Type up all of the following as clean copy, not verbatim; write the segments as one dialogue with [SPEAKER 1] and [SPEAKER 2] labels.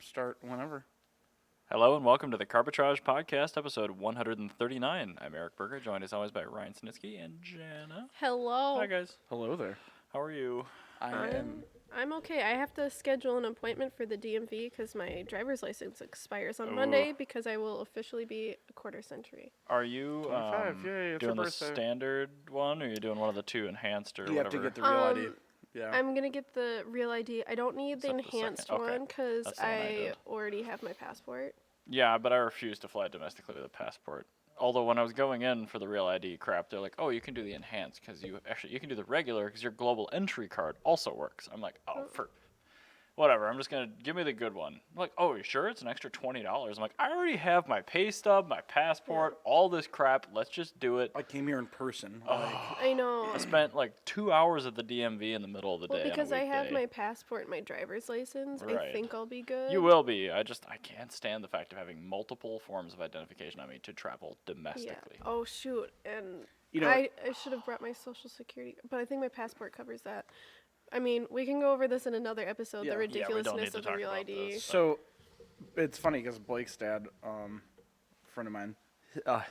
[SPEAKER 1] start whenever.
[SPEAKER 2] Hello and welcome to the Carbitrage Podcast, episode 139. I'm Eric Berger, joined as always by Ryan Snitsky and Jana.
[SPEAKER 3] Hello.
[SPEAKER 2] Hi, guys.
[SPEAKER 1] Hello there.
[SPEAKER 2] How are you?
[SPEAKER 3] I'm okay. I have to schedule an appointment for the DMV because my driver's license expires on Monday because I will officially be a quarter century.
[SPEAKER 2] Are you
[SPEAKER 1] 25, yay, it's
[SPEAKER 2] doing
[SPEAKER 1] your
[SPEAKER 2] the
[SPEAKER 1] birthday.
[SPEAKER 2] standard one, or are you doing one of the two enhanced or
[SPEAKER 1] You
[SPEAKER 2] whatever?
[SPEAKER 1] have to get the real ID. Yeah.
[SPEAKER 3] I'm going to get the real ID. I don't need the
[SPEAKER 2] Except the second.
[SPEAKER 3] enhanced
[SPEAKER 2] Okay.
[SPEAKER 3] one because
[SPEAKER 2] That's the one I
[SPEAKER 3] I
[SPEAKER 2] did.
[SPEAKER 3] already have my passport.
[SPEAKER 2] Yeah, but I refuse to fly domestically with a passport. Although when I was going in for the real ID crap, they're like, "Oh, you can do the enhanced because you can do the regular because your global entry card also works." I'm like, "Oh, for whatever. I'm just gonna give me the good one." I'm like, "Oh, you sure? It's an extra $20." I'm like, "I already have my pay stub, my passport, all this crap. Let's just do it."
[SPEAKER 1] I came here in person.
[SPEAKER 3] I know.
[SPEAKER 2] I spent like 2 hours at the DMV in the middle of the
[SPEAKER 3] Well,
[SPEAKER 2] day.
[SPEAKER 3] because
[SPEAKER 2] on a
[SPEAKER 3] I have
[SPEAKER 2] weekday.
[SPEAKER 3] my passport and my driver's license, I
[SPEAKER 2] Right.
[SPEAKER 3] think I'll be good.
[SPEAKER 2] You will be. I can't stand the fact of having multiple forms of identification on me to travel
[SPEAKER 3] Yeah.
[SPEAKER 2] domestically.
[SPEAKER 3] Oh, shoot. And
[SPEAKER 1] You know-
[SPEAKER 3] I should have brought my social security, but I think my passport covers that. I mean, we can go over this in another episode,
[SPEAKER 1] Yeah.
[SPEAKER 3] the
[SPEAKER 1] Yeah, we
[SPEAKER 2] don't need
[SPEAKER 3] ridiculousness
[SPEAKER 2] to
[SPEAKER 3] of the
[SPEAKER 2] talk
[SPEAKER 3] real
[SPEAKER 2] about
[SPEAKER 3] ID.
[SPEAKER 2] this.
[SPEAKER 1] So, it's funny because Blake's dad, a friend of mine,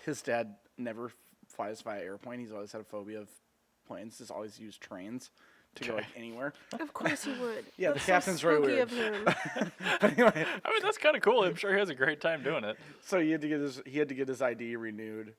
[SPEAKER 1] his dad never flies via airplane. He's always had a phobia of planes. He's always used trains to go like anywhere.
[SPEAKER 3] Of course he would.
[SPEAKER 1] Yeah, the
[SPEAKER 3] That's
[SPEAKER 1] captain's
[SPEAKER 3] so
[SPEAKER 1] very
[SPEAKER 3] spooky
[SPEAKER 1] weird.
[SPEAKER 3] of him.
[SPEAKER 1] But anyway,
[SPEAKER 2] I mean, that's kind of cool. I'm sure he has a great time doing it.
[SPEAKER 1] so he had to get his ID renewed,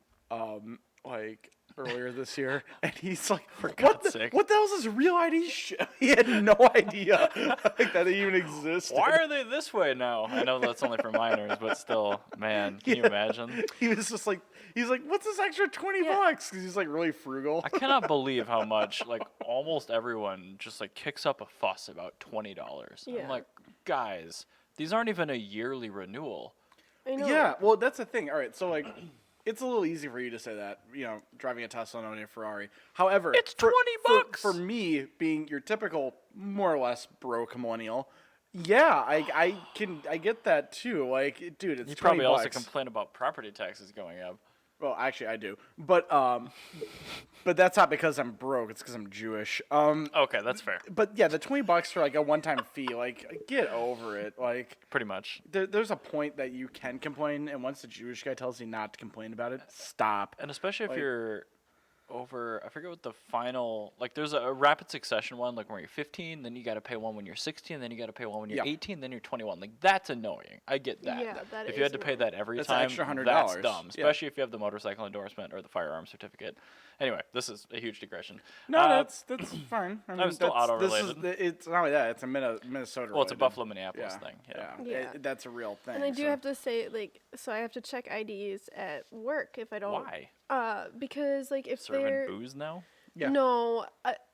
[SPEAKER 1] like earlier this year, and he's like,
[SPEAKER 2] God's sake.
[SPEAKER 1] What the hell is this real ID shit?" He had no idea like, that it even existed.
[SPEAKER 2] Why are they this way now? I know that's only for minors, but still, man, can you imagine?
[SPEAKER 1] He was just like, he's like, "What's this extra $20?" Because he's like really frugal.
[SPEAKER 2] I cannot believe how much, like, almost everyone just, like, kicks up a fuss about $20.
[SPEAKER 3] Yeah.
[SPEAKER 2] I'm like, guys, these aren't even a yearly renewal.
[SPEAKER 3] I know.
[SPEAKER 1] Yeah, well, that's the thing. All right, so like, it's a little easy for you to say that, driving a Tesla and owning a Ferrari. However,
[SPEAKER 2] It's $20.
[SPEAKER 1] For me, being your typical, more or less broke millennial. Yeah, I get that too. Like, dude, it's
[SPEAKER 2] You
[SPEAKER 1] $20.
[SPEAKER 2] probably also complain about property taxes going up.
[SPEAKER 1] Well, actually, I do, but that's not because I'm broke. It's because I'm Jewish.
[SPEAKER 2] Okay, that's fair.
[SPEAKER 1] But yeah, the $20 for like a one-time fee, like, get over it. Like,
[SPEAKER 2] Pretty much.
[SPEAKER 1] there's a point that you can complain, and once the Jewish guy tells you not to complain about it, stop.
[SPEAKER 2] And especially if
[SPEAKER 1] Like-
[SPEAKER 2] you're over, I forget what the final, like there's a rapid succession one, like when you're 15, then you got to pay one when you're 16, then you got to pay one when you're
[SPEAKER 1] Yeah.
[SPEAKER 2] 18, then you're 21. Like, that's annoying. I get that.
[SPEAKER 3] Yeah, that
[SPEAKER 2] if you had
[SPEAKER 3] is
[SPEAKER 2] to pay that every
[SPEAKER 1] That's an
[SPEAKER 2] time,
[SPEAKER 1] extra $100.
[SPEAKER 2] that's dumb.
[SPEAKER 1] Yeah.
[SPEAKER 2] Especially if you have the motorcycle endorsement or the firearm certificate. Anyway, this is a huge digression.
[SPEAKER 1] No, that's fine. I mean,
[SPEAKER 2] still
[SPEAKER 1] that's-
[SPEAKER 2] auto-related.
[SPEAKER 1] It's not only that; it's a Minnesota.
[SPEAKER 2] Well, it's a
[SPEAKER 1] related.
[SPEAKER 2] Buffalo, Minneapolis
[SPEAKER 1] Yeah,
[SPEAKER 2] thing. Yeah.
[SPEAKER 3] Yeah.
[SPEAKER 1] That's a real thing.
[SPEAKER 3] And I do
[SPEAKER 1] so-
[SPEAKER 3] have to say, like, so I have to check IDs at work if I don't.
[SPEAKER 2] Why?
[SPEAKER 3] Because, like, if
[SPEAKER 2] Serving
[SPEAKER 3] they're.
[SPEAKER 2] booze now?
[SPEAKER 1] Yeah.
[SPEAKER 3] No,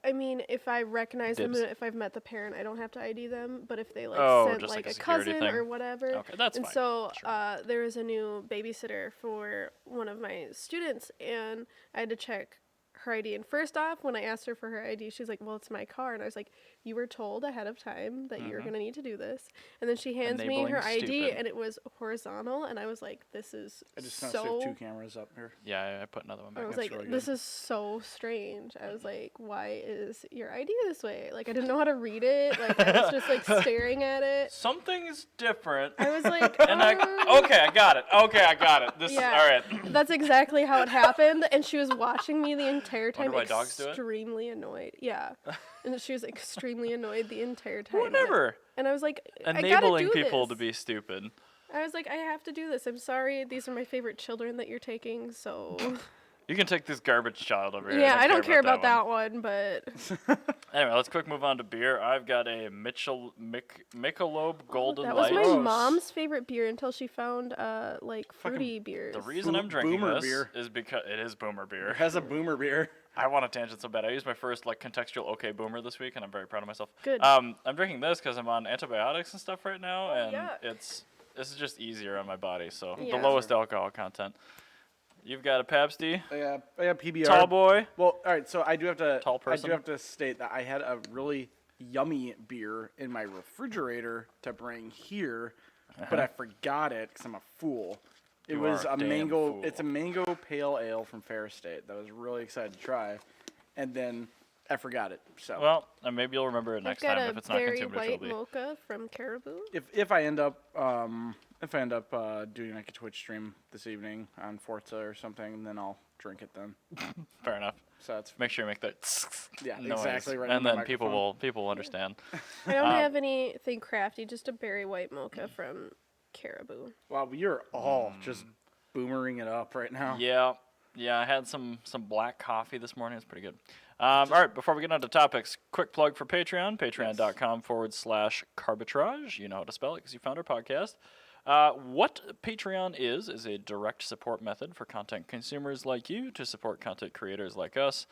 [SPEAKER 3] I mean, if I recognize them,
[SPEAKER 2] Dibs.
[SPEAKER 3] and if I've met the parent, I don't have to ID them. But if they like
[SPEAKER 2] Oh,
[SPEAKER 3] sent
[SPEAKER 2] just
[SPEAKER 3] like
[SPEAKER 2] like a
[SPEAKER 3] a
[SPEAKER 2] security
[SPEAKER 3] cousin
[SPEAKER 2] thing?
[SPEAKER 3] or whatever,
[SPEAKER 2] Okay, that's
[SPEAKER 3] and
[SPEAKER 2] fine.
[SPEAKER 3] so
[SPEAKER 2] Sure.
[SPEAKER 3] there was a new babysitter for one of my students, and I had to check her ID. And first off, when I asked her for her ID, she's like, "Well, it's my car," and I was like, "You were told ahead of time that you were gonna need to do this." And then she hands me her
[SPEAKER 2] Enabling
[SPEAKER 3] ID,
[SPEAKER 2] stupid.
[SPEAKER 3] and it was horizontal, and I was like, "This is
[SPEAKER 1] I just noticed we have
[SPEAKER 3] so."
[SPEAKER 1] two cameras up here.
[SPEAKER 2] Yeah, I put another one back.
[SPEAKER 3] I was
[SPEAKER 1] That's
[SPEAKER 3] like,
[SPEAKER 1] really
[SPEAKER 3] this
[SPEAKER 1] good.
[SPEAKER 3] is so strange. I was like, why is your ID this way? Like, I didn't know how to read it. Like, I was just like staring at it.
[SPEAKER 2] Something's different.
[SPEAKER 3] I was like,
[SPEAKER 2] And okay, I got it. Okay, I got it. This
[SPEAKER 3] Yeah.
[SPEAKER 2] is all right.
[SPEAKER 3] That's exactly how it happened. And she was watching me the entire time,
[SPEAKER 2] Wonder why dogs do it?
[SPEAKER 3] extremely annoyed. Yeah. And she was extremely annoyed the entire time.
[SPEAKER 2] Whatever.
[SPEAKER 3] And I was like, I gotta
[SPEAKER 2] Enabling
[SPEAKER 3] do
[SPEAKER 2] people
[SPEAKER 3] this.
[SPEAKER 2] to be stupid.
[SPEAKER 3] I was like, I have to do this. I'm sorry. These are my favorite children that you're taking. So,
[SPEAKER 2] You can take this garbage child over here.
[SPEAKER 3] yeah, I don't care about
[SPEAKER 2] that
[SPEAKER 3] that one, but.
[SPEAKER 2] one. Anyway, let's quick move on to beer. I've got a Michelob Golden
[SPEAKER 3] That was
[SPEAKER 2] Light.
[SPEAKER 3] my
[SPEAKER 1] Gross.
[SPEAKER 3] mom's favorite beer until she found like fruity beers.
[SPEAKER 2] The reason I'm drinking
[SPEAKER 1] Boomer
[SPEAKER 2] this
[SPEAKER 1] beer.
[SPEAKER 2] is because it is boomer beer.
[SPEAKER 1] It has a boomer beer.
[SPEAKER 2] I want a tangent so bad. I used my first like contextual okay boomer this week, and I'm very proud of myself.
[SPEAKER 3] Good.
[SPEAKER 2] I'm drinking this because I'm on antibiotics and stuff right now, and
[SPEAKER 3] yuck.
[SPEAKER 2] this is just easier on my body. So
[SPEAKER 3] Yeah.
[SPEAKER 2] the lowest alcohol content. You've got a Pabst-D,
[SPEAKER 1] I got PBR.
[SPEAKER 2] tall boy.
[SPEAKER 1] Well, all right. So I do have to.
[SPEAKER 2] Tall
[SPEAKER 1] I
[SPEAKER 2] person?
[SPEAKER 1] do have to state that I had a really yummy beer in my refrigerator to bring here, but I forgot it because I'm a fool. It
[SPEAKER 2] You
[SPEAKER 1] was
[SPEAKER 2] are a
[SPEAKER 1] a
[SPEAKER 2] damn
[SPEAKER 1] mango.
[SPEAKER 2] fool.
[SPEAKER 1] It's a mango pale ale from Fair State that I was really excited to try, and then I forgot it. So
[SPEAKER 2] Well, maybe you'll remember it next
[SPEAKER 3] I've got
[SPEAKER 2] time
[SPEAKER 3] a
[SPEAKER 2] if it's not
[SPEAKER 3] very
[SPEAKER 2] consumed
[SPEAKER 3] white
[SPEAKER 2] initially.
[SPEAKER 3] mocha from Caribou.
[SPEAKER 1] if I end up doing like a Twitch stream this evening on Forza or something, then I'll drink it then.
[SPEAKER 2] Fair enough.
[SPEAKER 1] So that's
[SPEAKER 2] Make sure you make that
[SPEAKER 1] yeah,
[SPEAKER 2] noise,
[SPEAKER 1] exactly right.
[SPEAKER 2] and
[SPEAKER 1] in the
[SPEAKER 2] then people will understand.
[SPEAKER 3] I don't have anything crafty, just a berry white mocha from Caribou.
[SPEAKER 1] Wow, you're all just boomering it up right now.
[SPEAKER 2] Yeah. I had some black coffee this morning. It's pretty good. All right, before we get on to topics, quick plug for Patreon, patreon.com/Carbitrage. You know how to spell it because you found our podcast. What Patreon is a direct support method for content consumers like you to support content creators like us.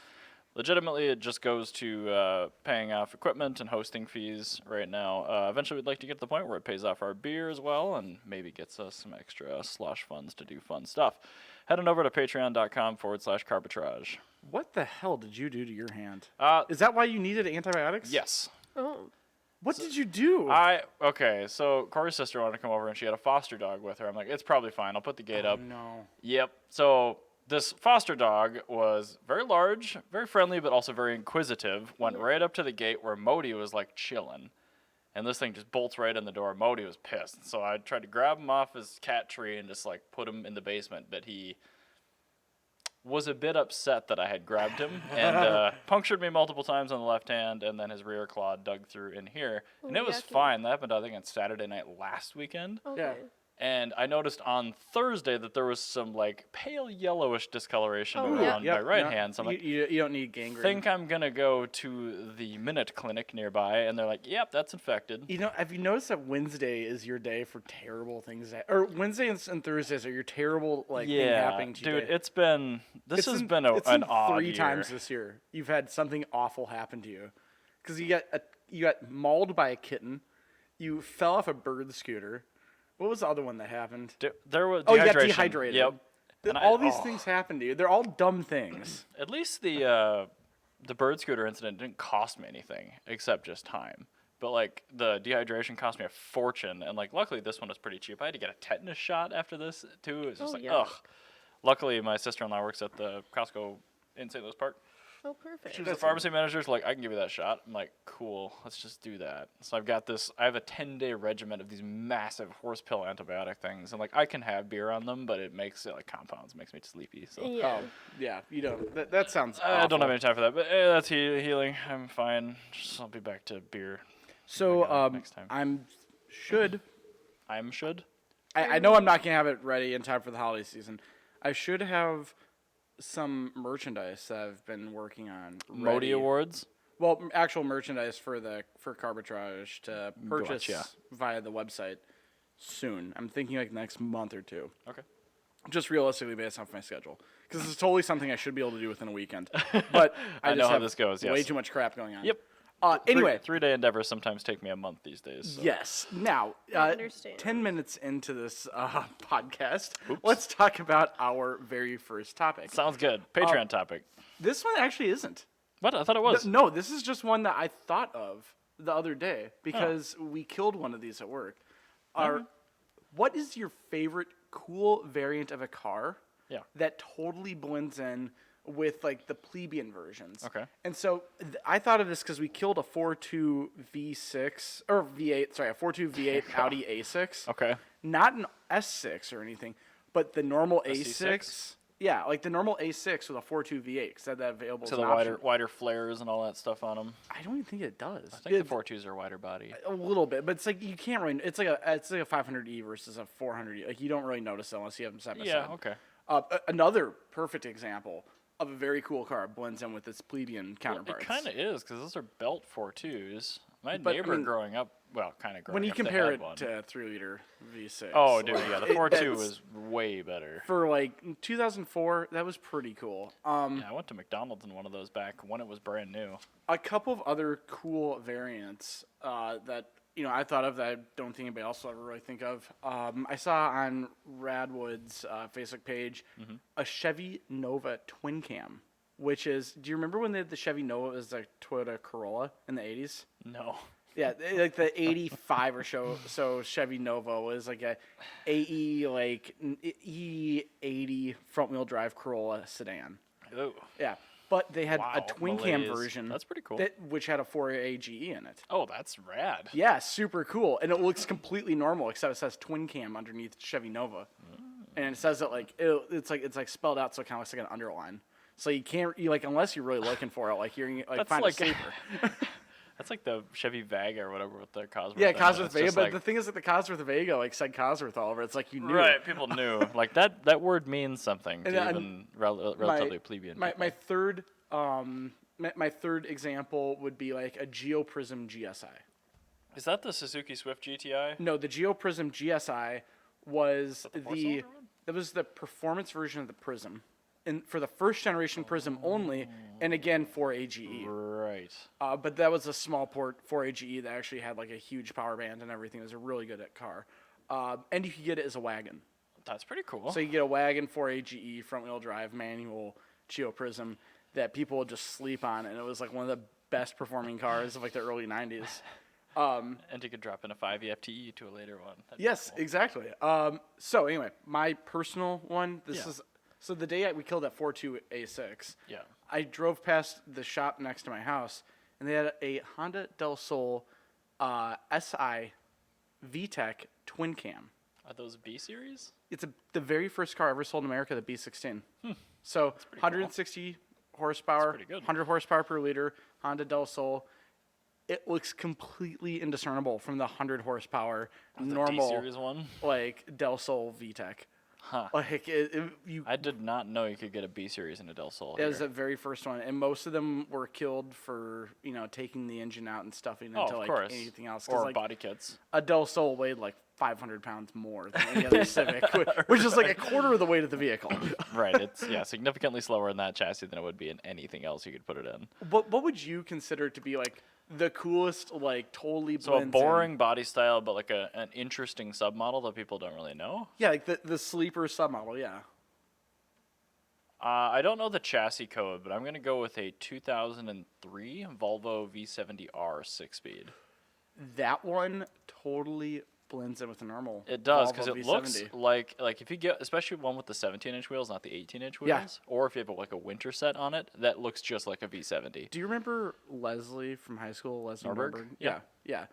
[SPEAKER 2] Legitimately, it just goes to paying off equipment and hosting fees right now. Eventually, we'd like to get to the point where it pays off our beer as well and maybe gets us some extra slush funds to do fun stuff. Head on over to patreon.com/Carbitrage.
[SPEAKER 1] What the hell did you do to your hand?
[SPEAKER 2] Uh,
[SPEAKER 1] Is that why you needed antibiotics?
[SPEAKER 2] yes.
[SPEAKER 3] Oh,
[SPEAKER 1] What did you do?
[SPEAKER 2] Okay, so Corey's sister wanted to come over and she had a foster dog with her. I'm like, it's probably fine. I'll put the gate up.
[SPEAKER 1] No.
[SPEAKER 2] Yep. So this foster dog was very large, very friendly, but also very inquisitive. Went right up to the gate where Modi was like chilling. And this thing just bolts right in the door. Modi was pissed. So I tried to grab him off his cat tree and just like put him in the basement. But he was a bit upset that I had grabbed him and punctured me multiple times on the left hand. And then his rear claw dug through in here. And it was
[SPEAKER 3] yucky.
[SPEAKER 2] fine. That happened, I think, on Saturday night last weekend.
[SPEAKER 3] okay.
[SPEAKER 2] And I noticed on Thursday that there was some like pale yellowish discoloration
[SPEAKER 3] Oh,
[SPEAKER 2] over
[SPEAKER 3] yeah.
[SPEAKER 2] on my right hand. So I'm like,
[SPEAKER 1] you don't need gangrene.
[SPEAKER 2] think I'm gonna go to the Minute Clinic nearby, and they're like, "Yep, that's infected."
[SPEAKER 1] You know, have you noticed that Wednesday is your day for terrible things? Or Wednesday and Thursdays are your terrible thing happening to you.
[SPEAKER 2] dude, it's been
[SPEAKER 1] It's
[SPEAKER 2] has
[SPEAKER 1] in-
[SPEAKER 2] been
[SPEAKER 1] it's
[SPEAKER 2] an
[SPEAKER 1] in
[SPEAKER 2] odd
[SPEAKER 1] 3
[SPEAKER 2] year.
[SPEAKER 1] times this year. You've had something awful happen to you, because you got mauled by a kitten, you fell off a bird scooter. What was the other one that happened?
[SPEAKER 2] There was
[SPEAKER 1] Oh, you got
[SPEAKER 2] dehydration.
[SPEAKER 1] dehydrated.
[SPEAKER 2] Yep. And
[SPEAKER 1] All these things happen to you. They're all dumb things.
[SPEAKER 2] At least the bird scooter incident didn't cost me anything except just time. But like the dehydration cost me a fortune, and like luckily this one was pretty cheap. I had to get a tetanus shot after this too. It was just
[SPEAKER 3] yeah.
[SPEAKER 2] ugh. Luckily, my sister-in-law works at the Costco in St. Louis Park.
[SPEAKER 3] Oh, perfect.
[SPEAKER 2] She was the pharmacy manager. She's like, I can give you that shot. I'm like, cool. Let's just do that. So I've got this. I have a 10-day regimen of these massive horse pill antibiotic things, and like I can have beer on them, but it makes it like compounds, makes me sleepy. So
[SPEAKER 3] Yeah.
[SPEAKER 1] Oh, yeah. You don't. That sounds.
[SPEAKER 2] I don't
[SPEAKER 1] awful.
[SPEAKER 2] have any time for that. But that's healing. I'm fine. Just, I'll be back to beer.
[SPEAKER 1] So
[SPEAKER 2] next time.
[SPEAKER 1] I know I'm not gonna have it ready in time for the holiday season. I should have some merchandise that I've been working on.
[SPEAKER 2] Modi
[SPEAKER 1] ready.
[SPEAKER 2] Awards.
[SPEAKER 1] Well, actual merchandise for Carbitrage to purchase
[SPEAKER 2] Gotcha.
[SPEAKER 1] via the website soon. I'm thinking like next month or 2.
[SPEAKER 2] Okay.
[SPEAKER 1] Just realistically based off my schedule, because this is totally something I should be able to do within a weekend. But I
[SPEAKER 2] I know
[SPEAKER 1] just
[SPEAKER 2] how
[SPEAKER 1] have
[SPEAKER 2] this goes,
[SPEAKER 1] way
[SPEAKER 2] yes.
[SPEAKER 1] too much crap going on.
[SPEAKER 2] Yep.
[SPEAKER 1] Anyway,
[SPEAKER 2] 3-day endeavors sometimes take me a month these days. So.
[SPEAKER 1] yes. Now,
[SPEAKER 3] I understand.
[SPEAKER 1] 10 minutes into this podcast, let's talk about our very first topic.
[SPEAKER 2] Sounds good. Patreon topic.
[SPEAKER 1] This one actually isn't.
[SPEAKER 2] What? I thought it was.
[SPEAKER 1] No, this is just one that I thought of the other day because we killed one of these at work. What is your favorite cool variant of a car
[SPEAKER 2] Yeah.
[SPEAKER 1] that totally blends in with like the plebeian versions?
[SPEAKER 2] Okay.
[SPEAKER 1] And so I thought of this because we killed a 4.2 V6 or V8, sorry, a 4.2 V8 Audi A6.
[SPEAKER 2] Okay.
[SPEAKER 1] Not an S6 or anything, but the normal
[SPEAKER 2] C6?
[SPEAKER 1] A6. Yeah, like the normal A6 with a 4.2 V8 because that available.
[SPEAKER 2] So
[SPEAKER 1] as
[SPEAKER 2] the
[SPEAKER 1] an option.
[SPEAKER 2] wider flares and all that stuff on them.
[SPEAKER 1] I don't even think it does.
[SPEAKER 2] I think the 4.2s are wider body.
[SPEAKER 1] A little bit, but it's like you can't really. It's like a 500e versus a 400e. Like you don't really notice it unless you have them side by
[SPEAKER 2] Yeah.
[SPEAKER 1] side.
[SPEAKER 2] Okay.
[SPEAKER 1] Another perfect example of a very cool car blends in with its plebeian counterparts.
[SPEAKER 2] It kind of is because those are belt 4.2s. My
[SPEAKER 1] But, I
[SPEAKER 2] neighbor
[SPEAKER 1] mean,
[SPEAKER 2] growing up, well, kind of growing
[SPEAKER 1] when you
[SPEAKER 2] up, they
[SPEAKER 1] compare
[SPEAKER 2] had
[SPEAKER 1] it
[SPEAKER 2] one.
[SPEAKER 1] to a 3-liter V6.
[SPEAKER 2] Oh, dude, yeah, the 4.2
[SPEAKER 1] that's-
[SPEAKER 2] was way better.
[SPEAKER 1] for like 2004. That was pretty cool.
[SPEAKER 2] Yeah, I went to McDonald's in one of those back when it was brand new.
[SPEAKER 1] A couple of other cool variants that I thought of that I don't think anybody else will ever really think of. I saw on Radwood's Facebook page a Chevy Nova twin cam, which is. Do you remember when they had the Chevy Nova as a Toyota Corolla in the 80s?
[SPEAKER 2] No.
[SPEAKER 1] Yeah, like the 85 or so Chevy Nova was like a AE like E80 front wheel drive Corolla sedan.
[SPEAKER 2] Oh.
[SPEAKER 1] Yeah. but they had a
[SPEAKER 2] Wow,
[SPEAKER 1] twin cam
[SPEAKER 2] malaise.
[SPEAKER 1] version.
[SPEAKER 2] That's pretty cool.
[SPEAKER 1] Which had a 4AGE in it.
[SPEAKER 2] Oh, that's rad.
[SPEAKER 1] Yeah, super cool, and it looks completely normal except it says twin cam underneath Chevy Nova, and it says it like it's like spelled out, so it kind of looks like an underline. So you can't unless you're really looking for it, like you're like
[SPEAKER 2] That's
[SPEAKER 1] find
[SPEAKER 2] like
[SPEAKER 1] a safer.
[SPEAKER 2] That's like the Chevy Vega or whatever with the Cosworth.
[SPEAKER 1] Yeah,
[SPEAKER 2] in it.
[SPEAKER 1] Cosworth
[SPEAKER 2] It's
[SPEAKER 1] Vega,
[SPEAKER 2] just
[SPEAKER 1] but
[SPEAKER 2] like-
[SPEAKER 1] the thing is that the Cosworth Vega said Cosworth all over. It's like you knew.
[SPEAKER 2] Right, people knew. Like that word means something to
[SPEAKER 1] And,
[SPEAKER 2] even relatively plebeian people.
[SPEAKER 1] My third my third example would be like a GeoPrism GSI.
[SPEAKER 2] Is that the Suzuki Swift GTI?
[SPEAKER 1] No, the GeoPrism GSI was
[SPEAKER 2] the four-cylinder one?
[SPEAKER 1] that was the performance version of the Prism, and for the first generation Prism only, and again 4AGE.
[SPEAKER 2] Right.
[SPEAKER 1] But that was a small port 4AGE that actually had like a huge power band and everything. It was a really good car, and you could get it as a wagon.
[SPEAKER 2] That's pretty cool.
[SPEAKER 1] So you get a wagon 4AGE front wheel drive manual GeoPrism that people would just sleep on, and it was like one of the best performing cars of like the early 90s.
[SPEAKER 2] And you could drop in a 5 FTE to a later one. That'd be
[SPEAKER 1] Yes,
[SPEAKER 2] cool.
[SPEAKER 1] exactly. So anyway, my personal one.
[SPEAKER 2] Yeah.
[SPEAKER 1] So the day we killed that 4.2 A6.
[SPEAKER 2] Yeah.
[SPEAKER 1] I drove past the shop next to my house, and they had a Honda Del Sol SI VTEC twin cam.
[SPEAKER 2] Are those B series?
[SPEAKER 1] It's the very first car ever sold in America, the B16. So
[SPEAKER 2] pretty
[SPEAKER 1] 160 horsepower,
[SPEAKER 2] pretty good.
[SPEAKER 1] 100 horsepower per liter, Honda Del Sol. It looks completely indiscernible from the 100 horsepower
[SPEAKER 2] The D
[SPEAKER 1] normal
[SPEAKER 2] series one?
[SPEAKER 1] like Del Sol VTEC.
[SPEAKER 2] Huh.
[SPEAKER 1] Like you.
[SPEAKER 2] I did not know you could get a B series in a Del Sol.
[SPEAKER 1] It was
[SPEAKER 2] here.
[SPEAKER 1] the very first one, and most of them were killed for taking the engine out and stuffing
[SPEAKER 2] Oh,
[SPEAKER 1] into
[SPEAKER 2] of
[SPEAKER 1] like
[SPEAKER 2] course.
[SPEAKER 1] anything else. 'Cause,
[SPEAKER 2] Or
[SPEAKER 1] like,
[SPEAKER 2] body kits.
[SPEAKER 1] a Del Sol weighed like 500 pounds more than any other Civic, which is like a quarter of the weight of the vehicle.
[SPEAKER 2] Right. It's significantly slower in that chassis than it would be in anything else you could put it in.
[SPEAKER 1] What would you consider to be like the coolest, like totally
[SPEAKER 2] So a
[SPEAKER 1] blends
[SPEAKER 2] boring
[SPEAKER 1] in?
[SPEAKER 2] body style, but like an interesting submodel that people don't really know.
[SPEAKER 1] Yeah, like the sleeper submodel. Yeah.
[SPEAKER 2] I don't know the chassis code, but I'm gonna go with a 2003 Volvo V70R 6-speed.
[SPEAKER 1] That one totally blends in with the normal.
[SPEAKER 2] It does
[SPEAKER 1] Volvo
[SPEAKER 2] because it
[SPEAKER 1] V70.
[SPEAKER 2] looks like if you get especially one with the 17-inch wheels, not the 18-inch wheels,
[SPEAKER 1] Yeah.
[SPEAKER 2] or if you have like a winter set on it, that looks just like a V70.
[SPEAKER 1] Do you remember Leslie from high school? Leslie
[SPEAKER 2] Norberg?
[SPEAKER 1] Norberg?
[SPEAKER 2] Yeah.
[SPEAKER 1] Yeah.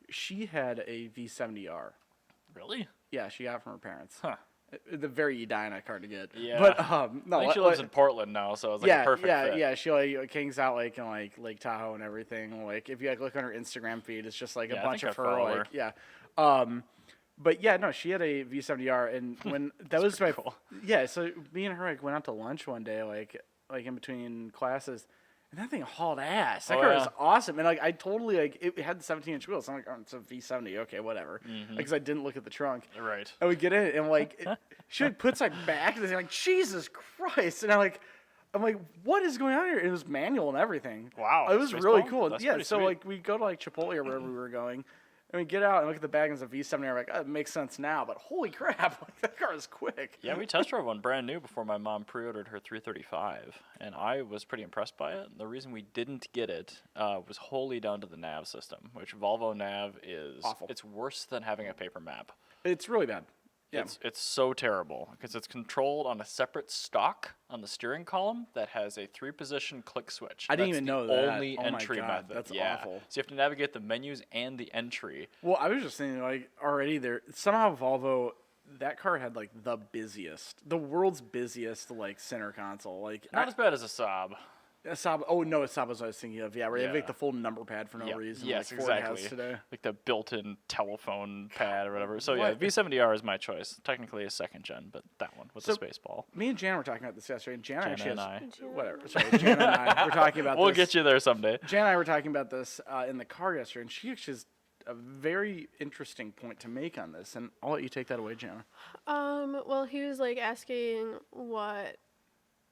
[SPEAKER 1] She had a V70R.
[SPEAKER 2] Really?
[SPEAKER 1] Yeah, she got it from her parents.
[SPEAKER 2] Huh.
[SPEAKER 1] The very Edina car to get.
[SPEAKER 2] Yeah.
[SPEAKER 1] But no,
[SPEAKER 2] I think she lives in Portland now, so it's like a perfect fit.
[SPEAKER 1] yeah. She like hangs out like in like Lake Tahoe and everything. Like if you like look on her Instagram feed, it's just like
[SPEAKER 2] Yeah,
[SPEAKER 1] a
[SPEAKER 2] I
[SPEAKER 1] bunch
[SPEAKER 2] think
[SPEAKER 1] of
[SPEAKER 2] I
[SPEAKER 1] her
[SPEAKER 2] follow
[SPEAKER 1] like
[SPEAKER 2] her.
[SPEAKER 1] yeah. But yeah, no, she had a V70R, and when that was my
[SPEAKER 2] pretty cool.
[SPEAKER 1] yeah. So me and her like went out to lunch one day, like in between classes. And that thing hauled ass. That
[SPEAKER 2] Oh,
[SPEAKER 1] car
[SPEAKER 2] yeah.
[SPEAKER 1] was awesome. And like I totally like it had the 17-inch wheels. So I'm like, oh, it's a V70. Okay, whatever.
[SPEAKER 2] Mm-hmm.
[SPEAKER 1] Because I didn't look at the trunk.
[SPEAKER 2] Right.
[SPEAKER 1] And we get in and like she like puts like back and like Jesus Christ. And I'm like, what is going on here? It was manual and everything.
[SPEAKER 2] Wow,
[SPEAKER 1] It was
[SPEAKER 2] Space
[SPEAKER 1] really
[SPEAKER 2] Ball?
[SPEAKER 1] cool.
[SPEAKER 2] That's
[SPEAKER 1] Yeah.
[SPEAKER 2] pretty
[SPEAKER 1] So
[SPEAKER 2] sweet.
[SPEAKER 1] like we go to like Chipotle or wherever we were going. And we get out and look at the bag and it's a V70. And we're like, oh, it makes sense now. But holy crap, like that car is quick.
[SPEAKER 2] Yeah, we test drove one brand new before my mom pre-ordered her 335, and I was pretty impressed by it. The reason we didn't get it was wholly down to the nav system, which Volvo nav is
[SPEAKER 1] Awful.
[SPEAKER 2] It's worse than having a paper map.
[SPEAKER 1] It's really bad. Yeah.
[SPEAKER 2] It's so terrible because it's controlled on a separate stalk on the steering column that has a 3-position click switch.
[SPEAKER 1] I didn't
[SPEAKER 2] That's
[SPEAKER 1] even
[SPEAKER 2] the
[SPEAKER 1] know that.
[SPEAKER 2] Only
[SPEAKER 1] Oh my
[SPEAKER 2] entry
[SPEAKER 1] God,
[SPEAKER 2] method.
[SPEAKER 1] that's
[SPEAKER 2] yeah.
[SPEAKER 1] awful.
[SPEAKER 2] So you have to navigate the menus and the entry.
[SPEAKER 1] Well, I was just thinking, like, already there, somehow Volvo, that car had, like, the world's busiest, like, center console. Like,
[SPEAKER 2] Not as bad as a Saab.
[SPEAKER 1] a Saab, oh, no, a Saab was what I was thinking of. Yeah, where they have, like,
[SPEAKER 2] Yeah.
[SPEAKER 1] the full number pad for no
[SPEAKER 2] Yeah.
[SPEAKER 1] reason.
[SPEAKER 2] Yes,
[SPEAKER 1] like Ford
[SPEAKER 2] exactly.
[SPEAKER 1] has today.
[SPEAKER 2] Like the built-in telephone pad or whatever. So yeah,
[SPEAKER 1] What?
[SPEAKER 2] V70R is my choice. Technically a second gen, but that one with the
[SPEAKER 1] So-
[SPEAKER 2] space ball.
[SPEAKER 1] Me and Jana were talking about this yesterday, and Jana actually
[SPEAKER 2] and
[SPEAKER 1] has,
[SPEAKER 2] I.
[SPEAKER 1] whatever. Sorry, Jana and I were talking about
[SPEAKER 2] We'll
[SPEAKER 1] this.
[SPEAKER 2] get you there someday.
[SPEAKER 1] Jana and I were talking about this in the car yesterday, and she actually has a very interesting point to make on this, and I'll let you take that away, Jana.
[SPEAKER 3] Well, he was like asking what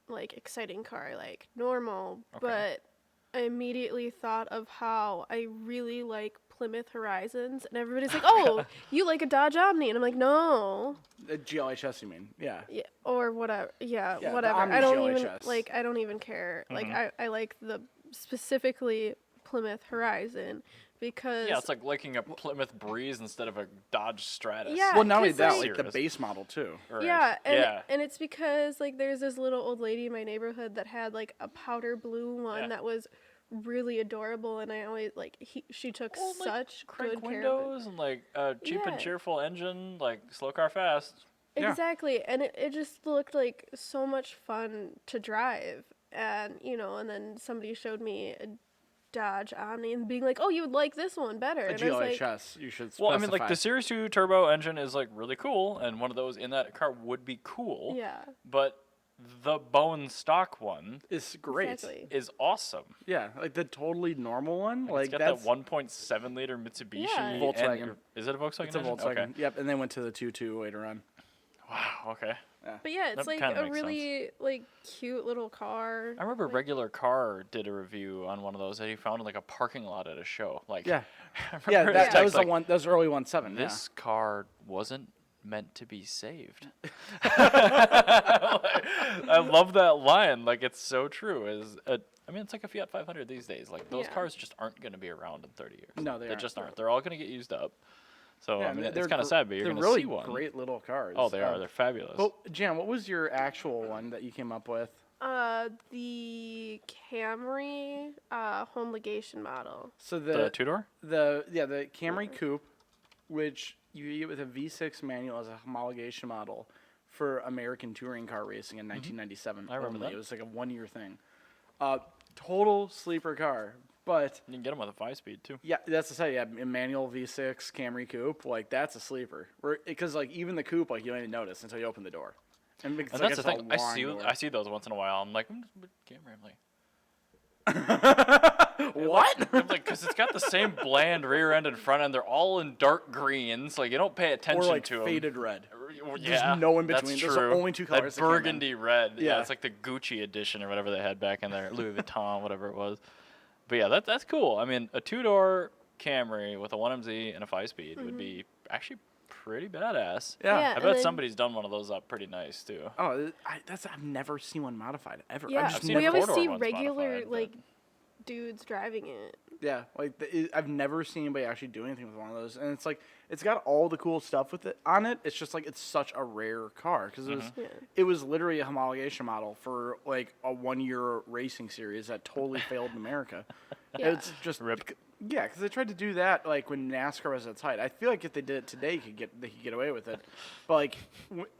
[SPEAKER 3] like exciting car I like, normal, but I immediately thought of how I really like Plymouth Horizons, and everybody's like, "Oh, you like a Dodge Omni?" And I'm like, "No."
[SPEAKER 1] GLHS, you mean? Yeah.
[SPEAKER 3] Yeah, or whatever. Yeah,
[SPEAKER 1] Yeah, the
[SPEAKER 3] whatever.
[SPEAKER 1] Omni
[SPEAKER 3] I don't even
[SPEAKER 1] GLHS.
[SPEAKER 3] like. I don't even care. Like, I like the specifically Plymouth Horizon because
[SPEAKER 2] Yeah, it's like liking a Plymouth Breeze instead of a Dodge Stratus.
[SPEAKER 3] Yeah,
[SPEAKER 1] Well, not only
[SPEAKER 3] 'cause,
[SPEAKER 1] that,
[SPEAKER 3] like-
[SPEAKER 1] like the base model too.
[SPEAKER 2] Right.
[SPEAKER 3] yeah, and
[SPEAKER 2] yeah.
[SPEAKER 3] and it's because like there's this little old lady in my neighborhood that had like a powder blue one
[SPEAKER 2] Yeah.
[SPEAKER 3] that was really adorable, and I always like she took
[SPEAKER 2] Well, like,
[SPEAKER 3] such
[SPEAKER 2] crank
[SPEAKER 3] good care of it.
[SPEAKER 2] windows and like a cheap and
[SPEAKER 3] Yeah.
[SPEAKER 2] cheerful engine, like slow car fast.
[SPEAKER 1] Yeah.
[SPEAKER 3] Exactly, and it just looked like so much fun to drive, and and then somebody showed me a Dodge Omni and being like, "Oh, you would like this one better,"
[SPEAKER 1] A
[SPEAKER 3] and I was like,
[SPEAKER 1] GLHS, you should specify.
[SPEAKER 2] Well, I mean, like the Series 2 turbo engine is like really cool, and one of those in that car would be cool.
[SPEAKER 3] "Yeah,
[SPEAKER 2] But the bone stock one
[SPEAKER 1] is great.
[SPEAKER 3] exactly."
[SPEAKER 2] is awesome.
[SPEAKER 1] Yeah, like the totally normal one,
[SPEAKER 2] Like,
[SPEAKER 1] like
[SPEAKER 2] it's got
[SPEAKER 1] that's
[SPEAKER 2] that 1.7 liter Mitsubishi.
[SPEAKER 3] Yeah.
[SPEAKER 2] and-
[SPEAKER 1] Volkswagen.
[SPEAKER 2] Is it a Volkswagen?
[SPEAKER 1] it's a
[SPEAKER 2] engine?
[SPEAKER 1] Volkswagen.
[SPEAKER 2] Okay.
[SPEAKER 1] Yep, and they went to the 2.2 later on.
[SPEAKER 2] Wow. Okay.
[SPEAKER 3] But yeah, it's
[SPEAKER 2] That
[SPEAKER 3] like
[SPEAKER 2] kinda
[SPEAKER 3] a
[SPEAKER 2] makes sense.
[SPEAKER 3] really like cute little car.
[SPEAKER 2] I remember
[SPEAKER 3] like,
[SPEAKER 2] Regular Car did a review on one of those that he found in like a parking lot at a show. Like,
[SPEAKER 1] Yeah,
[SPEAKER 2] I
[SPEAKER 1] yeah,
[SPEAKER 2] remember
[SPEAKER 1] that,
[SPEAKER 2] his
[SPEAKER 1] that was
[SPEAKER 2] text, like,
[SPEAKER 1] the one. That was early 1.7.
[SPEAKER 2] This car wasn't meant to be saved. I love that line. Like, it's so true. I mean, it's like a Fiat 500 these days. Like, those
[SPEAKER 3] Yeah.
[SPEAKER 2] cars just aren't going to be around in 30 years.
[SPEAKER 1] No, they aren't.
[SPEAKER 2] just aren't. They're all going to get used up. So,
[SPEAKER 1] Yeah,
[SPEAKER 2] I mean, it's
[SPEAKER 1] they're
[SPEAKER 2] kind of sad, but you're
[SPEAKER 1] they're
[SPEAKER 2] going to
[SPEAKER 1] really
[SPEAKER 2] see one.
[SPEAKER 1] great little cars.
[SPEAKER 2] Oh, they are. They're fabulous.
[SPEAKER 1] Well, Jan, what was your actual one that you came up with?
[SPEAKER 3] The Camry homologation model.
[SPEAKER 1] So
[SPEAKER 2] the two-door?
[SPEAKER 1] the Camry Coupe, which you get with a V6 manual as a homologation model for American touring car racing in 1997.
[SPEAKER 2] I remember
[SPEAKER 1] only.
[SPEAKER 2] that.
[SPEAKER 1] It was like a 1-year thing. Total sleeper car, but
[SPEAKER 2] You can get them with a 5-speed, too.
[SPEAKER 1] yeah, that's to say, yeah, a manual V6 Camry Coupe, like that's a sleeper. Because like even the coupe, like you don't even notice until you open the door. And,
[SPEAKER 2] And that's the thing. I see those once in a while. I'm like, Camry. I'm like,
[SPEAKER 1] What?
[SPEAKER 2] I'm like, because it's got the same bland rear end and front end. They're all in dark greens. Like, you don't pay attention
[SPEAKER 1] Or like
[SPEAKER 2] to them.
[SPEAKER 1] faded red.
[SPEAKER 2] Yeah,
[SPEAKER 1] no in
[SPEAKER 2] that's
[SPEAKER 1] between.
[SPEAKER 2] True.
[SPEAKER 1] There's only two colors
[SPEAKER 2] That
[SPEAKER 1] that came in.
[SPEAKER 2] burgundy red. Yeah.
[SPEAKER 1] Yeah.
[SPEAKER 2] It's like the Gucci edition or whatever they had back in there. Louis Vuitton, whatever it was. But yeah, that's cool. I mean, a 2-door Camry with a 1MZ and a 5-speed would be actually pretty badass.
[SPEAKER 1] Yeah.
[SPEAKER 3] Yeah.
[SPEAKER 2] I
[SPEAKER 3] And
[SPEAKER 2] bet
[SPEAKER 3] then-
[SPEAKER 2] somebody's done one of those up pretty nice too.
[SPEAKER 1] Oh, I've never seen one modified ever.
[SPEAKER 3] Yeah,
[SPEAKER 1] I've just
[SPEAKER 2] seen
[SPEAKER 3] we
[SPEAKER 2] a
[SPEAKER 3] always
[SPEAKER 2] four-door
[SPEAKER 3] see
[SPEAKER 2] ones
[SPEAKER 3] regular
[SPEAKER 2] modified, but-
[SPEAKER 3] like dudes driving it.
[SPEAKER 1] Yeah, like I've never seen anybody actually do anything with one of those, and it's like it's got all the cool stuff with it on it. It's just like it's such a rare car because
[SPEAKER 3] Yeah.
[SPEAKER 1] it was literally a homologation model for like a 1-year racing series that totally failed in America.
[SPEAKER 3] Yeah.
[SPEAKER 1] It's just
[SPEAKER 2] Rip.
[SPEAKER 1] Yeah, because they tried to do that like when NASCAR was at its height. I feel like if they did it today, they could get away with it. But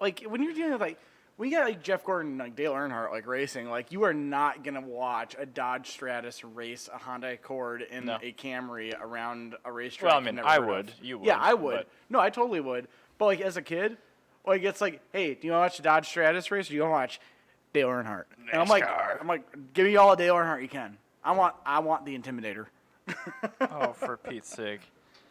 [SPEAKER 1] like when you're dealing with like. We got like Jeff Gordon, like Dale Earnhardt, like racing. Like you are not gonna watch a Dodge Stratus race a Honda Accord in
[SPEAKER 2] No.
[SPEAKER 1] a Camry around a racetrack.
[SPEAKER 2] Well, I
[SPEAKER 1] you've
[SPEAKER 2] mean,
[SPEAKER 1] never
[SPEAKER 2] I
[SPEAKER 1] heard
[SPEAKER 2] would.
[SPEAKER 1] of.
[SPEAKER 2] You would.
[SPEAKER 1] Yeah, I would.
[SPEAKER 2] but-
[SPEAKER 1] No, I totally would. But like as a kid, like it's like, hey, do you want to watch a Dodge Stratus race? Or do you want to watch Dale Earnhardt? And
[SPEAKER 2] NASCAR.
[SPEAKER 1] I'm like, give me all a Dale Earnhardt you can. I want the Intimidator.
[SPEAKER 2] Oh, for Pete's sake.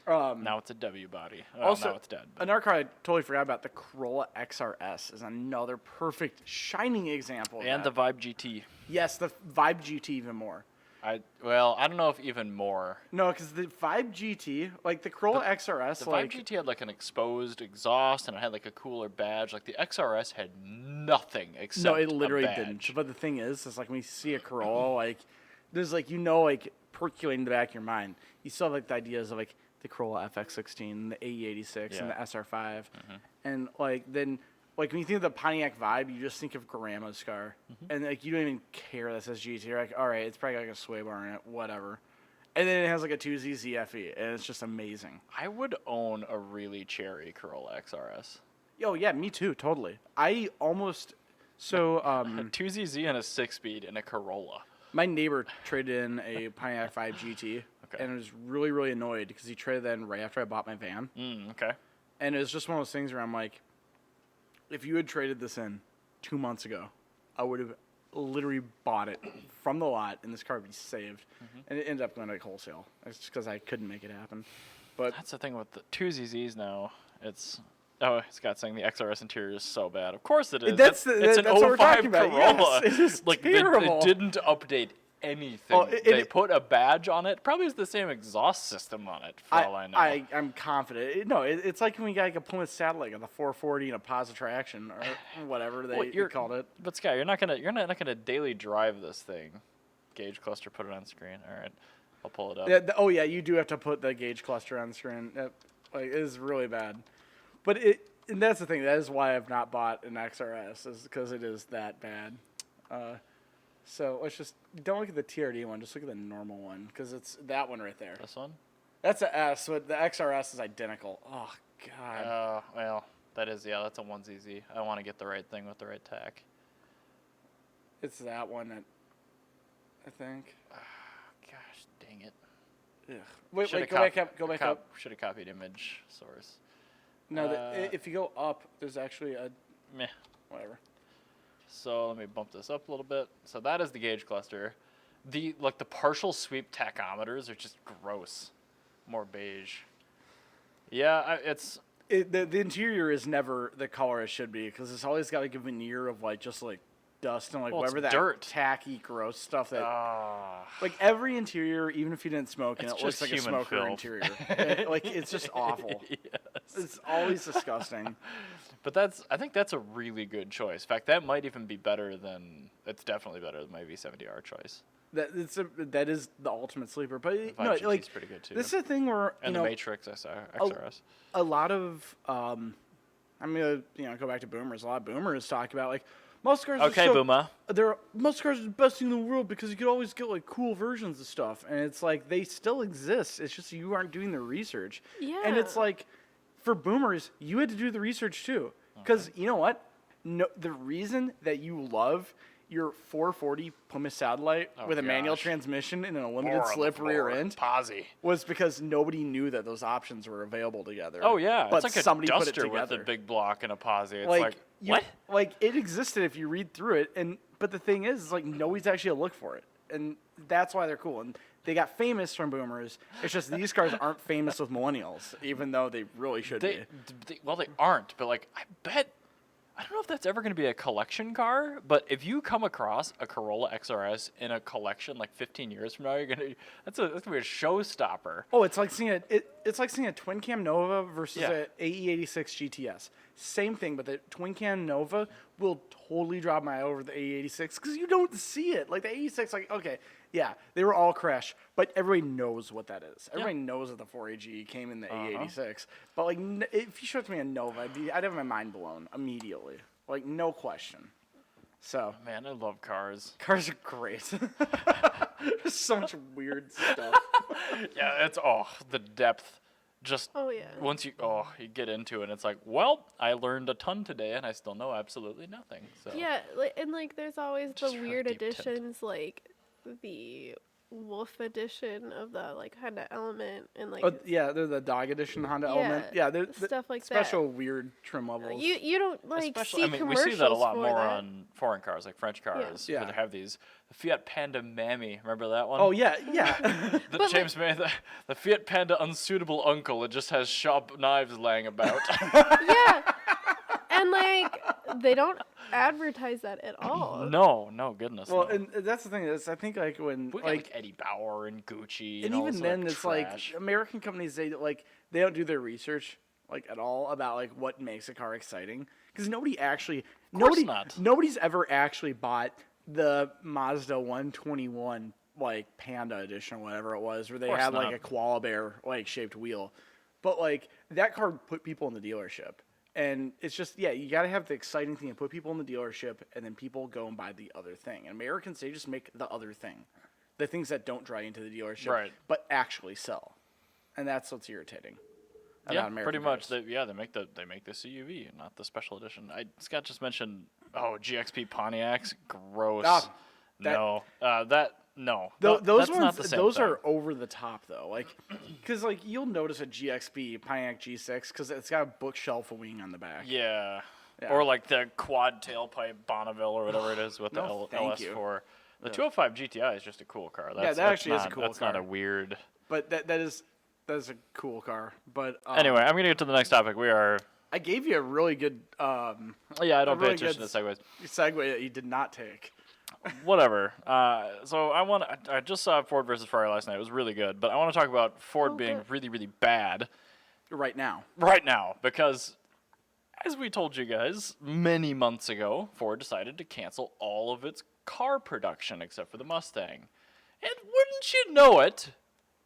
[SPEAKER 2] Now it's a W body. Oh,
[SPEAKER 1] Also,
[SPEAKER 2] now it's dead. but-
[SPEAKER 1] another car I totally forgot about, the Corolla XRS, is another perfect shining example of
[SPEAKER 2] And
[SPEAKER 1] that.
[SPEAKER 2] the Vibe GT.
[SPEAKER 1] Yes, the Vibe GT even more.
[SPEAKER 2] I don't know if even more.
[SPEAKER 1] No, because the Vibe GT, like the Corolla XRS,
[SPEAKER 2] The
[SPEAKER 1] like
[SPEAKER 2] Vibe GT had like an exposed exhaust and it had like a cooler badge. Like the XRS had nothing except
[SPEAKER 1] no, it literally
[SPEAKER 2] a badge.
[SPEAKER 1] didn't. But the thing is like when you see a Corolla, like there's like like percolating in the back of your mind, you still have like the ideas of like the Corolla FX16, the AE86, and the
[SPEAKER 2] Yeah.
[SPEAKER 1] SR5, and like then. Like, when you think of the Pontiac Vibe, you just think of Grandma's car. And, like, you don't even care that says GT. You're like, all right, it's probably got like a sway bar in it, whatever. And then it has, like, a 2Z ZFE, and it's just amazing.
[SPEAKER 2] I would own a really cherry Corolla XRS.
[SPEAKER 1] Oh, yeah, me too, totally. I almost... So,
[SPEAKER 2] A 2ZZ and a 6-speed and a Corolla.
[SPEAKER 1] my neighbor traded in a Pontiac Vibe GT,
[SPEAKER 2] Okay.
[SPEAKER 1] and was really, really annoyed because he traded that in right after I bought my van.
[SPEAKER 2] Okay.
[SPEAKER 1] And it was just one of those things where I'm like, if you had traded this in 2 months ago, I would have literally bought it from the lot, and this car would be saved. And it ended up going like wholesale. It's just because I couldn't make it happen. But
[SPEAKER 2] That's the thing with the 2ZZs now. Scott saying the XRS interior is so bad. Of course it is.
[SPEAKER 1] That's
[SPEAKER 2] it's an
[SPEAKER 1] that's what we're
[SPEAKER 2] 05
[SPEAKER 1] talking about.
[SPEAKER 2] Corolla.
[SPEAKER 1] Yes, it is
[SPEAKER 2] Like
[SPEAKER 1] terrible.
[SPEAKER 2] They didn't update anything.
[SPEAKER 1] Oh,
[SPEAKER 2] they put a badge on it. Probably has the same exhaust system on it, for all I know.
[SPEAKER 1] I'm confident. It's like when we got like a Plymouth Satellite with a 440 and a positive traction or whatever
[SPEAKER 2] Well,
[SPEAKER 1] they called it.
[SPEAKER 2] But Scott, you're not gonna daily drive this thing. Gauge cluster, put it on screen. All right. I'll pull it up.
[SPEAKER 1] Oh yeah, you do have to put the gauge cluster on the screen. Like it is really bad. But and that's the thing. That is why I've not bought an XRS, is because it is that bad. So let's just don't look at the TRD one. Just look at the normal one, because it's that one right there.
[SPEAKER 2] This one?
[SPEAKER 1] That's a S. So the XRS is identical. Oh God.
[SPEAKER 2] Well, that's a 1ZZ. I want to get the right thing with the right tack.
[SPEAKER 1] It's that one that I think.
[SPEAKER 2] Gosh, dang it.
[SPEAKER 1] Ugh. Wait,
[SPEAKER 2] Shoulda
[SPEAKER 1] go back up. Go back up.
[SPEAKER 2] Should have copied image source.
[SPEAKER 1] No, if you go up, there's actually a
[SPEAKER 2] Meh.
[SPEAKER 1] whatever.
[SPEAKER 2] So let me bump this up a little bit. So that is the gauge cluster. The partial sweep tachometers are just gross. More beige. Yeah,
[SPEAKER 1] The interior is never the color it should be, because it's always got like a veneer of just dust and
[SPEAKER 2] Well,
[SPEAKER 1] whatever
[SPEAKER 2] it's
[SPEAKER 1] that
[SPEAKER 2] dirt.
[SPEAKER 1] tacky, gross stuff that. Like every interior, even if you didn't smoke, and
[SPEAKER 2] It's
[SPEAKER 1] it looks
[SPEAKER 2] just
[SPEAKER 1] like a
[SPEAKER 2] human
[SPEAKER 1] smoker
[SPEAKER 2] filth.
[SPEAKER 1] interior. It's just awful.
[SPEAKER 2] Yes.
[SPEAKER 1] It's always disgusting.
[SPEAKER 2] But I think that's a really good choice. In fact, that might even be better than. It's definitely better than my V70R choice.
[SPEAKER 1] That is the ultimate sleeper. But
[SPEAKER 2] The
[SPEAKER 1] no,
[SPEAKER 2] 5GT is pretty good too.
[SPEAKER 1] this is the thing where
[SPEAKER 2] And the Matrix XRS.
[SPEAKER 1] a lot of I'm gonna go back to boomers. A lot of boomers talk about most cars.
[SPEAKER 2] Okay, boomer.
[SPEAKER 1] Most cars are the best thing in the world because you could always get cool versions of stuff, and it's they still exist. It's just you aren't doing the research.
[SPEAKER 3] Yeah.
[SPEAKER 1] And it's for boomers, you had to do the research too, because you know what? No, the reason that you love your 440 Plymouth Satellite with a manual
[SPEAKER 2] gosh.
[SPEAKER 1] transmission and a limited slip rear end
[SPEAKER 2] Posy.
[SPEAKER 1] was because nobody knew that those options were available together.
[SPEAKER 2] Oh yeah,
[SPEAKER 1] but
[SPEAKER 2] it's like
[SPEAKER 1] somebody
[SPEAKER 2] a
[SPEAKER 1] put it
[SPEAKER 2] duster with
[SPEAKER 1] together.
[SPEAKER 2] a big block and a posy. It's what?
[SPEAKER 1] It existed if you read through it, but the thing is nobody's actually looked for it, and that's why they're cool. And they got famous from boomers. It's just these cars aren't famous with millennials, even though they really should be.
[SPEAKER 2] They aren't. But I bet. I don't know if that's ever going to be a collection car, but if you come across a Corolla XRS in a collection 15 years from now, that's gonna be a showstopper.
[SPEAKER 1] Oh, it's like seeing a twin cam Nova versus
[SPEAKER 2] Yeah.
[SPEAKER 1] a AE86 GTS. Same thing, but the twin cam Nova will totally drop my eye over the AE86 because you don't see it. Like the AE6, okay, yeah, they were all crash, but everybody knows what that is. Everybody knows that the 4AG came in the AE86. But if you showed me a Nova, I'd have my mind blown immediately, no question. So
[SPEAKER 2] Man, I love cars.
[SPEAKER 1] cars are great. There's so much weird stuff.
[SPEAKER 2] Yeah, it's the depth. Just
[SPEAKER 3] Oh yeah.
[SPEAKER 2] once you get into it, and it's I learned a ton today, and I still know absolutely nothing. So
[SPEAKER 3] Yeah, and there's always
[SPEAKER 2] Just
[SPEAKER 3] the
[SPEAKER 2] for a
[SPEAKER 3] weird
[SPEAKER 2] deep tint.
[SPEAKER 3] additions, like the wolf edition of the Honda Element, and
[SPEAKER 1] Yeah, they're the dog edition Honda
[SPEAKER 3] Yeah,
[SPEAKER 1] Element. Yeah, they're
[SPEAKER 3] stuff like that.
[SPEAKER 1] special weird trim levels.
[SPEAKER 3] you don't
[SPEAKER 2] especially,
[SPEAKER 3] see
[SPEAKER 2] we
[SPEAKER 3] commercials
[SPEAKER 2] see that a lot
[SPEAKER 3] for
[SPEAKER 2] more
[SPEAKER 3] that.
[SPEAKER 2] on foreign cars, like French cars,
[SPEAKER 1] Yeah.
[SPEAKER 2] where they have these. The Fiat Panda Mammy, remember that one?
[SPEAKER 1] Oh yeah.
[SPEAKER 2] The James May, the Fiat Panda unsuitable uncle. It just has sharp knives laying about.
[SPEAKER 3] Yeah, and they don't advertise that at all.
[SPEAKER 2] No, goodness.
[SPEAKER 1] Well,
[SPEAKER 2] no.
[SPEAKER 1] and that's the thing is, I think when
[SPEAKER 2] we got Eddie Bauer and Gucci,
[SPEAKER 1] and
[SPEAKER 2] all
[SPEAKER 1] even
[SPEAKER 2] this
[SPEAKER 1] then it's
[SPEAKER 2] trash.
[SPEAKER 1] American companies they don't do their research at all about what makes a car exciting, because
[SPEAKER 2] course not.
[SPEAKER 1] nobody's ever actually bought the Mazda 121 Panda edition or whatever it was, where they
[SPEAKER 2] Course
[SPEAKER 1] had
[SPEAKER 2] not.
[SPEAKER 1] a koala bear shaped wheel, but that car put people in the dealership. And it's just, you got to have the exciting thing and put people in the dealership, and then people go and buy the other thing. And Americans, they just make the other thing. The things that don't drive into the dealership,
[SPEAKER 2] Right.
[SPEAKER 1] but actually sell. And that's what's irritating about
[SPEAKER 2] Yeah,
[SPEAKER 1] American
[SPEAKER 2] pretty much.
[SPEAKER 1] cars.
[SPEAKER 2] They make the CUV, not the special edition. Scott just mentioned GXP Pontiacs, gross. No.
[SPEAKER 1] Those
[SPEAKER 2] that's
[SPEAKER 1] ones,
[SPEAKER 2] not the same
[SPEAKER 1] those
[SPEAKER 2] thing.
[SPEAKER 1] are over the top though. Because you'll notice a GXP Pontiac G6 because it's got a bookshelf wing on the back.
[SPEAKER 2] Yeah.
[SPEAKER 1] Yeah.
[SPEAKER 2] Or the quad tailpipe Bonneville or whatever it is with
[SPEAKER 1] No,
[SPEAKER 2] the
[SPEAKER 1] thank you.
[SPEAKER 2] LS4. The 205 GTI is just a cool car. That's
[SPEAKER 1] actually is a
[SPEAKER 2] not-
[SPEAKER 1] cool
[SPEAKER 2] That's not a
[SPEAKER 1] car.
[SPEAKER 2] weird.
[SPEAKER 1] But that is a cool car. But
[SPEAKER 2] Anyway, I'm gonna get to the next topic. We are.
[SPEAKER 1] I gave you a really good
[SPEAKER 2] Yeah, I don't pay
[SPEAKER 1] really
[SPEAKER 2] attention
[SPEAKER 1] good
[SPEAKER 2] to segues.
[SPEAKER 1] segue that you did not take.
[SPEAKER 2] Whatever. So I just saw Ford versus Ferrari last night. It was really good, but I want to talk about Ford being
[SPEAKER 3] good.
[SPEAKER 2] really, really bad
[SPEAKER 1] Right now.
[SPEAKER 2] right now because, as we told you guys many months ago, Ford decided to cancel all of its car production except for the Mustang. And wouldn't you know it,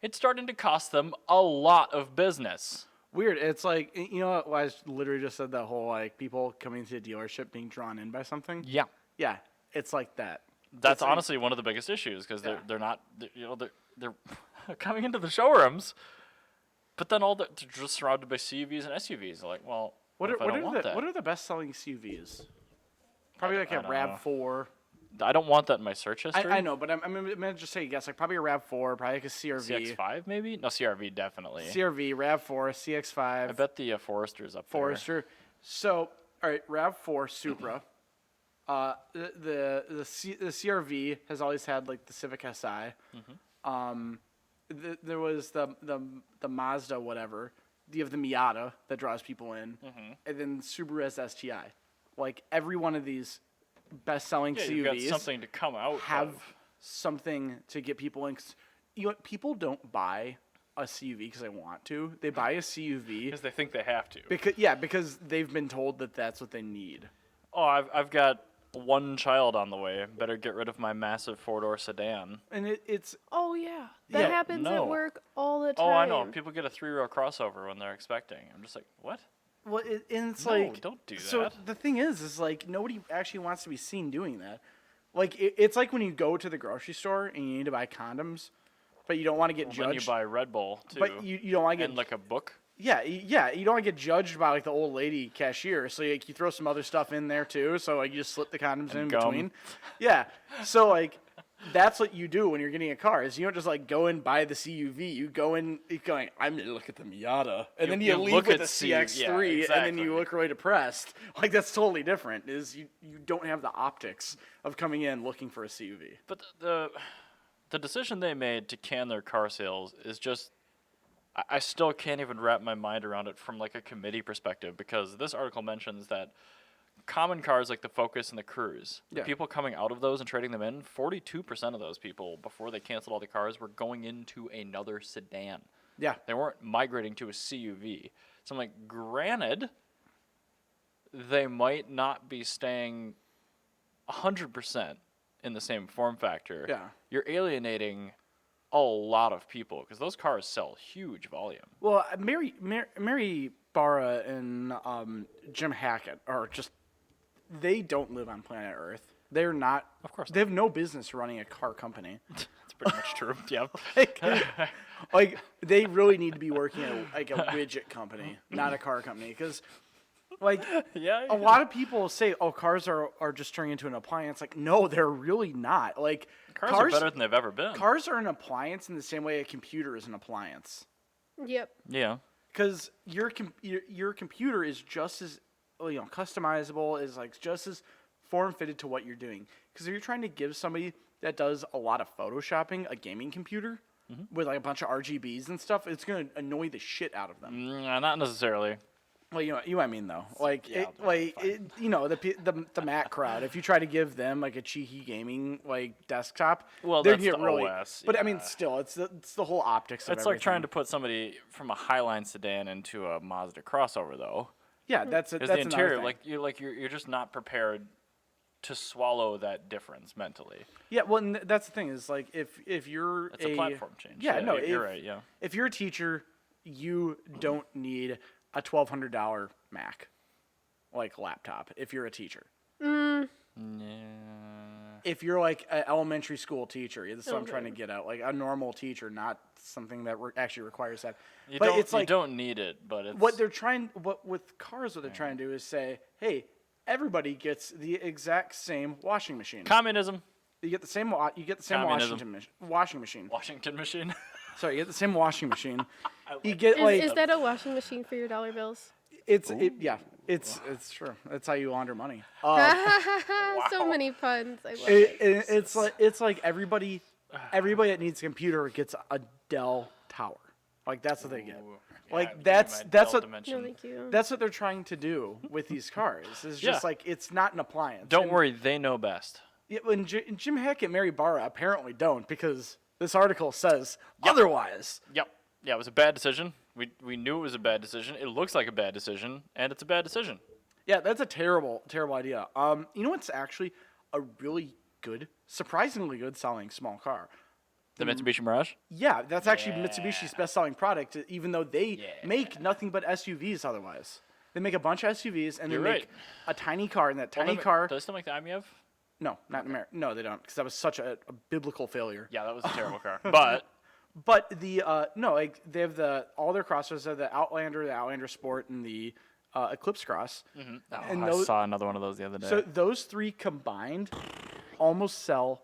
[SPEAKER 2] it's starting to cost them a lot of business.
[SPEAKER 1] Weird. It's like, you know what? I literally just said that whole, like, people coming to a dealership being drawn in by something.
[SPEAKER 2] Yeah.
[SPEAKER 1] Yeah, it's like that.
[SPEAKER 2] That's
[SPEAKER 1] It's like-
[SPEAKER 2] honestly one of the biggest issues because
[SPEAKER 1] Yeah.
[SPEAKER 2] they're not, they're coming into the showrooms, but then they're just surrounded by CUVs and SUVs. They're like, well, what if I don't want that?
[SPEAKER 1] what are the best selling SUVs? Probably like
[SPEAKER 2] I
[SPEAKER 1] a
[SPEAKER 2] don't know.
[SPEAKER 1] RAV4.
[SPEAKER 2] I don't want that in my search history.
[SPEAKER 1] I know, but I'm gonna just say guess like probably a RAV4, probably like a CRV.
[SPEAKER 2] CX-5 maybe? No, CRV definitely.
[SPEAKER 1] CRV, RAV4, CX-5.
[SPEAKER 2] I bet the Forester's up
[SPEAKER 1] Forester. So, all right, RAV4 Supra. The CRV has always had like the Civic Si. There was the Mazda whatever. You have the Miata that draws people in, and then Subaru has STI. Like every one of these best-selling
[SPEAKER 2] there. Yeah, you've
[SPEAKER 1] CUVs
[SPEAKER 2] got something to come out
[SPEAKER 1] have
[SPEAKER 2] of.
[SPEAKER 1] something to get people in. 'Cause, you know what? People don't buy a CUV because they want to. They buy a CUV
[SPEAKER 2] Because they think they have to.
[SPEAKER 1] because they've been told that that's what they need.
[SPEAKER 2] Oh, I've got one child on the way. Better get rid of my massive four-door sedan.
[SPEAKER 1] And it's
[SPEAKER 3] Oh yeah, that
[SPEAKER 1] Yeah,
[SPEAKER 3] happens
[SPEAKER 2] no.
[SPEAKER 3] at work all the time.
[SPEAKER 2] Oh, I know. People get a 3-row crossover when they're expecting. I'm just like, what?
[SPEAKER 1] well, and it's
[SPEAKER 2] No,
[SPEAKER 1] like
[SPEAKER 2] don't do
[SPEAKER 1] So
[SPEAKER 2] that.
[SPEAKER 1] the thing is like nobody actually wants to be seen doing that. Like it's like when you go to the grocery store and you need to buy condoms, but you don't want to get
[SPEAKER 2] Then you
[SPEAKER 1] judged.
[SPEAKER 2] buy Red Bull too,
[SPEAKER 1] But you don't want to get
[SPEAKER 2] and like a book.
[SPEAKER 1] Yeah, you don't want to get judged by like the old lady cashier. So like, you throw some other stuff in there too. So like you just slip the condoms in
[SPEAKER 2] gum.
[SPEAKER 1] between. Yeah. So like that's what you do when you're getting a car. Is you don't just like go and buy the CUV. You go in, you're going, I'm gonna look at the Miata, and then you
[SPEAKER 2] you
[SPEAKER 1] leave
[SPEAKER 2] look
[SPEAKER 1] with
[SPEAKER 2] at
[SPEAKER 1] the
[SPEAKER 2] CUV, yeah,
[SPEAKER 1] CX3, and then
[SPEAKER 2] exactly.
[SPEAKER 1] you look really depressed. Like that's totally different. Is you don't have the optics of coming in looking for a CUV.
[SPEAKER 2] But the decision they made to can their car sales is just, I still can't even wrap my mind around it from like a committee perspective, because this article mentions that common cars like the Focus and the Cruise, the
[SPEAKER 1] Yeah.
[SPEAKER 2] people coming out of those and trading them in, 42% of those people, before they canceled all the cars, were going into another sedan.
[SPEAKER 1] Yeah.
[SPEAKER 2] They weren't migrating to a CUV. So I'm like, granted, they might not be staying 100% in the same form factor.
[SPEAKER 1] Yeah.
[SPEAKER 2] You're alienating a lot of people because those cars sell huge volume.
[SPEAKER 1] Well, Mary Barra and Jim Hackett are just, they don't live on planet Earth. They're not.
[SPEAKER 2] Of course
[SPEAKER 1] They have no business running a car company.
[SPEAKER 2] That's pretty much true. Yeah.
[SPEAKER 1] Like they really need to be working at like a widget company, not a car company. Because like
[SPEAKER 2] Yeah.
[SPEAKER 1] a lot of people say, oh, cars are just turning into an appliance. Like, no, they're really not. Like
[SPEAKER 2] Cars are better than they've ever been.
[SPEAKER 1] Cars are an appliance in the same way a computer is an appliance.
[SPEAKER 3] Yep.
[SPEAKER 2] Yeah.
[SPEAKER 1] Because your computer is just as customizable, is like just as form fitted to what you're doing. Because if you're trying to give somebody that does a lot of photoshopping a gaming computer with like a bunch of RGBs and stuff, it's gonna annoy the shit out of them.
[SPEAKER 2] Not necessarily.
[SPEAKER 1] Well, you know what I mean though. Like
[SPEAKER 2] Yeah,
[SPEAKER 1] the Mac crowd. If you try to give them like a cheeky gaming like desktop,
[SPEAKER 2] Well,
[SPEAKER 1] they'd
[SPEAKER 2] that's
[SPEAKER 1] get
[SPEAKER 2] the
[SPEAKER 1] really.
[SPEAKER 2] OS,
[SPEAKER 1] But I mean,
[SPEAKER 2] yeah.
[SPEAKER 1] still, it's the whole optics.
[SPEAKER 2] It's
[SPEAKER 1] of
[SPEAKER 2] like trying
[SPEAKER 1] everything.
[SPEAKER 2] to put somebody from a Highline sedan into a Mazda crossover, though.
[SPEAKER 1] Yeah, that's
[SPEAKER 2] Because
[SPEAKER 1] that's
[SPEAKER 2] the
[SPEAKER 1] another
[SPEAKER 2] interior,
[SPEAKER 1] thing.
[SPEAKER 2] you're just not prepared to swallow that difference mentally.
[SPEAKER 1] Yeah, well, and that's the thing is like if you're
[SPEAKER 2] It's a platform change.
[SPEAKER 1] Yeah, no,
[SPEAKER 2] you're right. Yeah.
[SPEAKER 1] If you're a teacher, you don't need a $1,200 Mac, like laptop. If you're a teacher,
[SPEAKER 2] Yeah.
[SPEAKER 1] if you're like an elementary school teacher, that's what I'm
[SPEAKER 3] Okay.
[SPEAKER 1] trying to get at. Like a normal teacher, not something that actually requires that.
[SPEAKER 2] You
[SPEAKER 1] but
[SPEAKER 2] don't,
[SPEAKER 1] it's like
[SPEAKER 2] you don't need it, but it's
[SPEAKER 1] what they're trying. What with cars, what they're trying to do is say, hey, everybody gets the exact same washing machine.
[SPEAKER 2] communism.
[SPEAKER 1] You get the same. You get the same
[SPEAKER 2] Communism.
[SPEAKER 1] washing machine.
[SPEAKER 2] Washington machine.
[SPEAKER 1] Sorry, you get the same washing machine. You get
[SPEAKER 3] Is that a washing machine for your dollar bills?
[SPEAKER 1] it's true. That's how you launder money.
[SPEAKER 3] So many puns. I love it.
[SPEAKER 1] It's like everybody that needs a computer gets a Dell tower. Like that's what they get. Like
[SPEAKER 2] give me
[SPEAKER 1] that's
[SPEAKER 2] my
[SPEAKER 1] that's
[SPEAKER 2] Dell
[SPEAKER 1] what
[SPEAKER 2] Dimension.
[SPEAKER 3] No, thank you.
[SPEAKER 1] that's what they're trying to do with these cars. It's just
[SPEAKER 2] Yeah.
[SPEAKER 1] like it's not an appliance.
[SPEAKER 2] Don't
[SPEAKER 1] And-
[SPEAKER 2] worry, they know best.
[SPEAKER 1] Yeah, when Jim Hackett and Mary Barra apparently don't, because this article says otherwise.
[SPEAKER 2] Yep. Yeah, it was a bad decision. We knew it was a bad decision. It looks like a bad decision, and it's a bad decision.
[SPEAKER 1] Yeah, that's a terrible idea. You know what's actually a really good, surprisingly good selling small car?
[SPEAKER 2] The Mitsubishi Mirage?
[SPEAKER 1] Yeah, that's actually
[SPEAKER 2] Yeah.
[SPEAKER 1] Mitsubishi's best-selling product, even though they make nothing but SUVs otherwise. They make a bunch of SUVs, and
[SPEAKER 2] You're
[SPEAKER 1] they
[SPEAKER 2] right.
[SPEAKER 1] make a tiny car, and that
[SPEAKER 2] Well,
[SPEAKER 1] tiny
[SPEAKER 2] they-
[SPEAKER 1] car...
[SPEAKER 2] Do they still make the IMEV?
[SPEAKER 1] No, not in America. No, they don't, because that was such a biblical failure.
[SPEAKER 2] Yeah, that was a terrible car. But
[SPEAKER 1] But the no, like they have all their crossovers are the Outlander Sport, and the Eclipse Cross.
[SPEAKER 2] oh,
[SPEAKER 1] And
[SPEAKER 2] I
[SPEAKER 1] those-
[SPEAKER 2] saw another one of those the other day.
[SPEAKER 1] So those three combined almost sell.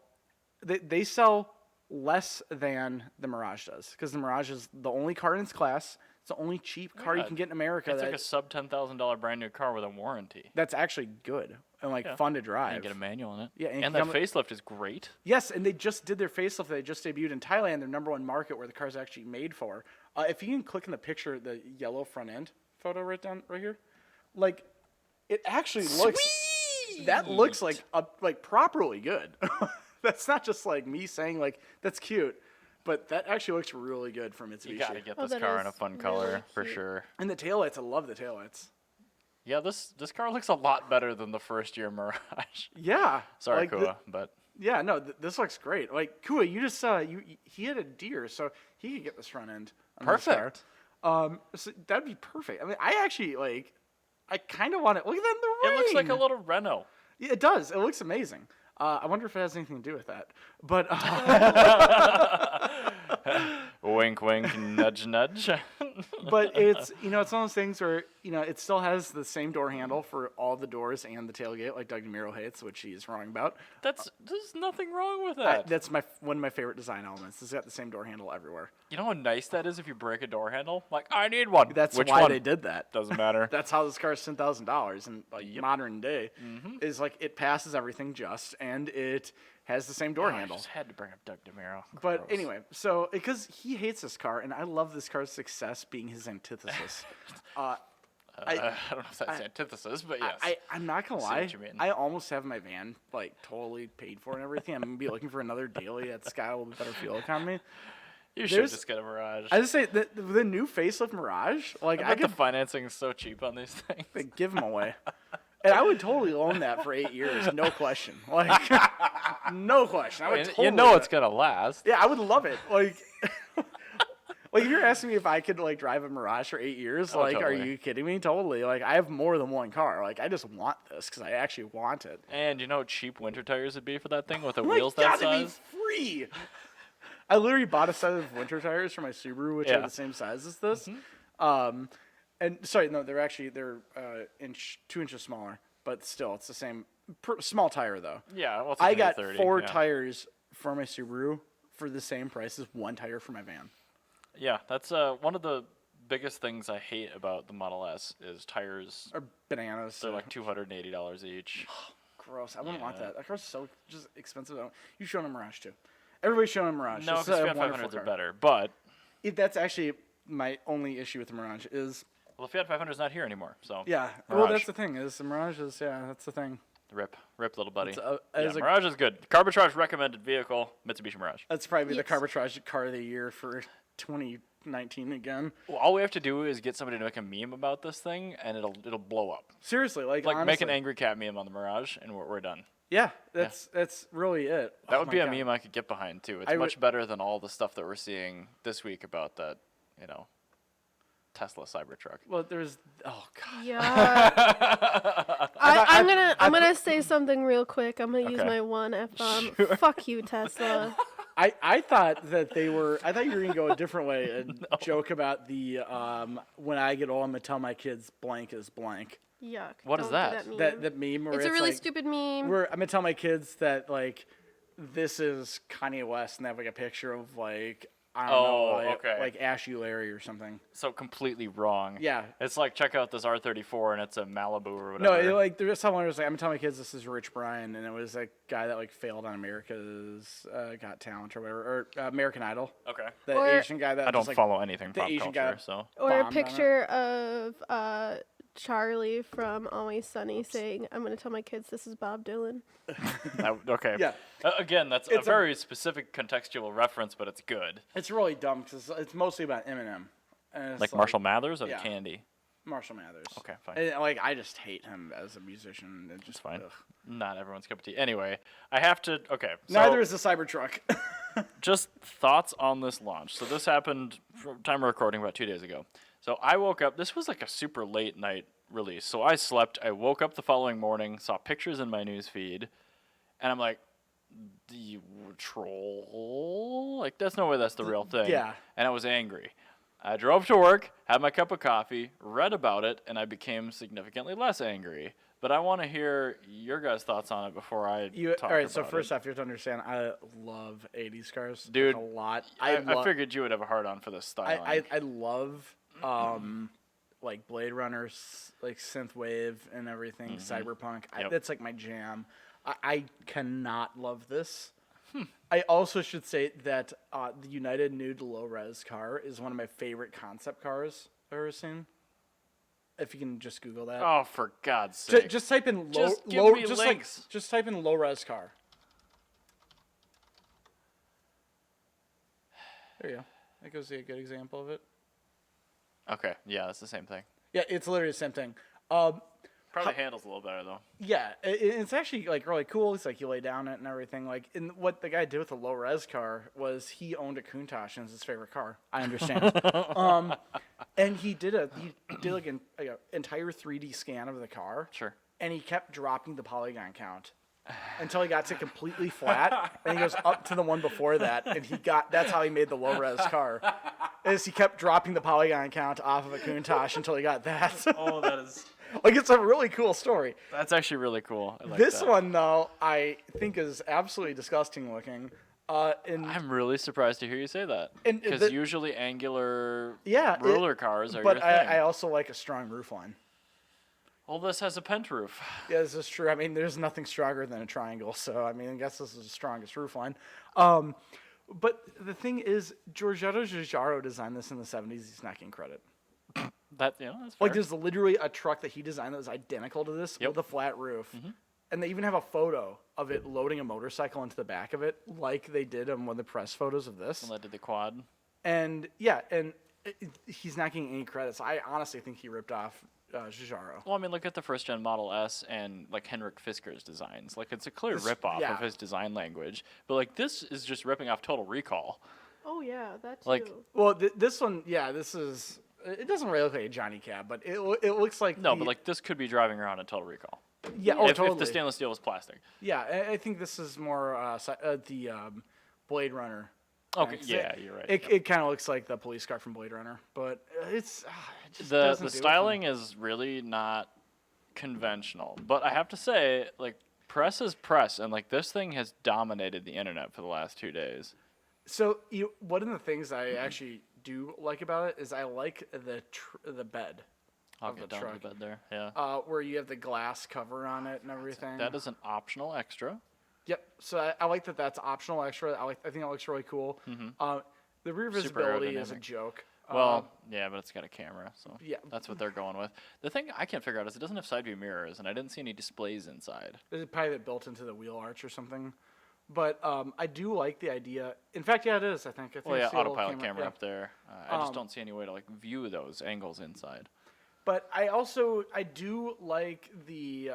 [SPEAKER 1] They sell less than the Mirage does, because the Mirage is the only car in its class. It's the only cheap car you
[SPEAKER 2] Yeah,
[SPEAKER 1] can get in America.
[SPEAKER 2] it's like a sub $10,000 brand new car with a warranty.
[SPEAKER 1] That's actually good and like
[SPEAKER 2] Yeah.
[SPEAKER 1] fun to
[SPEAKER 2] And
[SPEAKER 1] drive.
[SPEAKER 2] you get a manual in it.
[SPEAKER 1] Yeah, and
[SPEAKER 2] and
[SPEAKER 1] you
[SPEAKER 2] that
[SPEAKER 1] come-
[SPEAKER 2] facelift is great.
[SPEAKER 1] Yes, and they just did their facelift. They just debuted in Thailand, their #1 market where the car's actually made for. If you can click in the picture, the yellow front end photo right here, like it actually looks. That looks like properly good. That's not just like me saying like that's cute, but that actually looks really good for Mitsubishi.
[SPEAKER 2] You gotta get
[SPEAKER 3] Oh,
[SPEAKER 2] this
[SPEAKER 3] that
[SPEAKER 2] car in a
[SPEAKER 3] is
[SPEAKER 2] fun
[SPEAKER 3] really
[SPEAKER 2] color for
[SPEAKER 3] cute.
[SPEAKER 2] sure.
[SPEAKER 1] And the taillights, I love the taillights.
[SPEAKER 2] Yeah, this car looks a lot better than the first year Mirage.
[SPEAKER 1] Yeah.
[SPEAKER 2] Sorry,
[SPEAKER 1] like
[SPEAKER 2] Kua, but
[SPEAKER 1] yeah, no, this looks great. Like Kua, you just he had a deer, so he could get this front end. On this car.
[SPEAKER 2] perfect.
[SPEAKER 1] So that'd be perfect. I mean, I actually I kind of want it. Look at that in the rain.
[SPEAKER 2] It looks like a little Renault.
[SPEAKER 1] Yeah, it does. It looks amazing. I wonder if it has anything to do with that. But
[SPEAKER 2] Wink, wink, nudge, nudge.
[SPEAKER 1] but it's it's one of those things where it still has the same door handle for all the doors and the tailgate, like Doug DeMuro hates, which he's wrong about.
[SPEAKER 2] There's nothing wrong with that.
[SPEAKER 1] That's one of my favorite design elements. It's got the same door handle everywhere.
[SPEAKER 2] You know how nice that is if you break a door handle? Like, I need one.
[SPEAKER 1] That's
[SPEAKER 2] Which
[SPEAKER 1] why
[SPEAKER 2] one?
[SPEAKER 1] they did that.
[SPEAKER 2] Doesn't matter.
[SPEAKER 1] That's how this car is $10,000 in modern day.
[SPEAKER 2] Mm-hmm.
[SPEAKER 1] Is like it passes everything just, and it has the same door
[SPEAKER 2] I
[SPEAKER 1] handle.
[SPEAKER 2] just had to bring up Doug DeMuro.
[SPEAKER 1] But
[SPEAKER 2] Gross.
[SPEAKER 1] anyway, so because he hates this car, and I love this car's success being his antithesis.
[SPEAKER 2] I don't know if that's antithesis, but yes.
[SPEAKER 1] I'm not gonna
[SPEAKER 2] see
[SPEAKER 1] lie.
[SPEAKER 2] what you mean.
[SPEAKER 1] I almost have my van like totally paid for and everything. I'm gonna be looking for another daily at Sky with better fuel economy.
[SPEAKER 2] You should
[SPEAKER 1] there's-
[SPEAKER 2] just get a Mirage.
[SPEAKER 1] I just say the new facelift Mirage, like
[SPEAKER 2] I
[SPEAKER 1] I
[SPEAKER 2] bet the
[SPEAKER 1] could
[SPEAKER 2] financing is so cheap on these things.
[SPEAKER 1] give them away, and I would totally own that for 8 years, no question. Like no question. I would totally
[SPEAKER 2] you know
[SPEAKER 1] do
[SPEAKER 2] it's
[SPEAKER 1] it.
[SPEAKER 2] gonna last.
[SPEAKER 1] Yeah, I would love it. Like. Like, if you're asking me if I could, like, drive a Mirage for 8 years,
[SPEAKER 2] Oh,
[SPEAKER 1] like, are
[SPEAKER 2] totally.
[SPEAKER 1] you kidding me? Totally. Like, I have more than one car. Like, I just want this because I actually want it.
[SPEAKER 2] And you know how cheap winter tires would be for that thing with the
[SPEAKER 1] Like,
[SPEAKER 2] wheels that
[SPEAKER 1] gotta
[SPEAKER 2] size?
[SPEAKER 1] be free. I literally bought a set of winter tires for my Subaru, which are
[SPEAKER 2] Yeah. Mm-hmm.
[SPEAKER 1] the same size as this. And sorry, no, they're 2 inches smaller, but still, it's the same small tire though.
[SPEAKER 2] Yeah, well, it's a
[SPEAKER 1] I got
[SPEAKER 2] 30,
[SPEAKER 1] 4
[SPEAKER 2] yeah.
[SPEAKER 1] tires for my Subaru for the same price as 1 tire for my van.
[SPEAKER 2] Yeah, that's one of the biggest things I hate about the Model S is tires.
[SPEAKER 1] Or bananas.
[SPEAKER 2] They're like $280 each.
[SPEAKER 1] Gross. I wouldn't want
[SPEAKER 2] Yeah.
[SPEAKER 1] that. That car's so just expensive. You show a Mirage too. Everybody's showing a Mirage.
[SPEAKER 2] No,
[SPEAKER 1] It's
[SPEAKER 2] because
[SPEAKER 1] a
[SPEAKER 2] Fiat
[SPEAKER 1] wonderful
[SPEAKER 2] 500s are
[SPEAKER 1] car.
[SPEAKER 2] better. But
[SPEAKER 1] That's actually my only issue with the Mirage is
[SPEAKER 2] well, the Fiat 500 is not here anymore. So
[SPEAKER 1] well,
[SPEAKER 2] Mirage.
[SPEAKER 1] that's the thing. Is the Mirage is that's the thing.
[SPEAKER 2] rip, little buddy.
[SPEAKER 1] It's
[SPEAKER 2] Yeah,
[SPEAKER 1] as a-
[SPEAKER 2] Mirage is good. Carbitrage recommended vehicle, Mitsubishi Mirage.
[SPEAKER 1] That's probably
[SPEAKER 3] Yes.
[SPEAKER 1] the Carbitrage car of the year for 2019 again.
[SPEAKER 2] Well, all we have to do is get somebody to make a meme about this thing, and it'll blow up.
[SPEAKER 1] Seriously, like
[SPEAKER 2] Like make an
[SPEAKER 1] honestly.
[SPEAKER 2] angry cat meme on the Mirage, and we're done.
[SPEAKER 1] Yeah, that's really it.
[SPEAKER 2] That
[SPEAKER 1] Oh
[SPEAKER 2] would
[SPEAKER 1] my
[SPEAKER 2] be a
[SPEAKER 1] God.
[SPEAKER 2] meme I could get behind too. It's
[SPEAKER 1] I
[SPEAKER 2] much better than all the stuff that we're seeing this week about that, Tesla Cybertruck.
[SPEAKER 1] Well, there's god.
[SPEAKER 3] Yeah. I'm gonna say something real quick. I'm gonna use
[SPEAKER 2] Okay.
[SPEAKER 3] my one F bomb. Fuck you, Tesla.
[SPEAKER 1] I thought that I thought you were gonna go a different way and joke about the when I get old, I'm gonna tell my kids blank is blank.
[SPEAKER 3] Yuck.
[SPEAKER 2] What is
[SPEAKER 3] Don't do
[SPEAKER 2] that?
[SPEAKER 3] meme.
[SPEAKER 1] That meme where
[SPEAKER 3] It's a really
[SPEAKER 1] like,
[SPEAKER 3] stupid meme.
[SPEAKER 1] Where I'm gonna tell my kids that like this is Kanye West and they have like a picture of like I don't know
[SPEAKER 2] okay.
[SPEAKER 1] like Ashy Larry or something.
[SPEAKER 2] So completely wrong.
[SPEAKER 1] Yeah.
[SPEAKER 2] It's like check out this R34 and it's a Malibu or
[SPEAKER 1] No,
[SPEAKER 2] whatever.
[SPEAKER 1] like there's someone who was like, I'm gonna tell my kids this is Rich Brian, and it was a guy that like failed on America's Got Talent or whatever, or American Idol.
[SPEAKER 2] Okay.
[SPEAKER 1] The
[SPEAKER 3] Or-
[SPEAKER 1] Asian guy that
[SPEAKER 2] I don't
[SPEAKER 1] just, like,
[SPEAKER 2] follow anything
[SPEAKER 1] the
[SPEAKER 2] pop
[SPEAKER 1] Asian
[SPEAKER 2] culture,
[SPEAKER 1] guy-
[SPEAKER 2] so
[SPEAKER 3] Or
[SPEAKER 1] bombed
[SPEAKER 3] a
[SPEAKER 1] on it.
[SPEAKER 3] picture of Charlie from Always Sunny saying, "I'm gonna tell my kids this is Bob Dylan."
[SPEAKER 2] okay.
[SPEAKER 1] Yeah.
[SPEAKER 2] Again, that's
[SPEAKER 1] It's
[SPEAKER 2] a very specific contextual reference, but it's good.
[SPEAKER 1] It's really dumb because it's mostly about Eminem. And it's
[SPEAKER 2] Like Marshall Mathers or
[SPEAKER 1] yeah.
[SPEAKER 2] Candy.
[SPEAKER 1] Marshall Mathers.
[SPEAKER 2] Okay, fine.
[SPEAKER 1] And, like I just hate him as a musician. It's just
[SPEAKER 2] fine.
[SPEAKER 1] ugh.
[SPEAKER 2] Not everyone's cup of tea. Anyway, I have to. Okay. So
[SPEAKER 1] Neither is the Cybertruck.
[SPEAKER 2] just thoughts on this launch. So this happened from time of recording about 2 days ago. So I woke up. This was like a super late night release. So I slept. I woke up the following morning, saw pictures in my news feed, and I'm like, "You troll? Like, there's no way that's the real thing."
[SPEAKER 1] Yeah.
[SPEAKER 2] And I was angry. I drove to work, had my cup of coffee, read about it, and I became significantly less angry. But I want to hear your guys' thoughts on it before I talk
[SPEAKER 1] All right,
[SPEAKER 2] about
[SPEAKER 1] so first
[SPEAKER 2] it.
[SPEAKER 1] off, you have to understand, I love 80s cars.
[SPEAKER 2] Dude,
[SPEAKER 1] like, a lot.
[SPEAKER 2] I figured you would have a hard on for this styling.
[SPEAKER 1] I love like Blade Runner, like synth wave and everything, cyberpunk.
[SPEAKER 2] Yep.
[SPEAKER 1] That's like my jam. I cannot love this. I also should say that the United Nude low res car is one of my favorite concept cars I've ever seen. If you can just Google that.
[SPEAKER 2] Oh, for God's sake!
[SPEAKER 1] Just type in
[SPEAKER 2] Just give me links.
[SPEAKER 1] Just type in low res car. There you go. That gives you a good example of it.
[SPEAKER 2] Okay, yeah, that's the same thing.
[SPEAKER 1] Yeah, it's literally the same thing.
[SPEAKER 2] Probably handles a little better though.
[SPEAKER 1] Yeah, it's actually like really cool. It's like you lay down it and everything. Like, and what the guy did with the low res car was he owned a Countach and it's his favorite car. I understand. And he did like an entire 3D scan of the car.
[SPEAKER 2] Sure.
[SPEAKER 1] And he kept dropping the polygon count until he got to completely flat. And he goes up to the one before that, and that's how he made the low res car. Is he kept dropping the polygon count off of a Countach until he got that.
[SPEAKER 2] Oh, that is.
[SPEAKER 1] Like, it's a really cool story.
[SPEAKER 2] That's actually really cool. I like
[SPEAKER 1] This
[SPEAKER 2] that.
[SPEAKER 1] one, though, I think is absolutely disgusting looking. And
[SPEAKER 2] I'm really surprised to hear you say that.
[SPEAKER 1] And
[SPEAKER 2] Because usually angular
[SPEAKER 1] Yeah,
[SPEAKER 2] roller cars are
[SPEAKER 1] but
[SPEAKER 2] your thing.
[SPEAKER 1] I also like a strong roof line.
[SPEAKER 2] Well, this has a pent roof.
[SPEAKER 1] Yeah, this is true. I mean, there's nothing stronger than a triangle, so I mean, I guess this is the strongest roof line. But the thing is, Giorgetto Giugiaro designed this in the 70s. He's not getting credit.
[SPEAKER 2] That's fair.
[SPEAKER 1] Like, there's literally a truck that he designed that was identical to this with a flat roof. And they even have a photo of it loading a motorcycle into the back of it, like they did on one of the press photos of this.
[SPEAKER 2] And that did the quad.
[SPEAKER 1] And yeah, and he's not getting any credits. I honestly think he ripped off Giugiaro.
[SPEAKER 2] Well, I mean, look at the first gen Model S and like Henrik Fisker's designs. Like, it's a clear ripoff of his design language. But like, this is just ripping off Total Recall.
[SPEAKER 3] Oh yeah, that too.
[SPEAKER 2] Like-
[SPEAKER 1] Well, this one, yeah, this is. It doesn't really look like a Johnny Cab, but it looks like
[SPEAKER 2] No, but like this could be driving around in Total Recall.
[SPEAKER 1] yeah,
[SPEAKER 2] if
[SPEAKER 1] totally.
[SPEAKER 2] the stainless steel was plastic.
[SPEAKER 1] Yeah, I think this is more the Blade Runner.
[SPEAKER 2] Okay,
[SPEAKER 1] thing.
[SPEAKER 2] yeah, you're right.
[SPEAKER 1] It kind of looks like the police car from Blade Runner, but it just
[SPEAKER 2] The
[SPEAKER 1] doesn't do it for me.
[SPEAKER 2] styling is really not conventional, but I have to say, like, press is press, and like this thing has dominated the internet for the last 2 days.
[SPEAKER 1] So one of the things I actually do like about it is I like the bed.
[SPEAKER 2] I'll
[SPEAKER 1] of
[SPEAKER 2] get
[SPEAKER 1] the
[SPEAKER 2] down
[SPEAKER 1] truck.
[SPEAKER 2] to the bed there. Yeah,
[SPEAKER 1] Where you have the glass cover on it and everything.
[SPEAKER 2] that is an optional extra.
[SPEAKER 1] Yep. So I like that that's optional extra. I think it looks really cool. The rear
[SPEAKER 2] Super
[SPEAKER 1] visibility is a
[SPEAKER 2] aerodynamic.
[SPEAKER 1] joke.
[SPEAKER 2] Well, yeah, but it's got a camera, so
[SPEAKER 1] yeah.
[SPEAKER 2] that's what they're going with. The thing I can't figure out is it doesn't have side view mirrors, and I didn't see any displays inside.
[SPEAKER 1] It's probably built into the wheel arch or something. But I do like the idea. In fact, yeah, it is. I think.
[SPEAKER 2] Well, yeah,
[SPEAKER 1] I see a little
[SPEAKER 2] autopilot camera
[SPEAKER 1] yeah.
[SPEAKER 2] up there. I just don't see any way to like view those angles inside.
[SPEAKER 1] But I do like the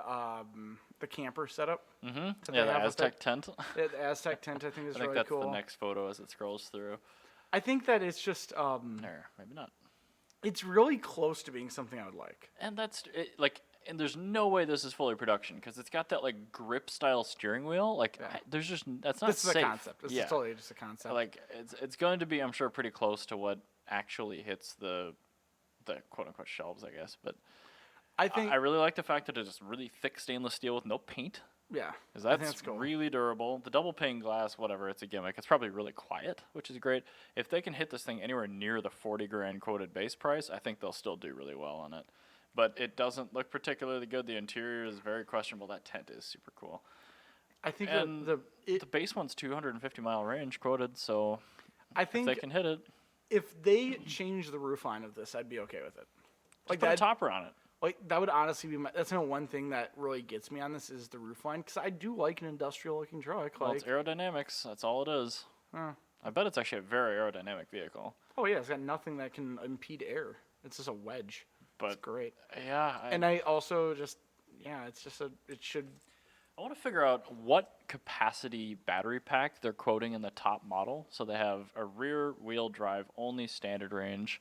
[SPEAKER 1] camper setup.
[SPEAKER 2] Mm-hmm.
[SPEAKER 1] that
[SPEAKER 2] Yeah,
[SPEAKER 1] they
[SPEAKER 2] the
[SPEAKER 1] have with
[SPEAKER 2] Aztec
[SPEAKER 1] it.
[SPEAKER 2] tent.
[SPEAKER 1] The Aztec tent, I think, is
[SPEAKER 2] I think
[SPEAKER 1] really
[SPEAKER 2] that's
[SPEAKER 1] cool.
[SPEAKER 2] the next photo as it scrolls through.
[SPEAKER 1] I think that it's just
[SPEAKER 2] There, maybe not.
[SPEAKER 1] it's really close to being something I would like.
[SPEAKER 2] And that's like, and there's no way this is fully production because it's got that like grip style steering wheel. Like, there's just that's not
[SPEAKER 1] This is
[SPEAKER 2] safe.
[SPEAKER 1] a concept. This is totally just a concept.
[SPEAKER 2] Like it's going to be, I'm sure, pretty close to what actually hits the quote unquote shelves, I guess. But
[SPEAKER 1] I think
[SPEAKER 2] I really like the fact that it's just really thick stainless steel with no paint.
[SPEAKER 1] yeah,
[SPEAKER 2] Because
[SPEAKER 1] I think
[SPEAKER 2] that's
[SPEAKER 1] cool.
[SPEAKER 2] really durable. The double pane glass, whatever, it's a gimmick. It's probably really quiet, which is great. If they can hit this thing anywhere near the 40 grand quoted base price, I think they'll still do really well on it. But it doesn't look particularly good. The interior is very questionable. That tent is super cool.
[SPEAKER 1] I think
[SPEAKER 2] And
[SPEAKER 1] the
[SPEAKER 2] base one's 250 mile range quoted, so
[SPEAKER 1] I
[SPEAKER 2] if
[SPEAKER 1] think
[SPEAKER 2] they can hit it,
[SPEAKER 1] if they change the roof line of this, I'd be okay with it.
[SPEAKER 2] like put a topper on it.
[SPEAKER 1] Like that would honestly be that's the one thing that really gets me on this is the roof line because I do like an industrial looking truck.
[SPEAKER 2] Well,
[SPEAKER 1] Like
[SPEAKER 2] it's aerodynamics. That's all it is. I bet it's actually a very aerodynamic vehicle.
[SPEAKER 1] oh yeah, it's got nothing that can impede air. It's just a wedge.
[SPEAKER 2] But
[SPEAKER 1] It's great.
[SPEAKER 2] yeah,
[SPEAKER 1] And I also just it's just it should
[SPEAKER 2] I want to figure out what capacity battery pack they're quoting in the top model. So they have a rear wheel drive only standard range.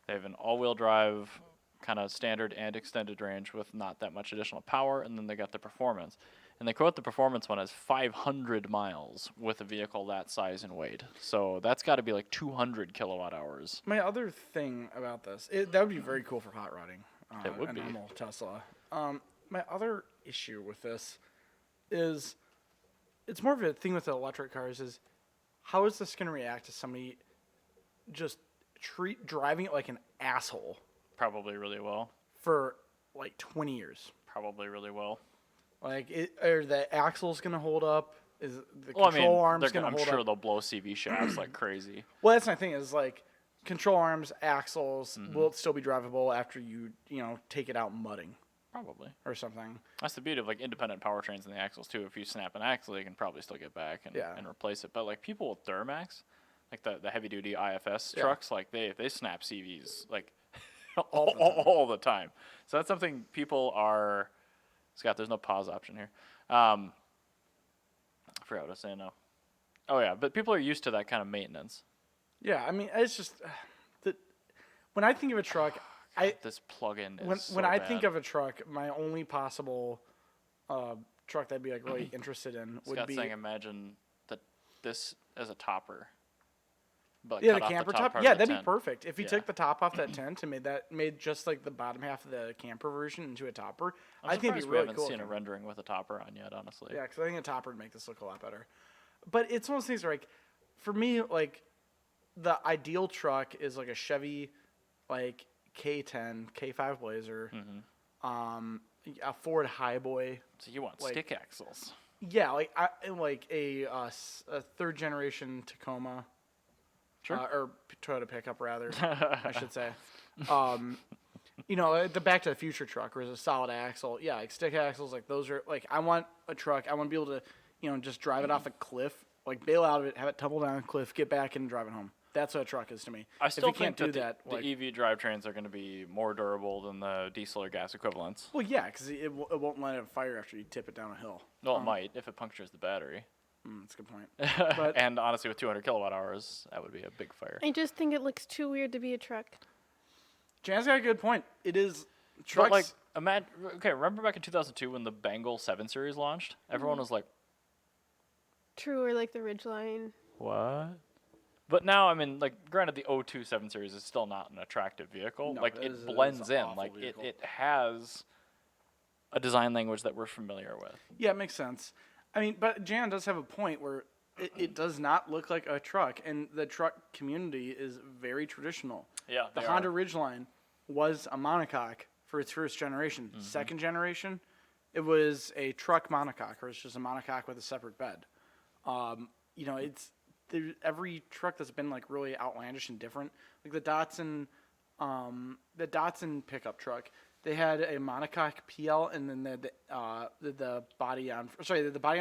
[SPEAKER 2] They have an all-wheel drive kind of standard and extended range with not that much additional power, and then they got the performance. And they quote the performance one as 500 miles with a vehicle that size and weight. So that's got to be like 200 kilowatt hours.
[SPEAKER 1] My other thing about this, that would be very cool for hot rodding.
[SPEAKER 2] It would
[SPEAKER 1] a
[SPEAKER 2] be.
[SPEAKER 1] normal Tesla. My other issue with this is, it's more of a thing with the electric cars, is how is this going to react to somebody just driving it like an asshole
[SPEAKER 2] Probably really well.
[SPEAKER 1] for like 20 years?
[SPEAKER 2] Probably really well.
[SPEAKER 1] Like, are the axles going to hold up? Is the
[SPEAKER 2] Well,
[SPEAKER 1] control arms
[SPEAKER 2] they're
[SPEAKER 1] going to
[SPEAKER 2] I'm
[SPEAKER 1] hold
[SPEAKER 2] sure
[SPEAKER 1] up?
[SPEAKER 2] they'll blow CV shafts like crazy.
[SPEAKER 1] Well, that's my thing, is like control arms, axles,
[SPEAKER 2] Mm-hmm.
[SPEAKER 1] will it still be drivable after you take it out mudding
[SPEAKER 2] Probably.
[SPEAKER 1] or something?
[SPEAKER 2] That's the beauty of like independent powertrains and the axles too. If you snap an axle, you can probably still get back and replace it. But like people with Duramax, like the heavy duty IFS trucks, like they snap CVs like all the time. So that's something people are. Scott, there's no pause option here. I forgot what I was saying now. Oh yeah, but people are used to that kind of maintenance.
[SPEAKER 1] Yeah, I mean, it's just when I think of a truck,
[SPEAKER 2] This plug-in is
[SPEAKER 1] when
[SPEAKER 2] so
[SPEAKER 1] when I
[SPEAKER 2] bad.
[SPEAKER 1] think of a truck, my only possible truck that I'd be like really interested in would
[SPEAKER 2] Scott's
[SPEAKER 1] be
[SPEAKER 2] saying, imagine this as a topper. But
[SPEAKER 1] the
[SPEAKER 2] cut off
[SPEAKER 1] camper
[SPEAKER 2] top
[SPEAKER 1] top.
[SPEAKER 2] part
[SPEAKER 1] Yeah,
[SPEAKER 2] of the
[SPEAKER 1] that'd be
[SPEAKER 2] tent.
[SPEAKER 1] perfect. If you
[SPEAKER 2] Yeah.
[SPEAKER 1] took the top off that tent and made just like the bottom half of the camper version into a topper,
[SPEAKER 2] I'm
[SPEAKER 1] I think it'd
[SPEAKER 2] surprised
[SPEAKER 1] be
[SPEAKER 2] we
[SPEAKER 1] really
[SPEAKER 2] haven't
[SPEAKER 1] cool.
[SPEAKER 2] seen a
[SPEAKER 1] looking.
[SPEAKER 2] rendering with a topper on yet, honestly.
[SPEAKER 1] Yeah, because I think a topper would make this look a lot better. But it's one of those things where, like, for me, like, the ideal truck is like a Chevy, like K10, K5 Blazer, a Ford Highboy.
[SPEAKER 2] So you want
[SPEAKER 1] Like-
[SPEAKER 2] stick axles.
[SPEAKER 1] Yeah, like a third generation Tacoma.
[SPEAKER 2] Sure.
[SPEAKER 1] Or Toyota pickup, rather, I should say. The Back to the Future truck, where it's a solid axle. Yeah, like stick axles, like those are, like, I want a truck. I want to be able to, just drive it off a cliff, like bail out of it, have it tumble down a cliff, get back and drive it home. That's what a truck is to me.
[SPEAKER 2] I still
[SPEAKER 1] if you can't
[SPEAKER 2] think
[SPEAKER 1] do
[SPEAKER 2] that
[SPEAKER 1] that, like,
[SPEAKER 2] the EV drivetrains are going to be more durable than the diesel or gas equivalents.
[SPEAKER 1] well, yeah, because it won't light on fire after you tip it down a hill.
[SPEAKER 2] Well, it might if it punctures the battery.
[SPEAKER 1] That's a good point. But
[SPEAKER 2] And honestly, with 200 kilowatt hours, that would be a big fire.
[SPEAKER 3] I just think it looks too weird to be a truck.
[SPEAKER 1] Jan's got a good point. It is
[SPEAKER 2] But
[SPEAKER 1] trucks.
[SPEAKER 2] like, remember back in 2002 when the Bengal 7 Series launched? Everyone was like,
[SPEAKER 3] True, or like the Ridgeline.
[SPEAKER 2] what? But now, I mean, like, granted, the 02 7 Series is still not an attractive vehicle.
[SPEAKER 1] No,
[SPEAKER 2] like,
[SPEAKER 1] it
[SPEAKER 2] it
[SPEAKER 1] is
[SPEAKER 2] blends
[SPEAKER 1] an
[SPEAKER 2] in.
[SPEAKER 1] awful
[SPEAKER 2] Like,
[SPEAKER 1] vehicle.
[SPEAKER 2] it has a design language that we're familiar with.
[SPEAKER 1] Yeah, it makes sense. I mean, but Jan does have a point where it does not look like a truck, and the truck community is very traditional.
[SPEAKER 2] Yeah,
[SPEAKER 1] The
[SPEAKER 2] they
[SPEAKER 1] Honda
[SPEAKER 2] are.
[SPEAKER 1] Ridgeline was a monocoque for its first generation.
[SPEAKER 2] Mm-hmm.
[SPEAKER 1] Second generation, it was a truck monocoque, or it's just a monocoque with a separate bed. Every truck that's been like really outlandish and different, like the Datsun pickup truck. They had a monocoque PL, and then the body on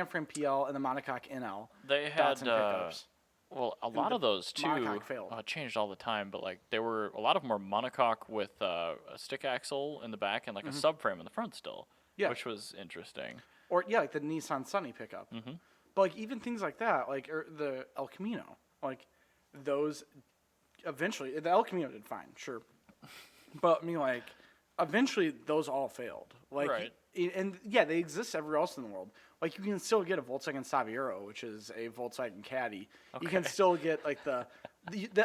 [SPEAKER 1] frame PL and the monocoque NL.
[SPEAKER 2] They had
[SPEAKER 1] Datsun pickups.
[SPEAKER 2] well, a lot
[SPEAKER 1] the
[SPEAKER 2] of those too
[SPEAKER 1] monocoque failed.
[SPEAKER 2] changed all the time, but like there were a lot of them were monocoque with a stick axle in the back and like a subframe in the front still,
[SPEAKER 1] Yeah.
[SPEAKER 2] which was interesting.
[SPEAKER 1] Or yeah, like the Nissan Sunny pickup.
[SPEAKER 2] Mm-hmm.
[SPEAKER 1] But like even things like that, like or the El Camino, like those eventually the El Camino did fine, sure. But I mean like eventually those all failed. Like
[SPEAKER 2] Right.
[SPEAKER 1] and yeah, they exist everywhere else in the world. Like you can still get a Volkswagen Saviero, which is a Volkswagen Caddy. You can
[SPEAKER 2] Okay.
[SPEAKER 1] still get like the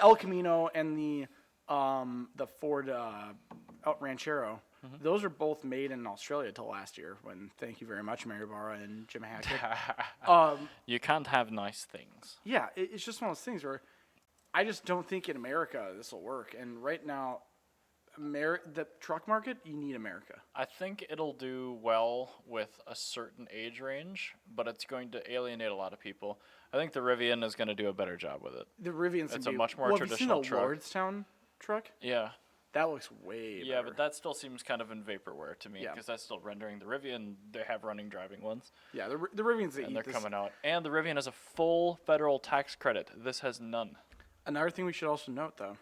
[SPEAKER 1] El Camino and the Ford Ranchero.
[SPEAKER 2] Mm-hmm.
[SPEAKER 1] Those are both made in Australia till last year. When thank you very much, Mary Barra and Jim Hackett.
[SPEAKER 2] You can't have nice things.
[SPEAKER 1] Yeah, it's just one of those things where I just don't think in America this will work. And right now, the truck market, you need America.
[SPEAKER 2] I think it'll do well with a certain age range, but it's going to alienate a lot of people. I think the Rivian is going to do a better job with it.
[SPEAKER 1] The Rivian's
[SPEAKER 2] It's
[SPEAKER 1] gonna
[SPEAKER 2] a
[SPEAKER 1] be-
[SPEAKER 2] much more
[SPEAKER 1] well,
[SPEAKER 2] traditional
[SPEAKER 1] have you seen
[SPEAKER 2] truck.
[SPEAKER 1] the Lordstown truck?
[SPEAKER 2] Yeah.
[SPEAKER 1] That looks way
[SPEAKER 2] Yeah,
[SPEAKER 1] better.
[SPEAKER 2] but that still seems kind of in vaporware to me
[SPEAKER 1] Yeah.
[SPEAKER 2] because that's still rendering. The Rivian, they have running driving ones,
[SPEAKER 1] Yeah, the Rivian's that
[SPEAKER 2] and
[SPEAKER 1] eat
[SPEAKER 2] they're
[SPEAKER 1] this.
[SPEAKER 2] coming out. And the Rivian has a full federal tax credit. This has none.
[SPEAKER 1] Another thing we should also note, though,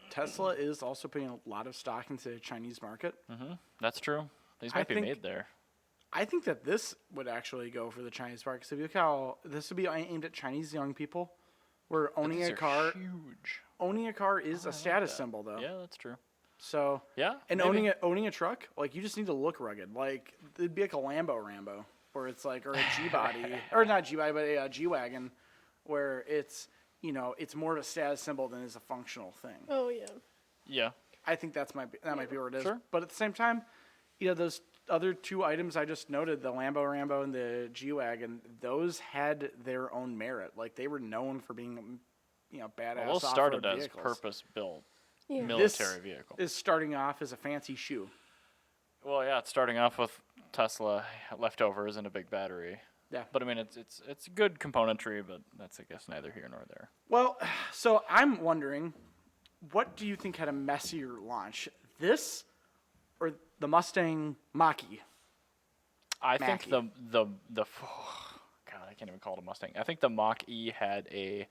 [SPEAKER 1] Tesla is also putting a lot of stock into the Chinese market.
[SPEAKER 2] That's true. These
[SPEAKER 1] I
[SPEAKER 2] might be
[SPEAKER 1] think-
[SPEAKER 2] made there.
[SPEAKER 1] I think that this would actually go for the Chinese market. So if you look how this would be aimed at Chinese young people, where owning
[SPEAKER 2] These
[SPEAKER 1] a
[SPEAKER 2] are
[SPEAKER 1] car,
[SPEAKER 2] huge.
[SPEAKER 1] owning a car is a status
[SPEAKER 2] that.
[SPEAKER 1] symbol, though.
[SPEAKER 2] Yeah, that's true.
[SPEAKER 1] So
[SPEAKER 2] Yeah,
[SPEAKER 1] and
[SPEAKER 2] maybe.
[SPEAKER 1] owning a truck, like you just need to look rugged. Like it'd be like a Rambo, or it's like or a G body, or not G body, but a G wagon, where it's it's more of a status symbol than is a functional thing.
[SPEAKER 3] Oh yeah.
[SPEAKER 2] Yeah.
[SPEAKER 1] I think that might be where it is.
[SPEAKER 2] Sure.
[SPEAKER 1] But at the same time, those other two items I just noted, the Rambo and the G-Wagon, those had their own merit. Like they were known for being, badass
[SPEAKER 2] Well, those
[SPEAKER 1] off-road
[SPEAKER 2] started as
[SPEAKER 1] vehicles.
[SPEAKER 2] purpose-built
[SPEAKER 3] Yeah.
[SPEAKER 2] military vehicle.
[SPEAKER 1] Is starting off as a fancy shoe.
[SPEAKER 2] Well, yeah, it's starting off with Tesla leftovers and a big battery.
[SPEAKER 1] Yeah.
[SPEAKER 2] But I mean, it's good componentry, but that's I guess neither here nor there.
[SPEAKER 1] Well, so I'm wondering, what do you think had a messier launch? This or the Mustang Mach-E?
[SPEAKER 2] I think
[SPEAKER 1] Mach-E.
[SPEAKER 2] the God, I can't even call it a Mustang. I think the Mach-E had a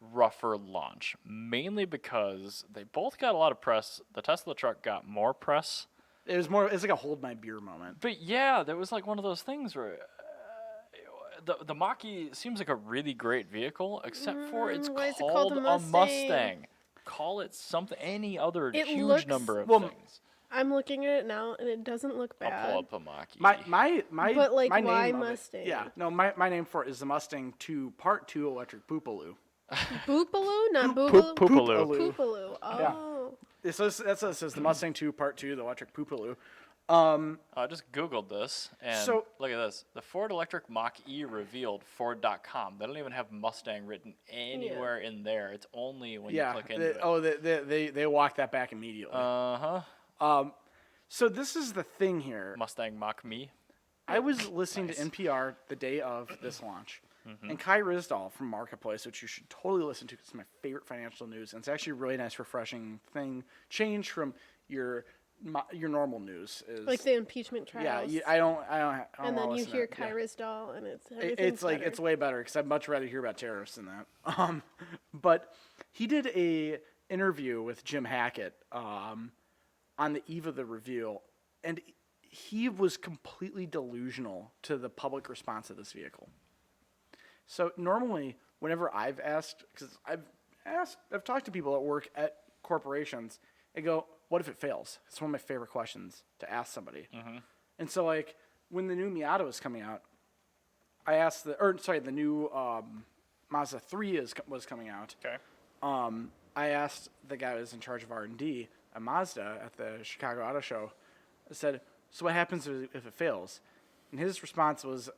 [SPEAKER 2] rougher launch, mainly because they both got a lot of press. The Tesla truck got more press.
[SPEAKER 1] It's like a hold my beer moment.
[SPEAKER 2] But yeah, there was like one of those things where the Mach-E seems like a really great vehicle, except for it's
[SPEAKER 3] why is it
[SPEAKER 2] called
[SPEAKER 3] called a
[SPEAKER 2] a
[SPEAKER 3] Mustang?
[SPEAKER 2] Mustang. Call it something, any other
[SPEAKER 3] It
[SPEAKER 2] huge
[SPEAKER 3] looks-
[SPEAKER 2] number of
[SPEAKER 1] Well,
[SPEAKER 2] things.
[SPEAKER 3] I'm looking at it now, and it doesn't look
[SPEAKER 2] I'll
[SPEAKER 3] bad.
[SPEAKER 2] pull up a Mach-E.
[SPEAKER 1] My
[SPEAKER 3] But, like,
[SPEAKER 1] my
[SPEAKER 3] why
[SPEAKER 1] name of it-
[SPEAKER 3] Mustang?
[SPEAKER 1] yeah, no, my name for it is the Mustang 2 Part 2 Electric Poopaloo.
[SPEAKER 3] Boopaloo, not Boogaloo.
[SPEAKER 2] Poopaloo.
[SPEAKER 3] Poopaloo. Oh.
[SPEAKER 1] That's what it says, the Mustang 2 Part 2, the Electric Poopaloo.
[SPEAKER 2] I just Googled this, and
[SPEAKER 1] So-
[SPEAKER 2] look at this. The Ford Electric Mach-E revealed Ford.com. They don't even have Mustang written anywhere in there. It's only when you
[SPEAKER 1] Yeah,
[SPEAKER 2] click into it.
[SPEAKER 1] they walk that back immediately.
[SPEAKER 2] Uh-huh.
[SPEAKER 1] So this is the thing here.
[SPEAKER 2] Mustang Mach-Me.
[SPEAKER 1] I was listening to NPR the day of this launch, and Kai Ryssdal from Marketplace, which you should totally listen to because it's my favorite financial news, and it's actually a really nice, refreshing thing. Change from your normal news is
[SPEAKER 3] Like the impeachment trials.
[SPEAKER 1] yeah. I don't
[SPEAKER 3] And
[SPEAKER 1] wanna
[SPEAKER 3] then you
[SPEAKER 1] listen to
[SPEAKER 3] hear
[SPEAKER 1] it.
[SPEAKER 3] Kai
[SPEAKER 1] Yeah.
[SPEAKER 3] Ryssdal, and it's
[SPEAKER 1] It's
[SPEAKER 3] everything's
[SPEAKER 1] like
[SPEAKER 3] better.
[SPEAKER 1] it's way better because I'd much rather hear about terrorists than that. But he did a interview with Jim Hackett on the eve of the reveal, and he was completely delusional to the public response of this vehicle. So normally, whenever I've asked, because I've talked to people that work at corporations, and go, "What if it fails?" It's one of my favorite questions to ask somebody. And so, like, when the new Miata was coming out, I asked the new Mazda 3 was coming out.
[SPEAKER 2] Okay.
[SPEAKER 1] I asked the guy who was in charge of R&D at Mazda at the Chicago Auto Show. I said, "So what happens if it fails?" And his response was,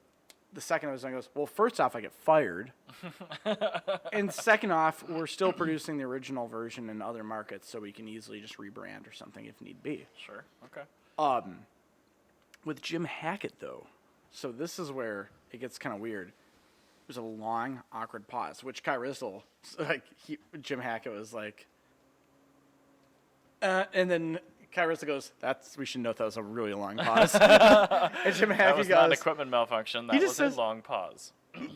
[SPEAKER 1] the second I was done, he goes, "Well, first off, I get fired. And second off, we're still producing the original version in other markets, so we can easily just rebrand or something if need be."
[SPEAKER 2] Sure. Okay.
[SPEAKER 1] With Jim Hackett, though, so this is where it gets kind of weird. There's a long, awkward pause, which Kai Ryssdal, Jim Hackett was like, and then Kai Ryssdal goes, we should note that was a really long pause. And Jim
[SPEAKER 2] That
[SPEAKER 1] Hackett
[SPEAKER 2] was not an
[SPEAKER 1] goes,
[SPEAKER 2] equipment malfunction. That
[SPEAKER 1] He
[SPEAKER 2] was
[SPEAKER 1] just
[SPEAKER 2] a
[SPEAKER 1] says-
[SPEAKER 2] long pause.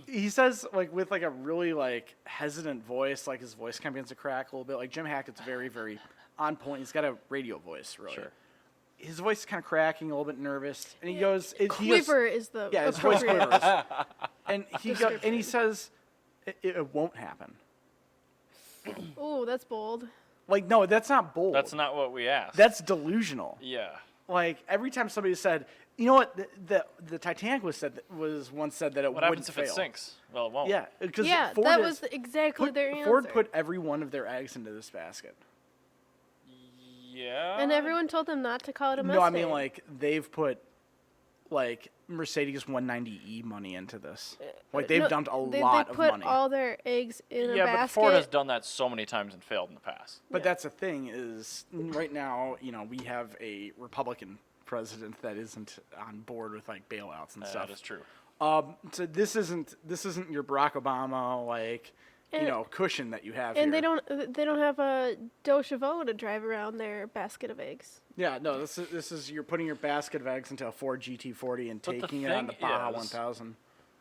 [SPEAKER 1] he says, like, with like a really like hesitant voice, like his voice kind of begins to crack a little bit. Like Jim Hackett's very, very on point. He's got a radio voice, really.
[SPEAKER 2] Sure.
[SPEAKER 1] His voice is kind of cracking, a little bit nervous, and he goes, he goes,
[SPEAKER 3] Quiver is the
[SPEAKER 1] yeah, his voice
[SPEAKER 3] appropriate.
[SPEAKER 1] quivers. And he
[SPEAKER 3] Description.
[SPEAKER 1] says, it won't happen.
[SPEAKER 3] Ooh, that's bold.
[SPEAKER 1] Like, no, that's not bold.
[SPEAKER 2] That's not what we asked.
[SPEAKER 1] That's delusional.
[SPEAKER 2] Yeah.
[SPEAKER 1] Like every time somebody said, you know what, the Titanic was once said that it
[SPEAKER 2] What
[SPEAKER 1] wouldn't
[SPEAKER 2] happens if
[SPEAKER 1] fail.
[SPEAKER 2] it sinks? Well, it won't.
[SPEAKER 1] Yeah, because
[SPEAKER 3] Yeah,
[SPEAKER 1] Ford
[SPEAKER 3] that
[SPEAKER 1] is-
[SPEAKER 3] was exactly their answer.
[SPEAKER 1] Ford put every one of their eggs into this basket.
[SPEAKER 2] Yeah.
[SPEAKER 3] and everyone told them not to call it a Mustang.
[SPEAKER 1] No, I mean like they've put like Mercedes 190e money into this. Like they've
[SPEAKER 3] No,
[SPEAKER 1] dumped a
[SPEAKER 3] they
[SPEAKER 1] lot of
[SPEAKER 3] put
[SPEAKER 1] money.
[SPEAKER 3] all their eggs in a
[SPEAKER 2] Yeah, but
[SPEAKER 3] basket.
[SPEAKER 2] Ford has done that so many times and failed in the past.
[SPEAKER 1] But that's the thing is right now, we have a Republican president that isn't on board with like bailouts and stuff.
[SPEAKER 2] That is true.
[SPEAKER 1] So this isn't your Barack Obama like
[SPEAKER 3] And-
[SPEAKER 1] cushion that you have
[SPEAKER 3] and
[SPEAKER 1] here.
[SPEAKER 3] they don't have a Chevaux to drive around their basket of eggs.
[SPEAKER 1] Yeah, no, this is you're putting your basket of eggs into a Ford GT40 and
[SPEAKER 2] But the
[SPEAKER 1] taking it on the
[SPEAKER 2] thing
[SPEAKER 1] Baja
[SPEAKER 2] is-
[SPEAKER 1] 1000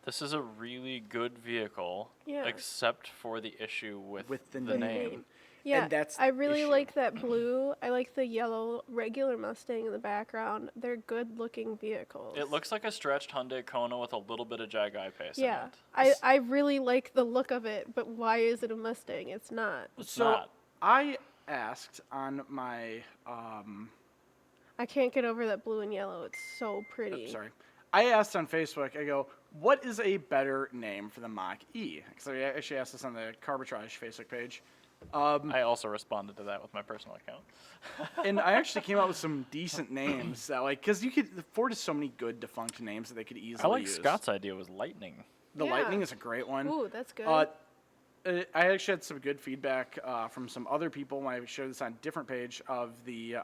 [SPEAKER 2] This is a really good vehicle,
[SPEAKER 3] Yeah.
[SPEAKER 2] except for the issue with
[SPEAKER 1] with the
[SPEAKER 2] the
[SPEAKER 1] name.
[SPEAKER 2] name.
[SPEAKER 3] Yeah,
[SPEAKER 1] and that's
[SPEAKER 3] I
[SPEAKER 1] the
[SPEAKER 3] really
[SPEAKER 1] issue.
[SPEAKER 3] like that blue. I like the yellow regular Mustang in the background. They're good-looking vehicles.
[SPEAKER 2] It looks like a stretched Hyundai Kona with a little bit of Jag I-Pace
[SPEAKER 3] Yeah,
[SPEAKER 2] in it.
[SPEAKER 3] I really like the look of it, but why is it a Mustang? It's not.
[SPEAKER 2] It's
[SPEAKER 1] So
[SPEAKER 2] not.
[SPEAKER 1] I asked on my
[SPEAKER 3] I can't get over that blue and yellow. It's so pretty.
[SPEAKER 1] sorry. I asked on Facebook, I go, what is a better name for the Mach-E? Because I actually asked this on the Carbitrage Facebook page.
[SPEAKER 2] I also responded to that with my personal account.
[SPEAKER 1] And I actually came up with some decent names that, like, because Ford has so many good defunct names that they could easily
[SPEAKER 2] I like
[SPEAKER 1] use.
[SPEAKER 2] Scott's idea was Lightning.
[SPEAKER 1] The
[SPEAKER 3] Yeah.
[SPEAKER 1] Lightning is a great one.
[SPEAKER 3] Ooh, that's good.
[SPEAKER 1] I actually had some good feedback from some other people when I showed this on a different page of the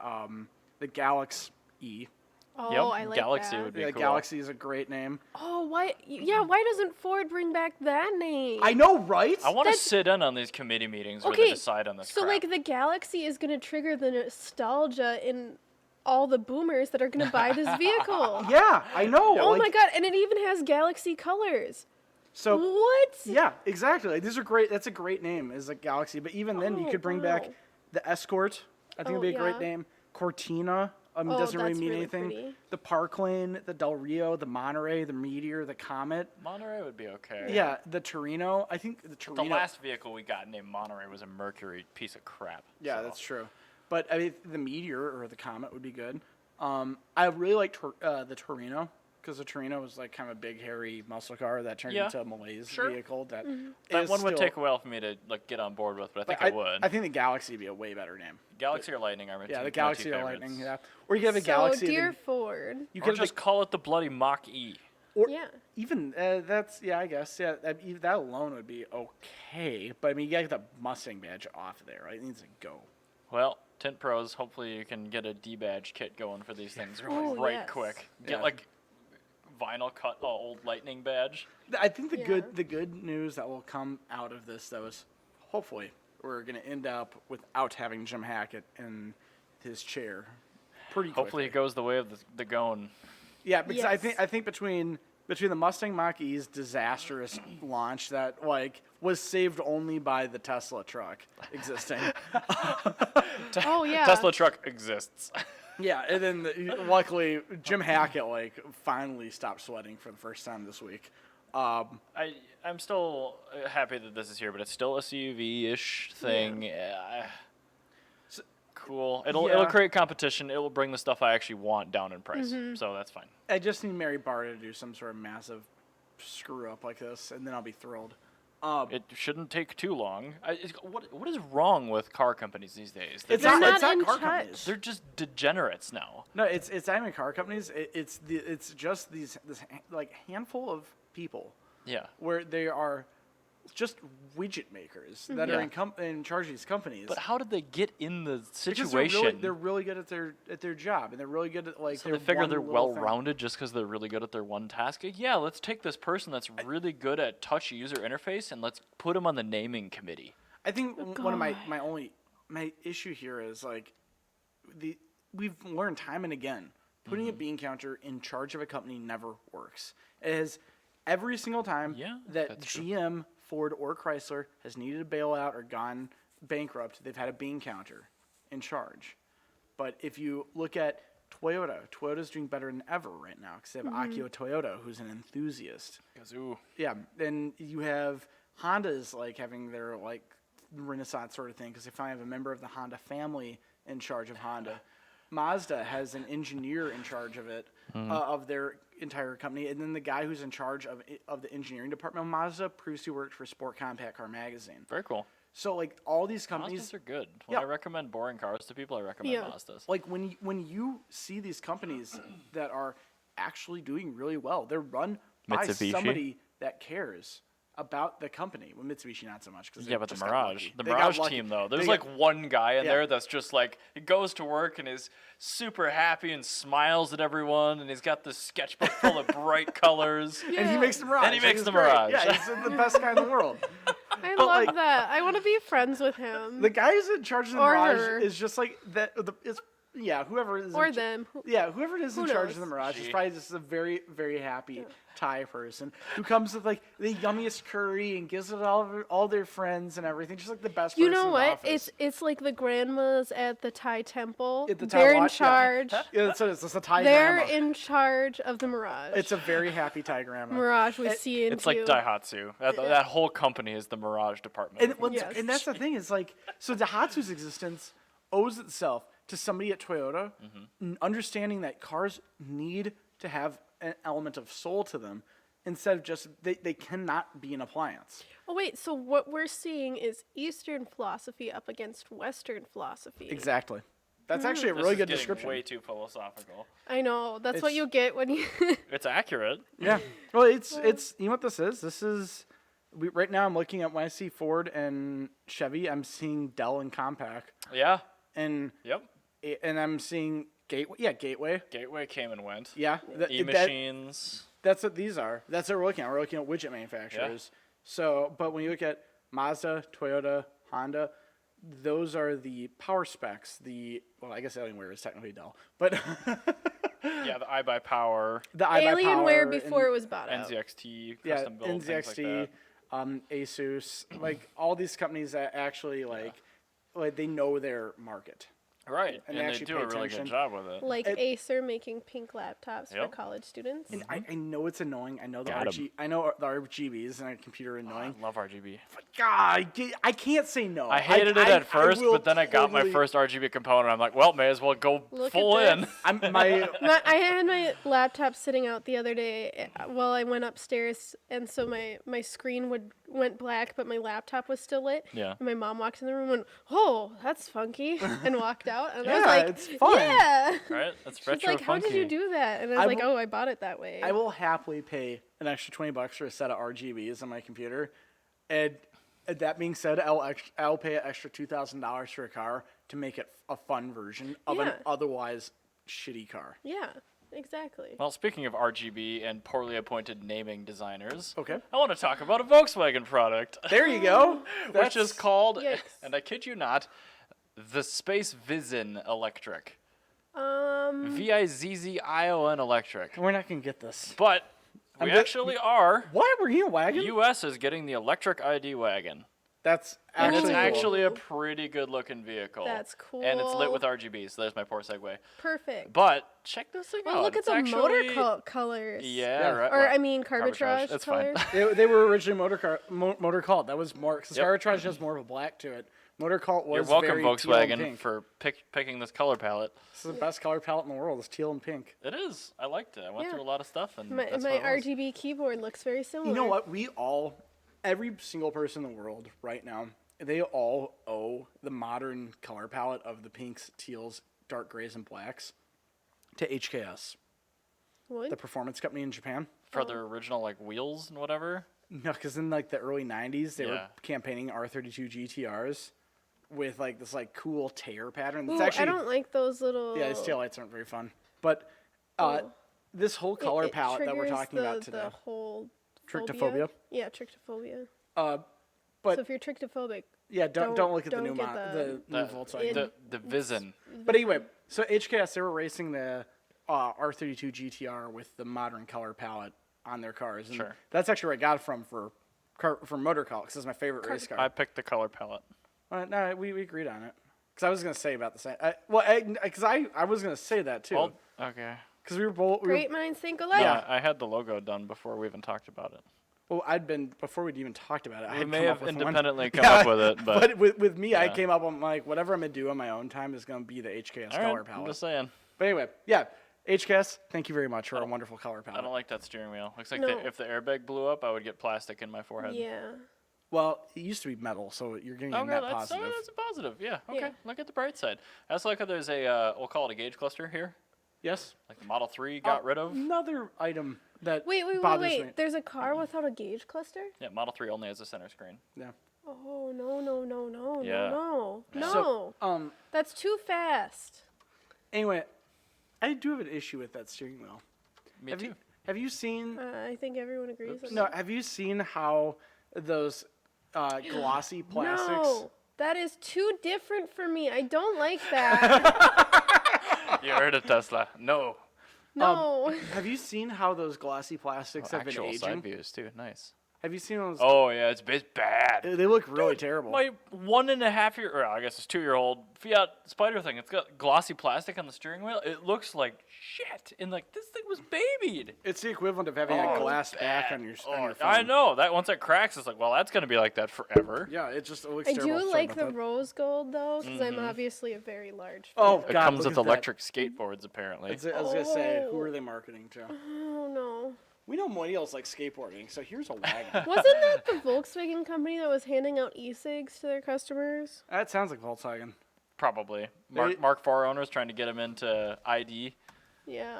[SPEAKER 1] Galaxy E.
[SPEAKER 3] oh,
[SPEAKER 2] Yep,
[SPEAKER 3] I like
[SPEAKER 2] Galaxy
[SPEAKER 3] that.
[SPEAKER 2] would be
[SPEAKER 1] The
[SPEAKER 2] cool.
[SPEAKER 1] Galaxy is a great name.
[SPEAKER 3] Oh, why? Yeah, why doesn't Ford bring back that name?
[SPEAKER 1] I know, right?
[SPEAKER 2] I want to
[SPEAKER 3] That's-
[SPEAKER 2] sit in on these committee meetings where they
[SPEAKER 3] Okay,
[SPEAKER 2] decide on this
[SPEAKER 3] So,
[SPEAKER 2] crap.
[SPEAKER 3] like, the Galaxy is going to trigger the nostalgia in all the boomers that are going to buy this vehicle.
[SPEAKER 1] Yeah, I know.
[SPEAKER 3] Oh
[SPEAKER 1] like,
[SPEAKER 3] my god, and it even has Galaxy colors.
[SPEAKER 1] So
[SPEAKER 3] What?
[SPEAKER 1] yeah, exactly. Like, these are great. That's a great name, is a Galaxy. But even then, you
[SPEAKER 3] Oh,
[SPEAKER 1] could bring
[SPEAKER 3] wow.
[SPEAKER 1] back the Escort. I think
[SPEAKER 3] Oh,
[SPEAKER 1] it'd be a great
[SPEAKER 3] yeah.
[SPEAKER 1] name. Cortina.
[SPEAKER 3] Oh,
[SPEAKER 1] Doesn't really
[SPEAKER 3] that's
[SPEAKER 1] mean
[SPEAKER 3] really
[SPEAKER 1] anything.
[SPEAKER 3] pretty.
[SPEAKER 1] The Parkland, the Del Rio, the Monterey, the Meteor, the Comet.
[SPEAKER 2] Monterey would be okay.
[SPEAKER 1] Yeah, the Torino. I think the
[SPEAKER 2] The
[SPEAKER 1] Torino.
[SPEAKER 2] last vehicle we got named Monterey was a Mercury piece of crap.
[SPEAKER 1] Yeah,
[SPEAKER 2] so.
[SPEAKER 1] that's true. But I mean, the Meteor or the Comet would be good. I really like the Torino, because the Torino was like kind of a big, hairy muscle car that turned
[SPEAKER 2] Yeah,
[SPEAKER 1] into a malaise
[SPEAKER 2] sure.
[SPEAKER 1] vehicle. That
[SPEAKER 2] That
[SPEAKER 1] is
[SPEAKER 2] one would
[SPEAKER 1] still-
[SPEAKER 2] take a while for me to get on board with, but I think
[SPEAKER 1] but
[SPEAKER 2] I would.
[SPEAKER 1] I think the Galaxy would be a way better name.
[SPEAKER 2] Galaxy or Lightning are my
[SPEAKER 1] Yeah,
[SPEAKER 2] two,
[SPEAKER 1] the Galaxy
[SPEAKER 2] my
[SPEAKER 1] or
[SPEAKER 2] two
[SPEAKER 1] Lightning.
[SPEAKER 2] favorites.
[SPEAKER 1] Yeah, or you could have a Galaxy.
[SPEAKER 3] So,
[SPEAKER 1] and
[SPEAKER 3] dear
[SPEAKER 1] then
[SPEAKER 3] Ford.
[SPEAKER 1] you
[SPEAKER 2] Or
[SPEAKER 1] could
[SPEAKER 2] just call it the bloody Mach-E.
[SPEAKER 1] or
[SPEAKER 3] Yeah.
[SPEAKER 1] even that's I guess that alone would be okay. But I mean, you gotta get the Mustang badge off of there, right? It needs to go.
[SPEAKER 2] Well, Tint Pros, hopefully you can get a D-badge kit going for these things
[SPEAKER 3] Oh,
[SPEAKER 2] right
[SPEAKER 3] yes.
[SPEAKER 2] quick. Get
[SPEAKER 1] Yeah.
[SPEAKER 2] like vinyl cut old Lightning badge.
[SPEAKER 1] I think the
[SPEAKER 3] Yeah.
[SPEAKER 1] good news that will come out of this, though, is hopefully we're going to end up without having Jim Hackett in his chair pretty quickly.
[SPEAKER 2] Hopefully it goes the way of the going.
[SPEAKER 1] Yeah, because
[SPEAKER 3] Yes.
[SPEAKER 1] I think between the Mustang Mach-E's disastrous launch that was saved only by the Tesla truck existing.
[SPEAKER 3] Oh, yeah.
[SPEAKER 2] Tesla truck exists.
[SPEAKER 1] Yeah, and then luckily Jim Hackett finally stopped sweating for the first time this week.
[SPEAKER 2] I'm still happy that this is here, but it's still a CUV-ish thing. Cool. It'll
[SPEAKER 1] Yeah.
[SPEAKER 2] create competition. It will bring the stuff I actually want down in price.
[SPEAKER 3] Mm-hmm.
[SPEAKER 2] So that's fine.
[SPEAKER 1] I just need Mary Barta to do some sort of massive screw up like this, and then I'll be thrilled.
[SPEAKER 2] It shouldn't take too long. What is wrong with car companies these days?
[SPEAKER 1] It's
[SPEAKER 3] They're
[SPEAKER 1] not
[SPEAKER 3] not in
[SPEAKER 1] car
[SPEAKER 3] touch.
[SPEAKER 1] companies.
[SPEAKER 2] They're just degenerates now.
[SPEAKER 1] No, it's not even car companies. It's just this handful of people
[SPEAKER 2] Yeah.
[SPEAKER 1] where they are just widget makers that are in charge of these companies.
[SPEAKER 2] But how did they get in the
[SPEAKER 1] Because
[SPEAKER 2] situation?
[SPEAKER 1] they're really good at their job, and they're really good at
[SPEAKER 2] So they figure they're well-rounded just because they're really good at their one task. Yeah, let's take this person that's really good at touch user interface and let's put him on the naming committee.
[SPEAKER 1] I think one of my issue here is we've learned time and again putting a bean counter in charge of a company never works. It has every single time that
[SPEAKER 2] that's true.
[SPEAKER 1] GM, Ford, or Chrysler has needed a bailout or gone bankrupt, they've had a bean counter in charge. But if you look at Toyota's doing better than ever right now because they have Akio Toyota, who's an enthusiast.
[SPEAKER 2] Gazoo.
[SPEAKER 1] Yeah, and you have Honda's having their Renaissance sort of thing because they finally have a member of the Honda family in charge of Honda. Mazda has an engineer in charge of it, of their entire company, and then the guy who's in charge of the engineering department of Mazda previously worked for Sport Compact Car Magazine.
[SPEAKER 2] Very cool.
[SPEAKER 1] So all these companies,
[SPEAKER 2] Mazdas are good. When
[SPEAKER 1] Yeah.
[SPEAKER 2] I recommend boring cars to people, I recommend
[SPEAKER 3] Yeah.
[SPEAKER 2] Mazdas.
[SPEAKER 1] when you see these companies that are actually doing really well, they're run by
[SPEAKER 2] Mitsubishi?
[SPEAKER 1] somebody that cares about the company. Well, Mitsubishi not so much.
[SPEAKER 2] Yeah, but the
[SPEAKER 1] just got
[SPEAKER 2] Mirage.
[SPEAKER 1] lucky.
[SPEAKER 2] The
[SPEAKER 1] They got
[SPEAKER 2] Mirage
[SPEAKER 1] lucky.
[SPEAKER 2] team, though. There's
[SPEAKER 1] They got-
[SPEAKER 2] one guy in
[SPEAKER 1] Yeah.
[SPEAKER 2] there that's just he goes to work and is super happy and smiles at everyone, and he's got this sketchbook full of bright colors.
[SPEAKER 1] And he makes the Mirage.
[SPEAKER 2] And he makes
[SPEAKER 1] He's
[SPEAKER 2] the
[SPEAKER 1] great.
[SPEAKER 2] Mirage.
[SPEAKER 1] Yeah, he's the best guy in the world.
[SPEAKER 3] I
[SPEAKER 1] But,
[SPEAKER 3] love that. I want to be friends with him.
[SPEAKER 1] The guy who's in charge of the
[SPEAKER 3] Or
[SPEAKER 1] Mirage
[SPEAKER 3] her.
[SPEAKER 1] is just that. It's whoever is
[SPEAKER 3] Or them.
[SPEAKER 1] whoever it is in
[SPEAKER 3] Who
[SPEAKER 1] charge
[SPEAKER 3] knows?
[SPEAKER 1] of the Mirage is
[SPEAKER 2] She.
[SPEAKER 1] probably just a very, very happy Thai person who comes with like the yummiest curry and gives it all their friends and everything. Just like the best.
[SPEAKER 3] You
[SPEAKER 1] person
[SPEAKER 3] know
[SPEAKER 1] in the
[SPEAKER 3] what?
[SPEAKER 1] office.
[SPEAKER 3] It's like the grandmas at the Thai temple.
[SPEAKER 1] At the Thai
[SPEAKER 3] They're in
[SPEAKER 1] watch, yeah.
[SPEAKER 3] charge.
[SPEAKER 1] Yeah, that's what it is. It's a Thai
[SPEAKER 3] They're
[SPEAKER 1] grandma.
[SPEAKER 3] in charge of the Mirage.
[SPEAKER 1] It's a very happy Thai grandma.
[SPEAKER 3] Mirage with C and
[SPEAKER 2] It's like Daihatsu. That whole company is the Mirage department.
[SPEAKER 3] Yes.
[SPEAKER 1] And that's the thing is like, so Daihatsu's existence owes itself to somebody at Toyota understanding that cars need to have an element of soul to them instead of just, they cannot be an appliance.
[SPEAKER 3] Oh wait, so what we're seeing is Eastern philosophy up against Western philosophy.
[SPEAKER 1] Exactly. That's actually a
[SPEAKER 2] This
[SPEAKER 1] really
[SPEAKER 2] is
[SPEAKER 1] good
[SPEAKER 2] getting
[SPEAKER 1] description.
[SPEAKER 2] way too philosophical.
[SPEAKER 3] I know. That's what
[SPEAKER 1] It's-
[SPEAKER 3] you get when you.
[SPEAKER 2] It's accurate.
[SPEAKER 1] Yeah. Well, it's you know what this is? This is right now I'm looking at when I see Ford and Chevy, I'm seeing Dell and Compaq,
[SPEAKER 2] Yeah.
[SPEAKER 1] and
[SPEAKER 2] Yep.
[SPEAKER 1] I'm seeing Gateway. Yeah, Gateway.
[SPEAKER 2] Gateway came and went.
[SPEAKER 1] Yeah.
[SPEAKER 2] E-machines.
[SPEAKER 1] That's what these are. That's what we're looking at. We're looking at widget manufacturers. So, but when you look at Mazda, Toyota, Honda, those are the power specs. Well, I guess Alienware is technically Dell, but
[SPEAKER 2] Yeah, the iBuyPower,
[SPEAKER 1] the iBuyPower
[SPEAKER 3] Alienware before it was bought out.
[SPEAKER 2] NZXT,
[SPEAKER 1] yeah,
[SPEAKER 2] custom build, things like
[SPEAKER 1] NZXT,
[SPEAKER 2] that.
[SPEAKER 1] Asus, like all these companies that actually like they know their market.
[SPEAKER 2] Right,
[SPEAKER 1] and
[SPEAKER 2] and
[SPEAKER 1] they
[SPEAKER 2] they
[SPEAKER 1] actually
[SPEAKER 2] do
[SPEAKER 1] pay
[SPEAKER 2] a really good
[SPEAKER 1] attention.
[SPEAKER 2] job with it.
[SPEAKER 3] Like Acer making pink laptops for
[SPEAKER 2] Yep.
[SPEAKER 3] college students.
[SPEAKER 1] And I know it's annoying. I know the
[SPEAKER 2] Got 'em.
[SPEAKER 1] I know the RGBs and a computer are annoying.
[SPEAKER 2] I love RGB.
[SPEAKER 1] But God, I can't say no.
[SPEAKER 2] I hated it at first,
[SPEAKER 1] will
[SPEAKER 2] but then I got my
[SPEAKER 1] totally-
[SPEAKER 2] first RGB component. I'm like, well, may as well go
[SPEAKER 3] Look
[SPEAKER 2] full
[SPEAKER 3] at
[SPEAKER 2] in.
[SPEAKER 3] this. I had my laptop sitting out the other day while I went upstairs, and so my screen went black, but my laptop was still lit.
[SPEAKER 2] Yeah.
[SPEAKER 3] And my mom walked in the room and went, "Oh, that's funky," and walked out. And I was
[SPEAKER 1] Yeah,
[SPEAKER 3] like,
[SPEAKER 1] it's fun.
[SPEAKER 3] "Yeah."
[SPEAKER 2] Right? That's
[SPEAKER 3] She's
[SPEAKER 2] retro
[SPEAKER 3] like, "How
[SPEAKER 2] funky.
[SPEAKER 3] did you do that?" And I was
[SPEAKER 1] I
[SPEAKER 3] like,
[SPEAKER 1] will-
[SPEAKER 3] "Oh, I bought it that way."
[SPEAKER 1] I will happily pay an extra $20 for a set of RGBs on my computer, and that being said, I'll pay an extra $2,000 for a car to make it a fun version of an
[SPEAKER 3] Yeah.
[SPEAKER 1] otherwise shitty car.
[SPEAKER 3] Yeah, exactly.
[SPEAKER 2] Well, speaking of RGB and poorly appointed naming designers,
[SPEAKER 1] Okay.
[SPEAKER 2] I want to talk about a Volkswagen product,
[SPEAKER 1] There you go.
[SPEAKER 2] which is called,
[SPEAKER 3] Yikes.
[SPEAKER 2] and I kid you not, the Space Vizzion Electric. Vizzion Electric.
[SPEAKER 1] We're not gonna get this.
[SPEAKER 2] But we
[SPEAKER 1] good-
[SPEAKER 2] actually are.
[SPEAKER 1] Why were you a wagon?
[SPEAKER 2] U.S. is getting the electric ID wagon.
[SPEAKER 1] That's
[SPEAKER 2] And
[SPEAKER 1] actually
[SPEAKER 2] it's
[SPEAKER 1] cool.
[SPEAKER 2] actually a pretty good looking vehicle.
[SPEAKER 3] That's
[SPEAKER 2] And it's lit with
[SPEAKER 3] cool.
[SPEAKER 2] RGB, so there's my poor segue.
[SPEAKER 3] Perfect.
[SPEAKER 2] But check this thing
[SPEAKER 3] Oh,
[SPEAKER 2] out.
[SPEAKER 3] look at
[SPEAKER 2] It's
[SPEAKER 3] the
[SPEAKER 2] actually,
[SPEAKER 3] motor colors.
[SPEAKER 2] Yeah,
[SPEAKER 1] Yeah.
[SPEAKER 2] right.
[SPEAKER 3] Or
[SPEAKER 2] well,
[SPEAKER 3] I mean, Carbitrage
[SPEAKER 2] That's fine.
[SPEAKER 3] colors.
[SPEAKER 1] They were originally motor cult. That was more because
[SPEAKER 2] Yep.
[SPEAKER 1] Carbitrage has more of a black to it. Motor cult was
[SPEAKER 2] You're welcome,
[SPEAKER 1] very teal and
[SPEAKER 2] Volkswagen,
[SPEAKER 1] pink.
[SPEAKER 2] for picking this color palette.
[SPEAKER 1] This is the best color palette in the world. It's teal and pink.
[SPEAKER 2] It is. I liked it. I went
[SPEAKER 3] Yeah.
[SPEAKER 2] through a lot of stuff, and
[SPEAKER 3] My
[SPEAKER 2] that's
[SPEAKER 3] my
[SPEAKER 2] what it was.
[SPEAKER 3] RGB keyboard looks very similar.
[SPEAKER 1] You know what? Every single person in the world right now, they all owe the modern color palette of the pinks, teals, dark grays, and blacks to HKS,
[SPEAKER 3] What?
[SPEAKER 1] the performance company in Japan.
[SPEAKER 2] For their original like wheels and whatever.
[SPEAKER 1] No, because in like the early '90s, they were
[SPEAKER 2] Yeah.
[SPEAKER 1] campaigning R32 GTRs with like this like cool tear pattern.
[SPEAKER 3] Ooh,
[SPEAKER 1] It's actually
[SPEAKER 3] I don't like those little.
[SPEAKER 1] yeah, these taillights aren't very fun. But
[SPEAKER 3] Oh.
[SPEAKER 1] this whole color
[SPEAKER 3] it
[SPEAKER 1] palette that we're
[SPEAKER 3] triggers
[SPEAKER 1] talking about today.
[SPEAKER 3] The whole
[SPEAKER 1] Trichtophobia?
[SPEAKER 3] Yeah, trichtophobia.
[SPEAKER 1] But
[SPEAKER 3] So if you're trichtophobic,
[SPEAKER 1] yeah, don't look at the
[SPEAKER 3] don't
[SPEAKER 1] new
[SPEAKER 3] get
[SPEAKER 1] the new Volkswagen.
[SPEAKER 2] The Vizzion.
[SPEAKER 1] But anyway, so HKS, they were racing the R32 GTR with the modern color palette on their cars. And
[SPEAKER 2] Sure.
[SPEAKER 1] that's actually where I got it from Motor Cult, because it's my favorite race car.
[SPEAKER 2] I picked the color palette.
[SPEAKER 1] No, we agreed on it. Because I was going to say about the same. Because I was going to say that too.
[SPEAKER 2] Well, okay.
[SPEAKER 1] Because we were both.
[SPEAKER 3] great minds think alike.
[SPEAKER 2] Yeah, I had the logo done before we even talked about it.
[SPEAKER 1] Well, before we'd even talked about it, I
[SPEAKER 2] We
[SPEAKER 1] had
[SPEAKER 2] may
[SPEAKER 1] come
[SPEAKER 2] have
[SPEAKER 1] up with one.
[SPEAKER 2] independently come up with it, but
[SPEAKER 1] with me, I
[SPEAKER 2] yeah.
[SPEAKER 1] came up with like whatever I'm gonna do on my own time is gonna be the HKS
[SPEAKER 2] all
[SPEAKER 1] color
[SPEAKER 2] right, I'm
[SPEAKER 1] palette.
[SPEAKER 2] just saying.
[SPEAKER 1] But anyway, yeah, HKS, thank you very much for a wonderful color
[SPEAKER 2] I
[SPEAKER 1] palette.
[SPEAKER 2] don't like that steering wheel. Looks like
[SPEAKER 3] No.
[SPEAKER 2] if the airbag blew up, I would get plastic in my forehead.
[SPEAKER 3] Yeah.
[SPEAKER 1] Well, it used to be metal, so you're getting a
[SPEAKER 2] Okay,
[SPEAKER 1] net
[SPEAKER 2] that's
[SPEAKER 1] positive.
[SPEAKER 2] that's a positive. Yeah. Okay.
[SPEAKER 3] Yeah.
[SPEAKER 2] Look at the bright side. I also like how there's a we'll call it a gauge cluster here,
[SPEAKER 1] Yes.
[SPEAKER 2] like the Model 3 got rid of.
[SPEAKER 1] Another item that
[SPEAKER 3] Wait.
[SPEAKER 1] bothers me.
[SPEAKER 3] There's a car without a gauge cluster?
[SPEAKER 2] Yeah, Model 3 only has a center screen.
[SPEAKER 1] Yeah.
[SPEAKER 3] Oh no
[SPEAKER 2] Yeah.
[SPEAKER 3] no.
[SPEAKER 1] So,
[SPEAKER 3] That's too fast.
[SPEAKER 1] anyway, I do have an issue with that steering wheel.
[SPEAKER 2] Me
[SPEAKER 1] Have
[SPEAKER 2] too.
[SPEAKER 1] you have you seen?
[SPEAKER 3] I think everyone agrees on
[SPEAKER 1] No,
[SPEAKER 3] that.
[SPEAKER 1] have you seen how those glossy plastics?
[SPEAKER 3] No, that is too different for me. I don't like that.
[SPEAKER 2] You heard it, Tesla. No.
[SPEAKER 3] No.
[SPEAKER 1] Have you seen how those glossy plastics have been
[SPEAKER 2] Actual
[SPEAKER 1] aging?
[SPEAKER 2] side views too. Nice.
[SPEAKER 1] Have you seen those?
[SPEAKER 2] Oh yeah, it's bad.
[SPEAKER 1] They look really terrible.
[SPEAKER 2] My 1.5 year, or I guess it's 2-year-old Fiat Spider thing. It's got glossy plastic on the steering wheel. It looks like shit. And like this thing was babied.
[SPEAKER 1] It's the equivalent of having a glass back on your phone.
[SPEAKER 2] I know that once it cracks, it's like, well, that's gonna be like that forever.
[SPEAKER 1] Yeah, it looks
[SPEAKER 3] I
[SPEAKER 1] terrible.
[SPEAKER 3] do
[SPEAKER 1] Sorry
[SPEAKER 3] like
[SPEAKER 1] about
[SPEAKER 3] the
[SPEAKER 1] that.
[SPEAKER 3] rose gold though, because I'm obviously a very large.
[SPEAKER 1] Oh,
[SPEAKER 3] fan.
[SPEAKER 2] It
[SPEAKER 1] God,
[SPEAKER 2] comes
[SPEAKER 1] look
[SPEAKER 2] with
[SPEAKER 1] at that.
[SPEAKER 2] electric skateboards apparently.
[SPEAKER 1] I was gonna say, who
[SPEAKER 3] Oh.
[SPEAKER 1] are they marketing to?
[SPEAKER 3] Oh no.
[SPEAKER 1] We know millennials like skateboarding, so here's a wagon.
[SPEAKER 3] Wasn't that the Volkswagen company that was handing out e-cigs to their customers?
[SPEAKER 1] That sounds like Volkswagen.
[SPEAKER 2] Probably.
[SPEAKER 1] They-
[SPEAKER 2] Mark IV owners trying to get him into ID.
[SPEAKER 3] Yeah.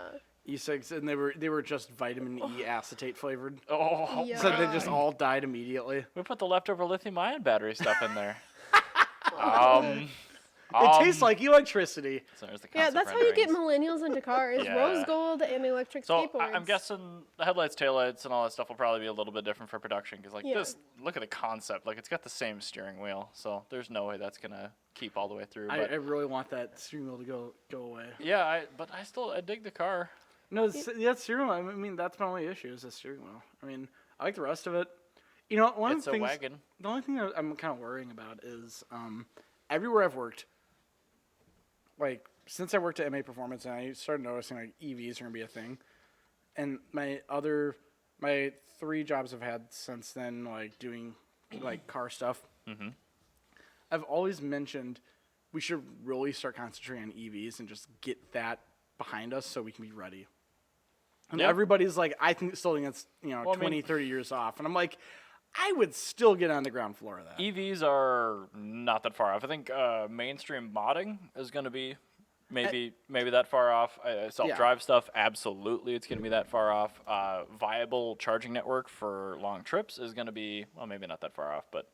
[SPEAKER 1] E6, and they were just vitamin E acetate flavored.
[SPEAKER 2] Oh,
[SPEAKER 3] Yeah.
[SPEAKER 1] So they just all died immediately.
[SPEAKER 2] we put the leftover lithium-ion battery stuff in there.
[SPEAKER 1] It tastes like electricity.
[SPEAKER 2] So there's the
[SPEAKER 3] Yeah,
[SPEAKER 2] concept
[SPEAKER 3] that's how you get
[SPEAKER 2] renderings.
[SPEAKER 3] millennials into cars.
[SPEAKER 2] Yeah.
[SPEAKER 3] Rose gold and electric
[SPEAKER 2] So
[SPEAKER 3] skateboards.
[SPEAKER 2] I'm guessing the headlights, taillights, and all that stuff will probably be a little bit different for production because, like,
[SPEAKER 3] Yeah.
[SPEAKER 2] this, look at the concept. Like, it's got the same steering wheel, so there's no way that's gonna keep all the way through.
[SPEAKER 1] I
[SPEAKER 2] But
[SPEAKER 1] really want that steering wheel to go away.
[SPEAKER 2] yeah, but I dig the car.
[SPEAKER 1] No, that steering wheel. I mean, that's my only issue is the steering wheel. I mean, I like the rest of it. You know, one
[SPEAKER 2] It's
[SPEAKER 1] of the
[SPEAKER 2] a
[SPEAKER 1] things.
[SPEAKER 2] wagon.
[SPEAKER 1] The only thing that I'm kind of worrying about is everywhere I've worked, like since I worked at MA Performance, and I started noticing like EVs are gonna be a thing, and my 3 jobs I've had since then, like doing like car stuff, I've always mentioned we should really start concentrating on EVs and just get that behind us so we can be ready. And
[SPEAKER 2] Yep.
[SPEAKER 1] everybody's like, I still think it's,
[SPEAKER 2] Well, I mean-
[SPEAKER 1] 20, 30 years off. And I'm like, I would still get on the ground floor of that.
[SPEAKER 2] EVs are not that far off. I think mainstream modding is going to be maybe that far off. Self-drive stuff, absolutely, it's going to be that far off. Viable charging network for long trips is going to be, well, maybe not that far off, but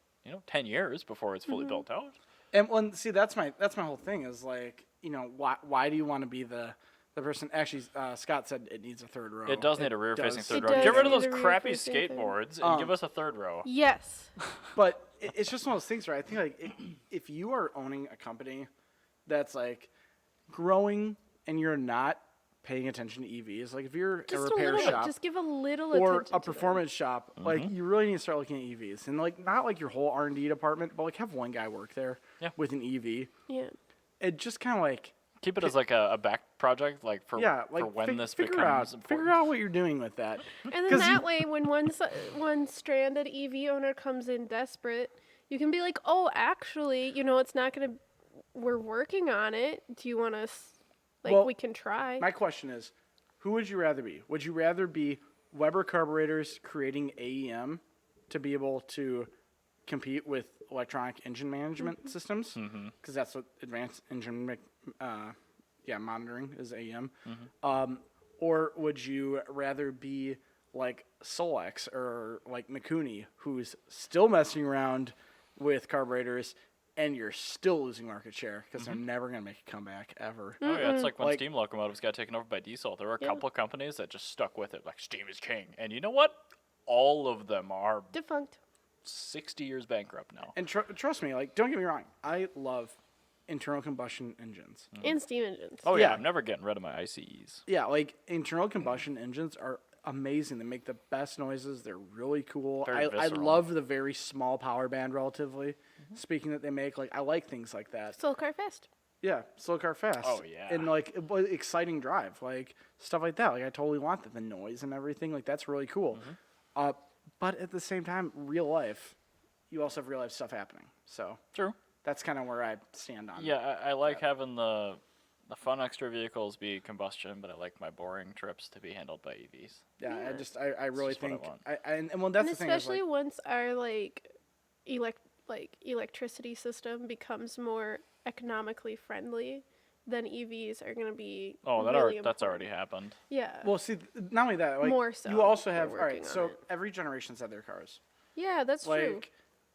[SPEAKER 2] 10 years before it's fully built out.
[SPEAKER 1] And when see, that's my whole thing is like, why do you want to be the person? Actually, Scott said it needs a third row.
[SPEAKER 2] It does need a rear-facing
[SPEAKER 1] does.
[SPEAKER 2] third
[SPEAKER 3] It
[SPEAKER 2] row. Get
[SPEAKER 3] does
[SPEAKER 2] rid of
[SPEAKER 3] need
[SPEAKER 2] those
[SPEAKER 3] a
[SPEAKER 2] crappy
[SPEAKER 3] rear-facing thing.
[SPEAKER 2] skateboards and give us a third row.
[SPEAKER 3] Yes.
[SPEAKER 1] But it's just one of those things where I think like if you are owning a company that's like growing and you're not paying attention to EVs, like if you're a
[SPEAKER 3] Just a
[SPEAKER 1] repair
[SPEAKER 3] little
[SPEAKER 1] shop
[SPEAKER 3] bit. Just give a little
[SPEAKER 1] or
[SPEAKER 3] attention
[SPEAKER 1] a
[SPEAKER 3] to them.
[SPEAKER 1] performance shop, like you really need to start looking at EVs and like not like your whole R&D department, but like have one guy work there
[SPEAKER 2] Yeah.
[SPEAKER 1] with an EV.
[SPEAKER 3] Yeah.
[SPEAKER 1] It just kind of like
[SPEAKER 2] Keep it as like a back project, like for when this
[SPEAKER 1] figure
[SPEAKER 2] becomes
[SPEAKER 1] out
[SPEAKER 2] important.
[SPEAKER 1] what you're doing with that.
[SPEAKER 3] And then
[SPEAKER 1] 'Cause
[SPEAKER 3] that way, when one stranded EV owner comes in desperate, you can be like, "Oh, actually, it's not gonna. We're working on it. Do you want us?
[SPEAKER 1] Well,
[SPEAKER 3] we can try."
[SPEAKER 1] My question is, who would you rather be? Would you rather be Weber Carburetors creating AEM to be able to compete with electronic engine management systems? Because that's what advanced engine monitoring is AEM. Or would you rather be like Solex or like Mikuni, who's still messing around with carburetors and you're still losing market share because they're never going to make a comeback ever.
[SPEAKER 2] Oh yeah, it's like when
[SPEAKER 1] Like-
[SPEAKER 2] steam locomotives got taken over by diesel. There were a
[SPEAKER 3] Yeah.
[SPEAKER 2] couple of companies that just stuck with it, like steam is king. And you know what? All of them are
[SPEAKER 3] Defunct.
[SPEAKER 2] 60 years bankrupt now.
[SPEAKER 1] And trust me, like, don't get me wrong, I love internal combustion engines.
[SPEAKER 3] And steam engines.
[SPEAKER 2] Oh yeah,
[SPEAKER 1] Yeah.
[SPEAKER 2] I'm never getting rid of my ICEs.
[SPEAKER 1] Yeah, like internal combustion engines are amazing. They make the best noises. They're really cool.
[SPEAKER 2] Very
[SPEAKER 1] I
[SPEAKER 2] visceral.
[SPEAKER 1] love the very small power band relatively. Speaking that they make, like I like things like that.
[SPEAKER 3] Soul Car Fest.
[SPEAKER 1] Yeah, slow car fast.
[SPEAKER 2] Oh, yeah.
[SPEAKER 1] And like exciting drive, like stuff like that. Like I totally want that. The noise and everything, like that's really cool. But at the same time, real life, you also have real life stuff happening. So
[SPEAKER 2] True.
[SPEAKER 1] that's kind of where I stand on.
[SPEAKER 2] Yeah, I like having the fun extra vehicles be combustion, but I like my boring trips to be handled by EVs.
[SPEAKER 1] Yeah,
[SPEAKER 3] Yeah.
[SPEAKER 1] I really
[SPEAKER 2] just what I
[SPEAKER 1] think,
[SPEAKER 2] want.
[SPEAKER 1] and well, that's
[SPEAKER 3] And
[SPEAKER 1] the thing. Is,
[SPEAKER 3] especially
[SPEAKER 1] like,
[SPEAKER 3] once our electricity system becomes more economically friendly, then EVs are going to be
[SPEAKER 2] Oh,
[SPEAKER 3] really
[SPEAKER 2] that's
[SPEAKER 3] important.
[SPEAKER 2] already happened.
[SPEAKER 3] Yeah.
[SPEAKER 1] well, see, not only that, like
[SPEAKER 3] More so,
[SPEAKER 1] you also
[SPEAKER 3] we're
[SPEAKER 1] have all
[SPEAKER 3] working
[SPEAKER 1] right.
[SPEAKER 3] on
[SPEAKER 1] So
[SPEAKER 3] it.
[SPEAKER 1] every generation's had their cars.
[SPEAKER 3] Yeah, that's true.
[SPEAKER 1] Like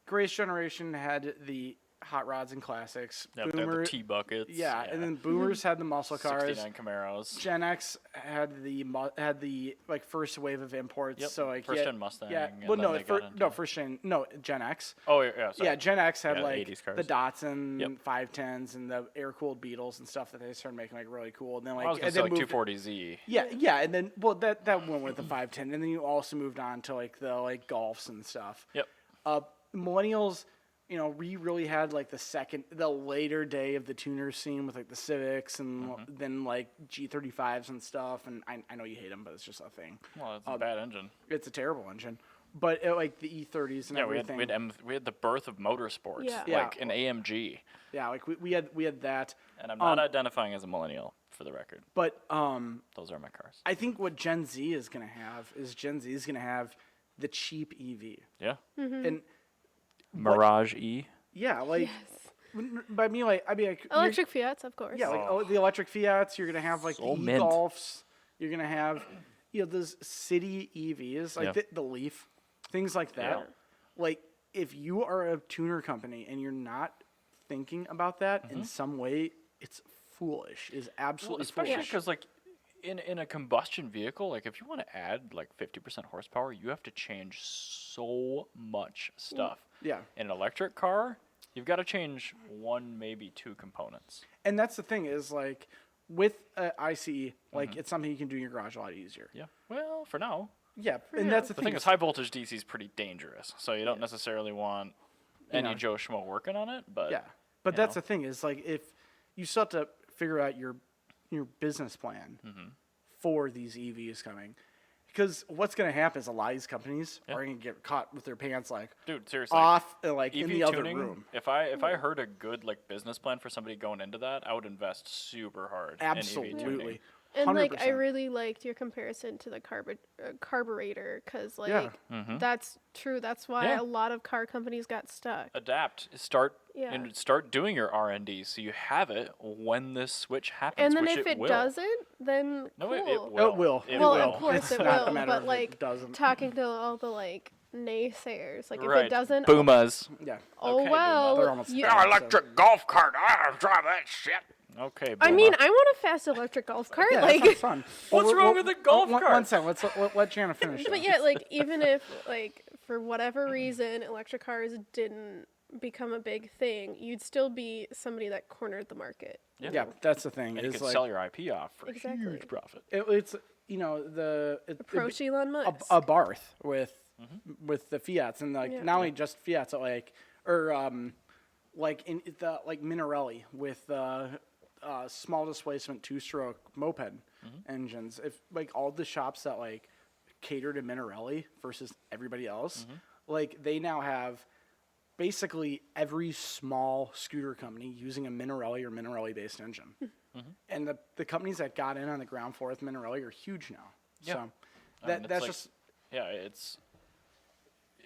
[SPEAKER 1] Grace generation had the hot rods and classics.
[SPEAKER 2] Yep, they had the T buckets.
[SPEAKER 1] Yeah, and then Boomers had the muscle cars.
[SPEAKER 2] 69 Camaros.
[SPEAKER 1] Gen X had the like first wave of imports.
[SPEAKER 2] Yep.
[SPEAKER 1] So like
[SPEAKER 2] First gen Mustang.
[SPEAKER 1] Yeah,
[SPEAKER 2] and
[SPEAKER 1] well
[SPEAKER 2] then they got into-
[SPEAKER 1] first gen Gen X.
[SPEAKER 2] Oh yeah, sorry.
[SPEAKER 1] Yeah, Gen X had
[SPEAKER 2] Yeah,
[SPEAKER 1] like
[SPEAKER 2] 80s cars.
[SPEAKER 1] the Datsun
[SPEAKER 2] Yep.
[SPEAKER 1] 510s and the air cooled Beetles and stuff that they started making like really cool. And then like
[SPEAKER 2] I was gonna
[SPEAKER 1] and
[SPEAKER 2] say
[SPEAKER 1] then
[SPEAKER 2] like
[SPEAKER 1] moved-
[SPEAKER 2] 240Z.
[SPEAKER 1] Yeah, and then that went with the 510, and then you also moved on to like the Golfs and stuff.
[SPEAKER 2] Yep.
[SPEAKER 1] Millennials, we really had like the later day of the tuner scene with like the Civics and then like G35s and stuff. And I know you hate them, but it's just a thing.
[SPEAKER 2] Well, it's a bad engine.
[SPEAKER 1] It's a terrible engine. But like the E30s and
[SPEAKER 2] Yeah,
[SPEAKER 1] everything.
[SPEAKER 2] we had the birth of motorsports,
[SPEAKER 3] Yeah.
[SPEAKER 2] like an AMG.
[SPEAKER 1] Yeah, like we had that.
[SPEAKER 2] And I'm not identifying as a millennial, for the record.
[SPEAKER 1] But
[SPEAKER 2] Those are my cars.
[SPEAKER 1] I think what Gen Z is gonna have the cheap EV.
[SPEAKER 2] Yeah.
[SPEAKER 1] And
[SPEAKER 2] Mirage E.
[SPEAKER 1] yeah, like
[SPEAKER 3] Yes.
[SPEAKER 1] by me, like I mean, like, you're-
[SPEAKER 3] Electric Fiats, of course.
[SPEAKER 1] yeah, like the electric Fiats. You're gonna have like
[SPEAKER 2] So
[SPEAKER 1] the
[SPEAKER 2] mint.
[SPEAKER 1] e-Golfs. You're gonna have those city EVs like
[SPEAKER 2] Yeah.
[SPEAKER 1] the Leaf, things like that.
[SPEAKER 2] Yeah.
[SPEAKER 1] Like if you are a tuner company and you're not thinking about that in some way, it's foolish. Is absolutely
[SPEAKER 2] Especially
[SPEAKER 1] foolish.
[SPEAKER 2] because, like, in a combustion vehicle, like, if you want to add, like, 50% horsepower, you have to change so much stuff.
[SPEAKER 1] Yeah.
[SPEAKER 2] In an electric car, you've got to change one, maybe two components.
[SPEAKER 1] And that's the thing is like with ICE, like it's something you can do in your garage a lot easier.
[SPEAKER 2] Yeah. Well, for now.
[SPEAKER 1] Yeah, and
[SPEAKER 3] now.
[SPEAKER 1] that's the
[SPEAKER 2] The
[SPEAKER 1] thing.
[SPEAKER 2] thing is, high voltage DC is pretty dangerous, so you don't necessarily want any
[SPEAKER 1] know.
[SPEAKER 2] Joe Schmo working on it, but...
[SPEAKER 1] Yeah, but
[SPEAKER 2] you
[SPEAKER 1] that's
[SPEAKER 2] know.
[SPEAKER 1] the thing is like if you still have to figure out your business plan for these EVs coming, because what's going to happen is a lot of these companies are going to get caught with their pants like
[SPEAKER 2] Dude, seriously.
[SPEAKER 1] off like
[SPEAKER 2] EV
[SPEAKER 1] in the other
[SPEAKER 2] tuning,
[SPEAKER 1] room.
[SPEAKER 2] If I heard a good like business plan for somebody going into that, I would invest super hard in EV tuning.
[SPEAKER 1] Absolutely,
[SPEAKER 3] And like, I
[SPEAKER 1] 100%.
[SPEAKER 3] really liked your comparison to the carburetor, because like
[SPEAKER 1] Yeah.
[SPEAKER 3] that's true. That's why
[SPEAKER 2] Yeah.
[SPEAKER 3] a lot of car companies got stuck.
[SPEAKER 2] Adapt, start
[SPEAKER 3] Yeah.
[SPEAKER 2] and start doing your R&D so you have it when this switch happens.
[SPEAKER 3] And then
[SPEAKER 2] which
[SPEAKER 3] if it
[SPEAKER 2] will.
[SPEAKER 3] doesn't, then
[SPEAKER 2] No,
[SPEAKER 3] cool.
[SPEAKER 2] it will.
[SPEAKER 1] It will.
[SPEAKER 2] It
[SPEAKER 3] Well,
[SPEAKER 2] will.
[SPEAKER 3] of course
[SPEAKER 1] It's
[SPEAKER 3] it
[SPEAKER 1] not a
[SPEAKER 3] will,
[SPEAKER 1] matter
[SPEAKER 3] but
[SPEAKER 1] of it
[SPEAKER 3] like
[SPEAKER 1] doesn't.
[SPEAKER 3] talking to all the like naysayers, like if
[SPEAKER 2] Right.
[SPEAKER 3] it doesn't,
[SPEAKER 2] Boomas.
[SPEAKER 1] Yeah,
[SPEAKER 3] oh
[SPEAKER 2] Okay,
[SPEAKER 3] well.
[SPEAKER 1] They're almost
[SPEAKER 3] you-
[SPEAKER 1] there.
[SPEAKER 2] electric golf cart. I drive that shit. Okay,
[SPEAKER 3] I
[SPEAKER 2] boomer.
[SPEAKER 3] mean, I want a fast electric golf cart.
[SPEAKER 1] Yeah,
[SPEAKER 3] like,
[SPEAKER 1] that sounds fun.
[SPEAKER 2] What's wrong with the golf
[SPEAKER 1] One
[SPEAKER 2] cart?
[SPEAKER 1] second, let Jana finish.
[SPEAKER 3] but
[SPEAKER 1] though.
[SPEAKER 3] yeah, like even if like for whatever reason electric cars didn't become a big thing, you'd still be somebody that cornered the market.
[SPEAKER 1] Yeah, that's the thing.
[SPEAKER 2] and you
[SPEAKER 1] is
[SPEAKER 2] can
[SPEAKER 1] like
[SPEAKER 2] sell your IP off for
[SPEAKER 3] Exactly.
[SPEAKER 2] huge profit.
[SPEAKER 1] it's it'd
[SPEAKER 3] Approach
[SPEAKER 1] be
[SPEAKER 3] Elon Musk.
[SPEAKER 1] a Barth with the Fiats and like
[SPEAKER 3] Yeah.
[SPEAKER 1] not only just Fiats, but like like in the like Minarelli with small displacement 2-stroke moped engines. If like all the shops that like cater to Minarelli versus everybody else, like they now have basically every small scooter company using a Minarelli or Minarelli based engine. And the companies that got in on the ground floor with Minarelli are huge now.
[SPEAKER 2] Yeah.
[SPEAKER 1] So
[SPEAKER 2] I mean,
[SPEAKER 1] that's
[SPEAKER 2] it's like-
[SPEAKER 1] just
[SPEAKER 2] Yeah, it's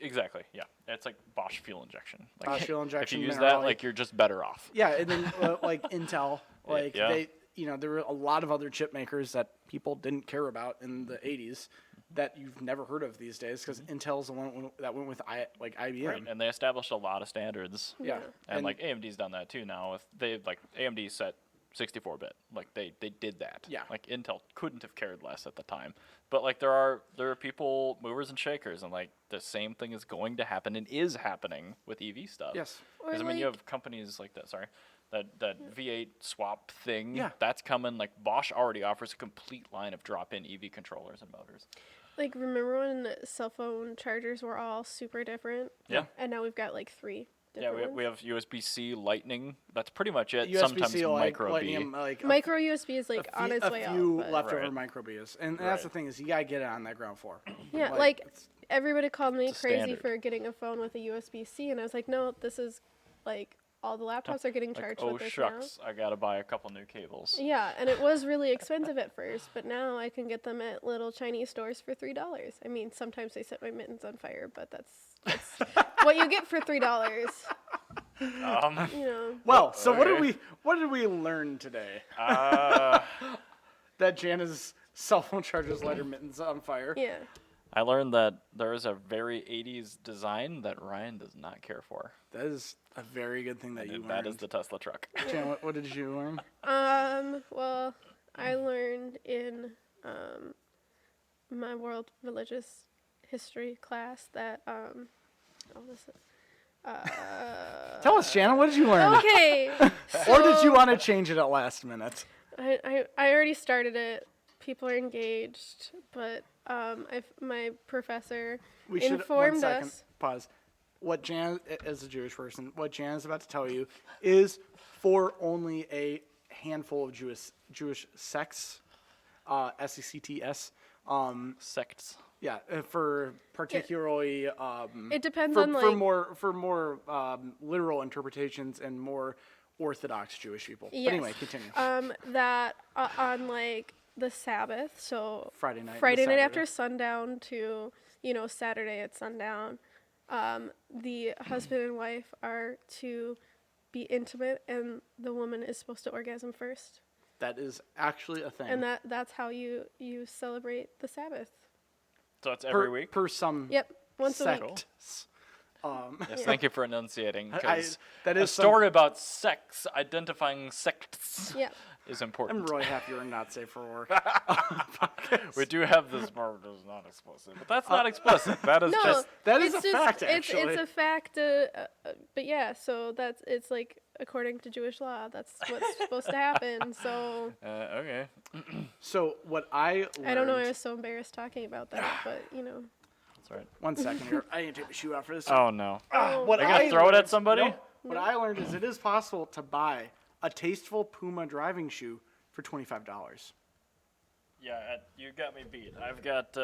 [SPEAKER 2] exactly. Yeah, it's like Bosch fuel injection. Like,
[SPEAKER 1] Bosch fuel injection,
[SPEAKER 2] If you use
[SPEAKER 1] Minerali.
[SPEAKER 2] that, like you're just better off.
[SPEAKER 1] yeah, and then like Intel, like
[SPEAKER 2] Yeah.
[SPEAKER 1] they there were a lot of other chip makers that people didn't care about in the 80s that you've never heard of these days because Intel's the one that went with IBM.
[SPEAKER 2] Right, and they established a lot of standards.
[SPEAKER 1] Yeah.
[SPEAKER 2] And like AMD's done that too now. With they like AMD set 64-bit. Like they did that.
[SPEAKER 1] Yeah.
[SPEAKER 2] Like Intel couldn't have cared less at the time. But like there are people movers and shakers, and like the same thing is going to happen and is happening with EV stuff.
[SPEAKER 1] Yes.
[SPEAKER 3] Or
[SPEAKER 2] Because I mean you
[SPEAKER 3] like-
[SPEAKER 2] have companies like that. Sorry. That V8 swap thing.
[SPEAKER 1] Yeah.
[SPEAKER 2] That's coming. Like Bosch already offers a complete line of drop-in EV controllers and motors.
[SPEAKER 3] Like, remember when cell phone chargers were all super different?
[SPEAKER 2] Yeah.
[SPEAKER 3] And now we've got like 3
[SPEAKER 2] Yeah,
[SPEAKER 3] different
[SPEAKER 2] we
[SPEAKER 3] ones.
[SPEAKER 2] have USB-C, Lightning. That's pretty much it.
[SPEAKER 1] USB-C,
[SPEAKER 2] Sometimes
[SPEAKER 1] like,
[SPEAKER 2] micro B.
[SPEAKER 1] Lightning, like
[SPEAKER 3] Micro USB is like
[SPEAKER 1] a
[SPEAKER 3] on
[SPEAKER 1] few,
[SPEAKER 3] its way
[SPEAKER 1] a few
[SPEAKER 3] out. But
[SPEAKER 1] leftover
[SPEAKER 2] Right.
[SPEAKER 1] micro Bs, and that's the
[SPEAKER 2] Right.
[SPEAKER 1] thing is you gotta get it on that ground floor.
[SPEAKER 3] yeah, like
[SPEAKER 1] it's-
[SPEAKER 3] everybody called me
[SPEAKER 2] It's a
[SPEAKER 3] crazy
[SPEAKER 2] standard.
[SPEAKER 3] for getting a phone with a USB-C, and I was like, no, this is like all the laptops are getting
[SPEAKER 2] Like,
[SPEAKER 3] charged
[SPEAKER 2] oh
[SPEAKER 3] with this
[SPEAKER 2] shucks, I gotta buy a couple new cables.
[SPEAKER 3] now. Yeah, and it was really expensive at first, but now I can get them at little Chinese stores for $3. I mean, sometimes they set my mittens on fire, but that's what you get for $3. You know.
[SPEAKER 1] Well, so
[SPEAKER 2] Okay.
[SPEAKER 1] what did we learn today?
[SPEAKER 2] Uh,
[SPEAKER 1] That Jana's cell phone chargers light her mittens on fire.
[SPEAKER 3] Yeah.
[SPEAKER 2] I learned that there is a very 80s design that Ryan does not care for.
[SPEAKER 1] That is a very good thing that you
[SPEAKER 2] And
[SPEAKER 1] learned.
[SPEAKER 2] that is the Tesla truck.
[SPEAKER 1] Jan, what did you learn?
[SPEAKER 3] Well, I learned in my world religious history class that
[SPEAKER 1] Tell us, Shannon, what did you learn?
[SPEAKER 3] okay.
[SPEAKER 1] Or did you want to change it at last minute?
[SPEAKER 3] I already started it. People are engaged, but my professor
[SPEAKER 1] We should,
[SPEAKER 3] informed
[SPEAKER 1] 1 second,
[SPEAKER 3] us.
[SPEAKER 1] pause. What Jan, as a Jewish person, what Jan is about to tell you is for only a handful of Jewish sects, sects.
[SPEAKER 2] Sects.
[SPEAKER 1] Yeah, for particularly
[SPEAKER 3] It depends
[SPEAKER 1] for,
[SPEAKER 3] on
[SPEAKER 1] for more literal interpretations and more Orthodox Jewish people.
[SPEAKER 3] Yes.
[SPEAKER 1] But anyway, continue.
[SPEAKER 3] That on like the Sabbath, so
[SPEAKER 1] Friday night and
[SPEAKER 3] Friday night
[SPEAKER 1] Saturday.
[SPEAKER 3] after sundown to Saturday at sundown, the husband and wife are to be intimate, and the woman is supposed to orgasm first,
[SPEAKER 1] That is actually a thing.
[SPEAKER 3] and that's how you celebrate the Sabbath.
[SPEAKER 2] So it's every week?
[SPEAKER 1] per some
[SPEAKER 3] Yep, once a week.
[SPEAKER 1] sects.
[SPEAKER 2] Yes, thank you for enunciating.
[SPEAKER 1] I-
[SPEAKER 2] Because
[SPEAKER 1] that
[SPEAKER 2] a
[SPEAKER 1] is some-
[SPEAKER 2] story about sex, identifying sects,
[SPEAKER 3] Yeah.
[SPEAKER 2] is
[SPEAKER 1] I'm
[SPEAKER 2] important.
[SPEAKER 1] really happy you're not safe for work.
[SPEAKER 2] We do have this part that is not explicit, but that's not explicit. That is
[SPEAKER 3] No,
[SPEAKER 2] just
[SPEAKER 1] that is
[SPEAKER 3] it's
[SPEAKER 1] a
[SPEAKER 3] just,
[SPEAKER 1] fact,
[SPEAKER 3] it's
[SPEAKER 1] actually.
[SPEAKER 3] a fact. But yeah, so it's like according to Jewish law, that's what's supposed to happen. So
[SPEAKER 2] okay.
[SPEAKER 1] So what I learned,
[SPEAKER 3] I don't know. I was so embarrassed talking about that, but
[SPEAKER 2] That's right.
[SPEAKER 1] 1 second here. I need to take my shoe out for this.
[SPEAKER 2] Oh no.
[SPEAKER 1] What
[SPEAKER 2] Are you gonna throw it at somebody?
[SPEAKER 1] No, what I learned is it is possible to buy a tasteful Puma driving shoe for $25.
[SPEAKER 2] Yeah, you got me beat. I've got.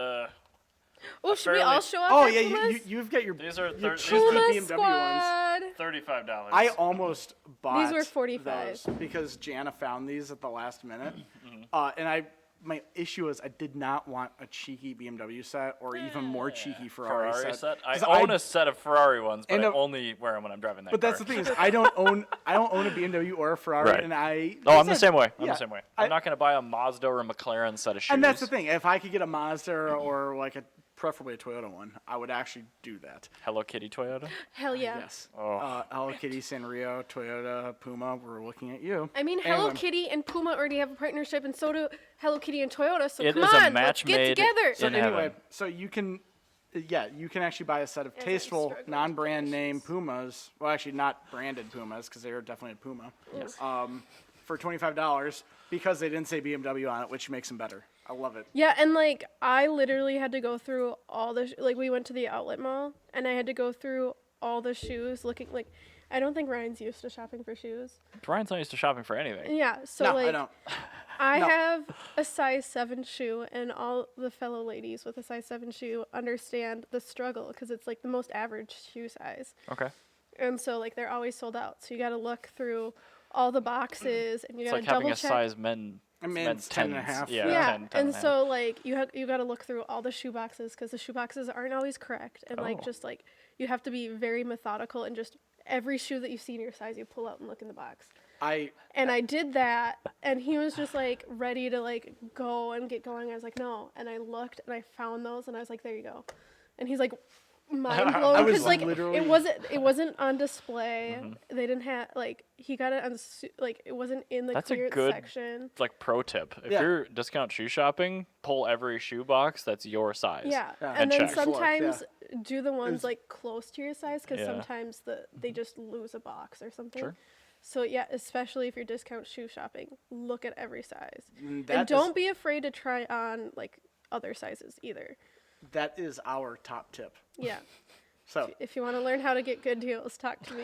[SPEAKER 3] Oh, should we all show up?
[SPEAKER 1] Oh
[SPEAKER 3] at
[SPEAKER 1] yeah,
[SPEAKER 3] Pumas?
[SPEAKER 1] you've got your
[SPEAKER 2] These are
[SPEAKER 1] your
[SPEAKER 2] these
[SPEAKER 1] cheesy
[SPEAKER 2] are
[SPEAKER 3] Puma
[SPEAKER 1] BMW ones.
[SPEAKER 3] Squad.
[SPEAKER 2] $35.
[SPEAKER 1] I almost bought
[SPEAKER 3] These were 45.
[SPEAKER 1] those because Jana found these at the last minute,
[SPEAKER 2] Mm-hmm.
[SPEAKER 1] and my issue was I did not want a cheeky BMW set or even more cheeky Ferrari,
[SPEAKER 2] set. I
[SPEAKER 1] 'Cause
[SPEAKER 2] own a set of Ferrari ones, but
[SPEAKER 1] And
[SPEAKER 2] I
[SPEAKER 1] a-
[SPEAKER 2] only wear them when I'm driving that
[SPEAKER 1] But
[SPEAKER 2] car.
[SPEAKER 1] that's the thing is I don't own a BMW or a Ferrari,
[SPEAKER 2] Right.
[SPEAKER 1] and I.
[SPEAKER 2] Oh, I'm the
[SPEAKER 1] listen,
[SPEAKER 2] same way. I'm
[SPEAKER 1] yeah,
[SPEAKER 2] the same way.
[SPEAKER 1] I-
[SPEAKER 2] I'm not going to buy a Mazda or a McLaren set of shoes.
[SPEAKER 1] And that's the thing. If I could get a Mazda or like preferably a Toyota one, I would actually do that.
[SPEAKER 2] Hello Kitty Toyota.
[SPEAKER 3] Hell yeah.
[SPEAKER 1] Yes.
[SPEAKER 2] Oh.
[SPEAKER 1] Hello Kitty, Sanrio, Toyota, Puma. We're looking at you.
[SPEAKER 3] I mean, Hello
[SPEAKER 1] Anyway.
[SPEAKER 3] Kitty and Puma already have a partnership, and so do Hello Kitty and Toyota. So
[SPEAKER 2] It
[SPEAKER 3] come
[SPEAKER 2] is a
[SPEAKER 3] on,
[SPEAKER 2] match
[SPEAKER 3] let's get
[SPEAKER 2] made
[SPEAKER 3] together.
[SPEAKER 1] So
[SPEAKER 2] in
[SPEAKER 1] anyway,
[SPEAKER 2] heaven.
[SPEAKER 1] so you can actually buy a set of
[SPEAKER 3] As I'm
[SPEAKER 1] tasteful,
[SPEAKER 3] struggling to
[SPEAKER 1] non-brand
[SPEAKER 3] finish
[SPEAKER 1] name
[SPEAKER 3] this.
[SPEAKER 1] Pumas. Well, actually, not branded Pumas because they are definitely a Puma.
[SPEAKER 3] Yes.
[SPEAKER 1] For $25 because they didn't say BMW on it, which makes them better. I love it.
[SPEAKER 3] Yeah, and like I literally had to go through all the like we went to the outlet mall, and I had to go through all the shoes looking like. I don't think Ryan's used to shopping for shoes.
[SPEAKER 2] Brian's not used to shopping for anything.
[SPEAKER 3] Yeah, so
[SPEAKER 1] No,
[SPEAKER 3] like
[SPEAKER 1] I don't.
[SPEAKER 3] I
[SPEAKER 1] No.
[SPEAKER 3] have a size 7 shoe, and all the fellow ladies with a size 7 shoe understand the struggle because it's like the most average shoe size.
[SPEAKER 2] Okay.
[SPEAKER 3] And so like they're always sold out. So you got to look through all the boxes, and you
[SPEAKER 2] It's
[SPEAKER 3] got to
[SPEAKER 2] like having
[SPEAKER 3] double
[SPEAKER 2] a
[SPEAKER 3] check.
[SPEAKER 2] size men.
[SPEAKER 1] I mean,
[SPEAKER 2] men's
[SPEAKER 1] it's 10 and a
[SPEAKER 2] 10s.
[SPEAKER 1] half.
[SPEAKER 2] Yeah,
[SPEAKER 3] Yeah,
[SPEAKER 2] 10
[SPEAKER 3] and
[SPEAKER 2] and a half.
[SPEAKER 3] so like you got to look through all the shoe boxes because the shoe boxes aren't always correct, and like
[SPEAKER 2] Oh.
[SPEAKER 3] just like you have to be very methodical, and just every shoe that you see in your size, you pull out and look in the box. And I did that, and he was just like ready to like go and get going. I was like, no, and I looked and I found those, and I was like, there you go, and he's like mind blown
[SPEAKER 1] I was
[SPEAKER 3] because like
[SPEAKER 1] literally-
[SPEAKER 3] it wasn't on display. They didn't have like he got it on like it wasn't in the
[SPEAKER 2] That's a
[SPEAKER 3] clearance
[SPEAKER 2] good-
[SPEAKER 3] section.
[SPEAKER 2] It's like pro tip. If
[SPEAKER 1] Yeah.
[SPEAKER 2] you're discount shoe shopping, pull every shoe box that's your size.
[SPEAKER 3] Yeah,
[SPEAKER 1] Yeah.
[SPEAKER 3] and
[SPEAKER 2] And
[SPEAKER 3] then
[SPEAKER 2] check.
[SPEAKER 3] sometimes do the ones
[SPEAKER 1] was-
[SPEAKER 3] like close to your size because
[SPEAKER 2] Yeah.
[SPEAKER 3] sometimes they just lose a box or something.
[SPEAKER 2] Sure.
[SPEAKER 3] So yeah, especially if you're discount shoe shopping, look at every size,
[SPEAKER 1] that
[SPEAKER 3] and
[SPEAKER 1] is-
[SPEAKER 3] don't be afraid to try on like other sizes either.
[SPEAKER 1] that is our top tip.
[SPEAKER 3] Yeah,
[SPEAKER 1] So
[SPEAKER 3] if you want to learn how to get good deals, talk to me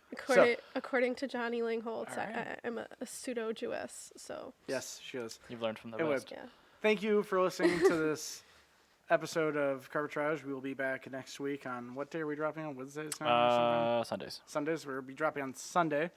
[SPEAKER 3] because according to Johnny Lingholtz, I'm a pseudo Jewess. So
[SPEAKER 1] yes, she is.
[SPEAKER 2] You've learned from the
[SPEAKER 1] Anyway,
[SPEAKER 2] best.
[SPEAKER 3] yeah,
[SPEAKER 1] Thank you for listening to this episode of Carbitrage. We will be back next week on what day are we dropping on? Wednesdays now or something?
[SPEAKER 2] Sundays.
[SPEAKER 1] Sundays. We'll be dropping on Sunday.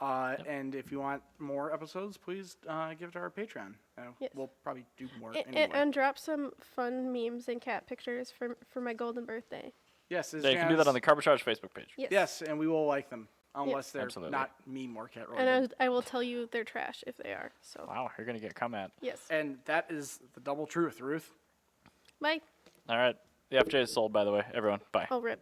[SPEAKER 1] And if you want more episodes, please give it to our Patreon.
[SPEAKER 3] Yes.
[SPEAKER 1] We'll probably do more
[SPEAKER 3] and,
[SPEAKER 1] anyway.
[SPEAKER 3] and drop some fun memes and cat pictures for my golden birthday.
[SPEAKER 1] Yes,
[SPEAKER 2] Yeah, you can do that on the Carbitrage Facebook page.
[SPEAKER 3] Yes.
[SPEAKER 1] Yes, and we will like them unless they're
[SPEAKER 2] Absolutely.
[SPEAKER 1] not meme or cat
[SPEAKER 3] And
[SPEAKER 1] related.
[SPEAKER 3] I will tell you they're trash if they are. So
[SPEAKER 2] Wow, you're gonna get come at.
[SPEAKER 3] yes.
[SPEAKER 1] And that is the double truth, Ruth.
[SPEAKER 3] Bye.
[SPEAKER 2] All right. The FJ is sold, by the way. Everyone, bye.
[SPEAKER 3] Oh, rip.